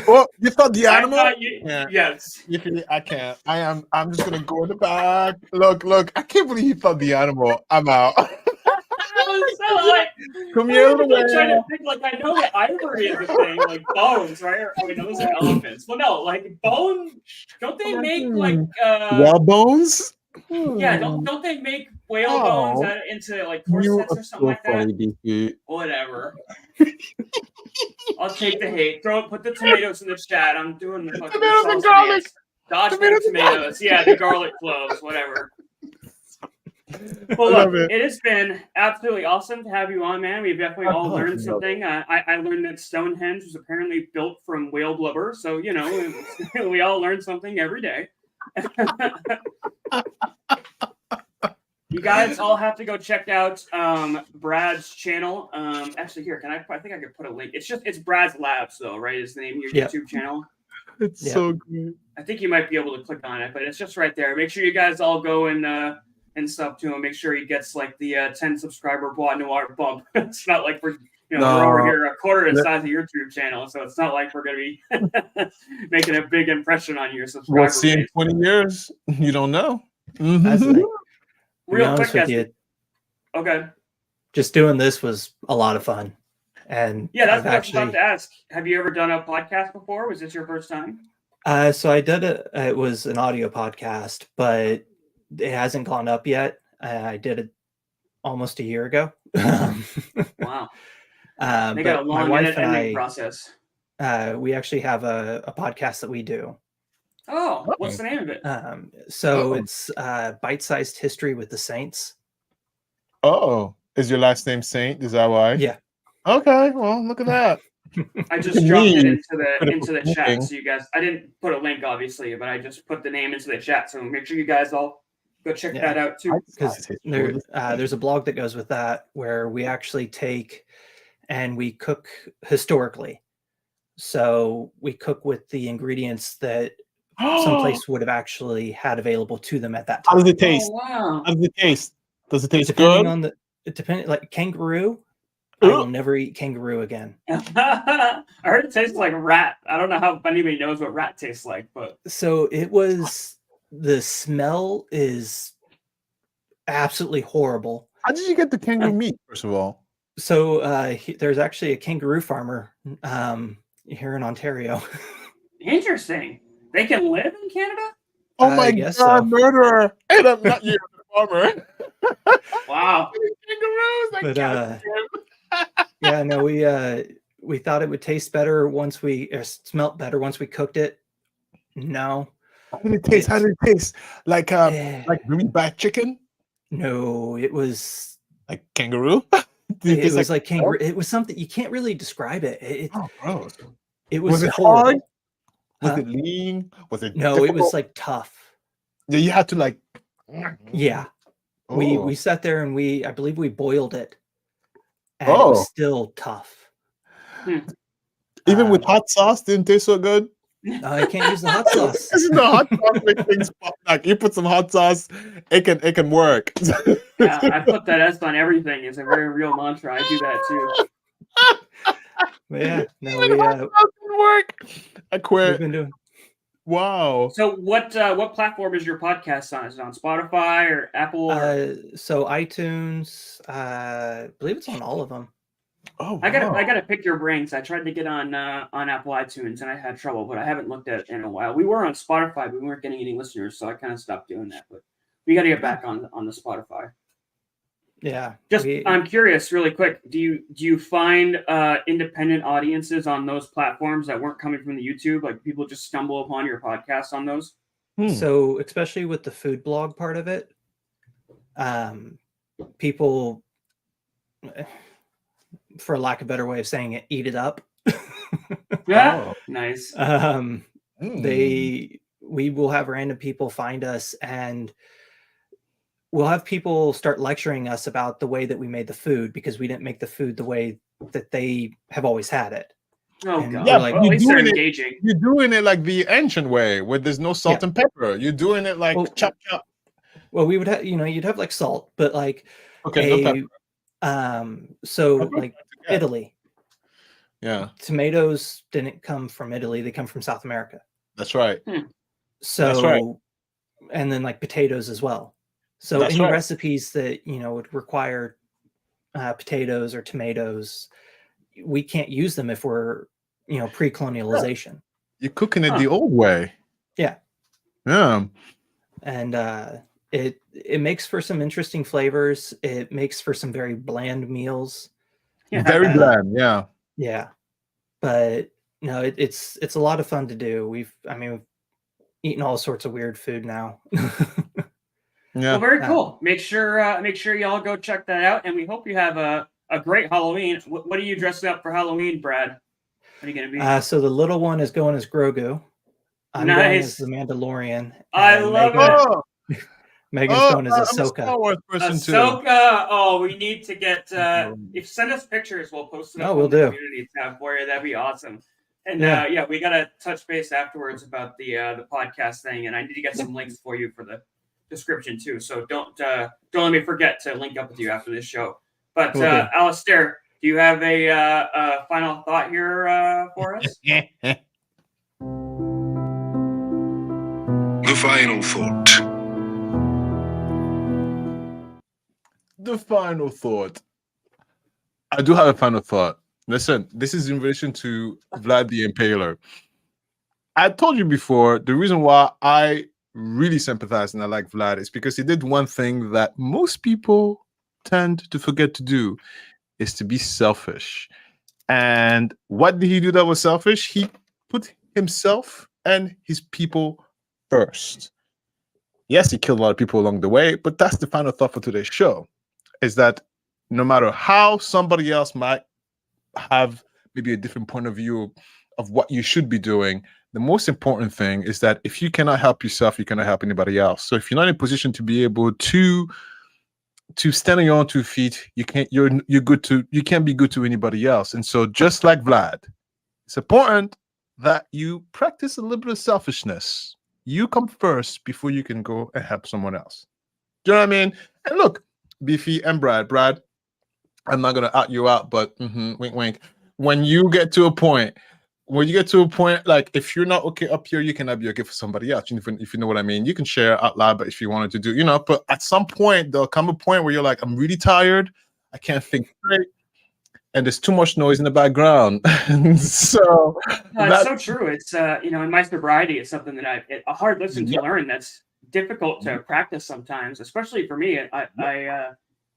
Well, you thought the I animal? thought you, Yeah. Yes. I can't. I'm just gonna go in the back. Look. I can't believe he thought the animal. I'm out. I was so like, Come here, little like trying to whale. think. Like I know that ivory is a thing, like bones, right? Or, wait, no, those are elephants. Well, no, like bone. Don't they make like Whale bones? Yeah, don't they make whale Oh. bones into like You corsets are or something so like that? funny, DC. Whatever. I'll take the hate. Put the tomatoes in the chat. I'm doing the fucking Tomatoes and sauce garlic. dance. Dodge Tomatoes the and garlic. tomatoes. Yeah, the garlic cloves, whatever. Well, love look, it. it has been absolutely awesome to have you on, man. We've definitely all learned something. I learned that Stonehenge was apparently built from whale blubber, so you know we all learn something every day. You guys all have to go check out Brad's channel. Actually, here, I think I could put a link. It's Brad's Labs, though, right? Is the name of your YouTube channel? It's so great. I think you might be able to click on it, but it's just right there. Make sure you guys all go and sub to him. Make sure he gets like the 10 subscriber Bois Noir bump. It's not like we're over here a quarter the size of your YouTube channel, so it's not like we're gonna be making a big impression on your subscriber We'll see in base. 20 years. You don't know. Real quick, guys. Okay. Just doing this was a lot of fun. And yeah, that's what I was about to ask. Have you ever done a podcast before? Was this your first time? So I did it was an audio podcast, but it hasn't gone up yet. I did it almost a year ago. Wow. They got a long editing process. We actually have a podcast that we do. Oh, what's the name of it? It's Bite-Sized History with the Saints. Oh, is your last name Saint? Is that why? Yeah. Okay, well, look at that. I just dropped it into the chat, so you guys. I didn't put a link, obviously, but I just put the name into the chat. So make sure you guys all go check that out too. Because there's a blog that goes with that where we actually take and we cook historically. So we cook with the ingredients that someplace would have actually had available to them at that time. How does it taste? Oh, wow. How does it taste? Does it taste Depending good? Like kangaroo. I will never eat kangaroo again. I heard it tastes like rat. I don't know how anybody knows what rat tastes like, but so it was. The smell is absolutely horrible. How did you get the kangaroo meat, first of all? So there's actually a kangaroo farmer here in Ontario. Interesting. They can live in Canada? Oh my God, murderer! And I'm not you, the farmer. Wow. Kangaroos. Yeah, no, we thought it would taste better once smelt better once we cooked it. No. How did it taste? How did it taste? Like really bad chicken? No, it was like kangaroo. It was like kangaroo. It was something you can't really describe it. Gross. It was it horrible. hard? Was it lean? Was it no? difficult? It was like tough. Yeah, you had to like. Yeah, we sat there and I believe we boiled it, and it was still tough. Even with hot sauce, didn't taste so good. I can't use the hot sauce. The hot sauce makes things pop. Like you put some hot sauce, it can work. Yeah, I put that S on everything. It's a very real mantra. I do that too. Yeah, no, work. I quit. We've been doing. Wow. So what platform is your podcast on? Is it on Spotify or Apple? So iTunes. I believe it's on all of them. Oh, wow. I gotta pick your brains. I tried to get on Apple iTunes and I had trouble, but I haven't looked at it in a while. We were on Spotify, but we weren't getting any listeners, so I kind of stopped doing that. But we got to get back on the Spotify. Yeah. I'm curious, really quick. Do you find independent audiences on those platforms that weren't coming from the YouTube? Like people just stumble upon your podcast on those? So especially with the food blog part of it, people, for lack of a better way of saying it, eat it up. Yeah, nice. We will have random people find us, and we'll have people start lecturing us about the way that we made the food, because we didn't make the food the way that they have always had it. Oh And god! Yeah, like, Well, at least they're doing it- engaging. You're doing it like the ancient way, where there's no salt Yeah. and pepper. You're doing it like Well- chop chop. well, we would have, you'd have like salt, but like Okay, no pepper. so Okay. like Italy, Yeah, tomatoes didn't come from Italy; they come from South America. that's right. So, That's right. and then like potatoes as well. So That's any right. recipes that would require potatoes or tomatoes, we can't use them if we're pre-colonialization. You're cooking it the old way. Yeah. Yeah. And it makes for some interesting flavors. It makes for some very bland meals. Very bland. Yeah. Yeah, but it's a lot of fun to do. We've eaten all sorts of weird food now. Yeah. Well, very cool. Make sure y'all go check that out, and we hope you have a great Halloween. What are you dressed up for Halloween, Brad? What are you gonna be? So the little one is going as Grogu. I'm going as the Mandalorian. I and love Megan- it. Megan's going as I'm a Ahsoka. Star Wars person too. Ahsoka. Oh, we need to get. If send us pictures, we'll post it up we'll on the do. community tab for you. That'd be awesome. And Yeah. we gotta touch base afterwards about the podcast thing, and I need to get some links for you for the description too. So don't let me forget to link up with you after this show. But Will do. Alistair, do you have a final thought here for us? The final thought. The final thought. I do have a final thought. Listen, this is in relation to Vlad the Impaler. I told you before, the reason why I really sympathize and I like Vlad is because he did one thing that most people tend to forget to do, is to be selfish. And what did he do that was selfish? He put himself and his people first. Yes, he killed a lot of people along the way, but that's the final thought for today's show, is that no matter how somebody else might have maybe a different point of view of what you should be doing, the most important thing is that if you cannot help yourself, you cannot help anybody else. So if you're not in a position to be able to stand on your own 2 feet, you can't be good to anybody else. And so just like Vlad, it's important that you practice a little bit of selfishness. You come first before you can go and help someone else. Do you know what I mean? And look, Beefy and Brad, I'm not gonna out you out, but wink, wink. When you get to a point, like if you're not okay up here, you cannot be okay for somebody else. If you know what I mean, you can share out loud, but if you wanted to do, but at some point there'll come a point where you're like, I'm really tired, I can't think straight, and there's too much noise in the background. So It's so true. It's in my sobriety, it's something that a hard lesson to learn. That's difficult to practice sometimes, especially for me.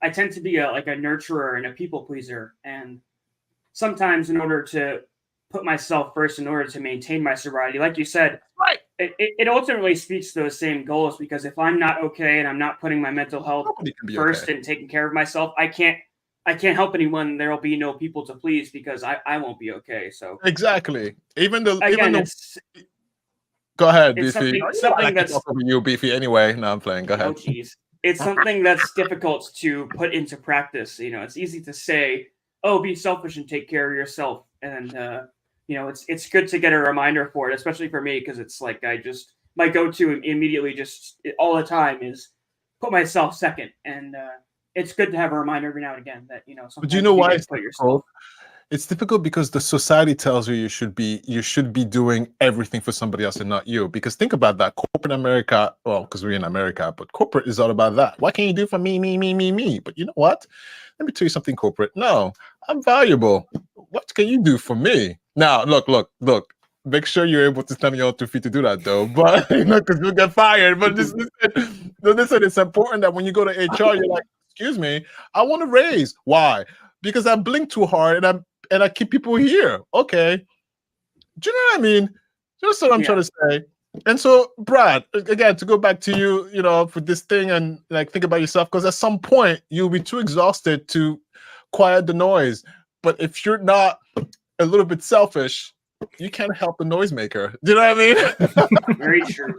I tend to be a nurturer and a people pleaser, and sometimes in order to put myself first, in order to maintain my sobriety, like you said, right, it ultimately speaks to those same goals. Because if I'm not okay and I'm not putting my mental health first and taking care of myself, I can't help anyone. There will be no people to please because I won't be okay. So exactly. Go ahead, it's Beefy. something that's over you, Beefy. Anyway, no, I'm playing. Go ahead. Oh, geez. It's something that's difficult to put into practice. It's easy to say, "Oh, be selfish and take care of yourself," and it's good to get a reminder for it, especially for me, because it's like my go-to immediately, all the time, is put myself second, and it's good to have a reminder every now and again that But do you know why it's difficult? It's difficult because the society tells you you should be doing everything for somebody else and not you. Because think about that, corporate America. Well, because we're in America, but corporate is all about that. What can you do for me, me, me, me, me? But you know what? Let me tell you something, corporate. No, I'm valuable. What can you do for me? Now, look. Make sure you're able to stand on your 2 feet to do that, though. But because you'll get fired. But listen, it's important that when you go to HR, you're like, excuse me, I want a raise. Why? Because I blink too hard and I keep people here. Okay. Do you know what I mean? Just what I'm trying to say. And so, Brad, again, to go back to you, for this thing and think about yourself, because at some point you'll be too exhausted to quiet the noise. But if you're not a little bit selfish, you can't help the noisemaker. Do you know what I mean? Very true.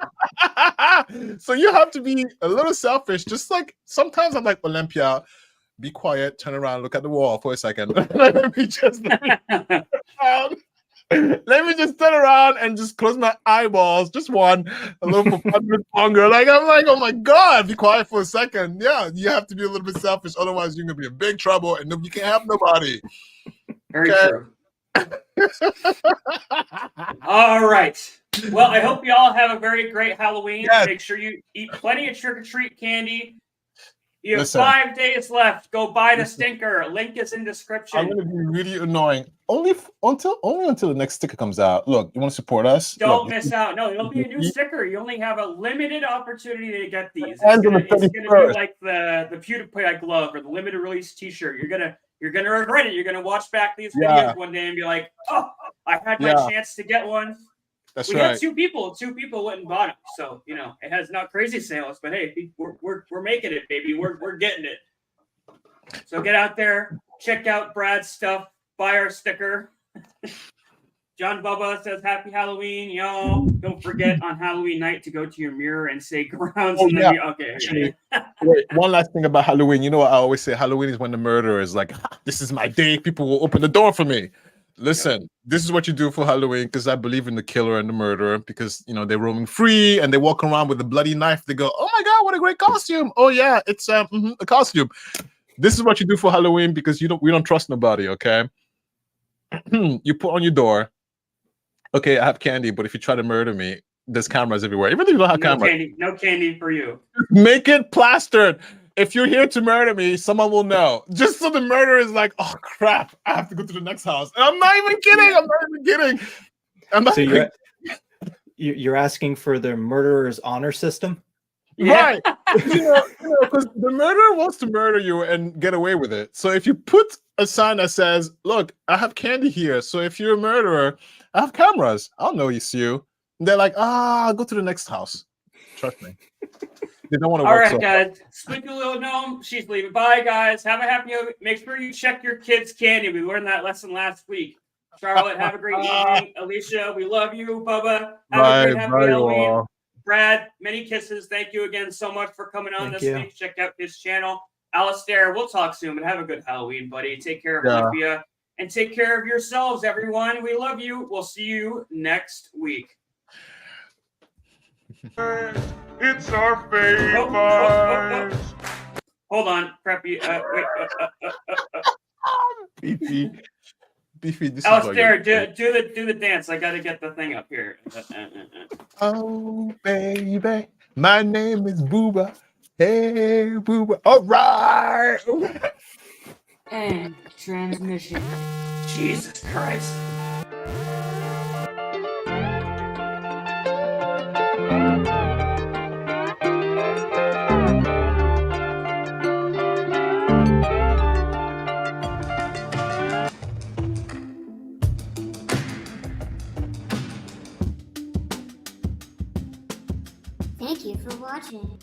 So you have to be a little selfish. Just like sometimes I'm like, Olympia, be quiet, turn around, look at the wall for a second. Let me just turn around and just close my eyeballs. Just one, a little for 5 minutes longer. Like I'm like, oh my God, be quiet for a second. Yeah, you have to be a little bit selfish. Otherwise, you're gonna be in big trouble and you can't have nobody. Very true. All right. Well, I hope you all have a very great Halloween. Yes. Make sure you eat plenty of trick-or-treat candy. You have Listen. 5 days left. Go buy the stinker. Link is in description. I'm gonna be really annoying. Only until the next sticker comes out. Look, you want to support us? Don't Look, miss out. No, it'll be a new sticker. You only have a limited opportunity to get these. It's Ends on gonna, the it's gonna 31st. be like the PewDiePie glove or the limited release T-shirt. You're gonna regret it. You're gonna watch back these videos Yeah. one day and be like, "Oh, I had my Yeah. chance to get one." That's We right. had two people went and bought them. So it has not crazy sales, but hey, we're making it, baby. We're getting it. So get out there, check out Brad's stuff, buy our sticker. John Bubba says Happy Halloween, y'all. Don't forget on Halloween night to go to your mirror and say grounds. Oh, and yeah. then okay. Actually, wait, one last thing about Halloween. You know what I always say? Halloween is when the murderer is like, this is my day. People will open the door for me. Listen, this is what you do for Halloween because I believe in the killer and the murderer because, they're roaming free and they walk around with a bloody knife. They go, oh, my God, what a great costume. Oh, yeah, it's a costume. This is what you do for Halloween because we don't trust nobody, okay? You put on your door, okay, I have candy, but if you try to murder me, there's cameras everywhere. Even if you don't have cameras. No candy for you. Make it plastered. If you're here to murder me, someone will know. Just so the murderer is like, oh, crap, I have to go to the next house. And I'm not even kidding. I'm not So even you're asking for the murderer's honor system? Right. Because the murderer wants to murder you and get away with it. So if you put a sign that says, look, I have candy here. So if you're a murderer, I have cameras. I'll know it's you. And they're like, I'll go to the next house. Trust me. They don't want to All work right, guys. Spooky Little Gnome, she's leaving. Bye, guys. Have a happy. Make sure you check your kids' candy. We learned that lesson last week. Charlotte, have a great evening. Alicia, we love you. Bubba, have a great happy Halloween. All. Brad, many kisses. Thank you again so much for coming on Thank this you. week. Check out his channel. Alistair, we'll talk soon, but have a good Halloween, buddy. Take care of Olympia and take care of yourselves, everyone. We love you. We'll see you next week. It's our favorite. Hold on, Preppy. Wait. Beefy, this Alistair, is do the dance. I gotta get the thing up here. Oh, baby, my name is Booba. Hey, Booba. All right. And transmission. Jesus Christ. Thank you for watching.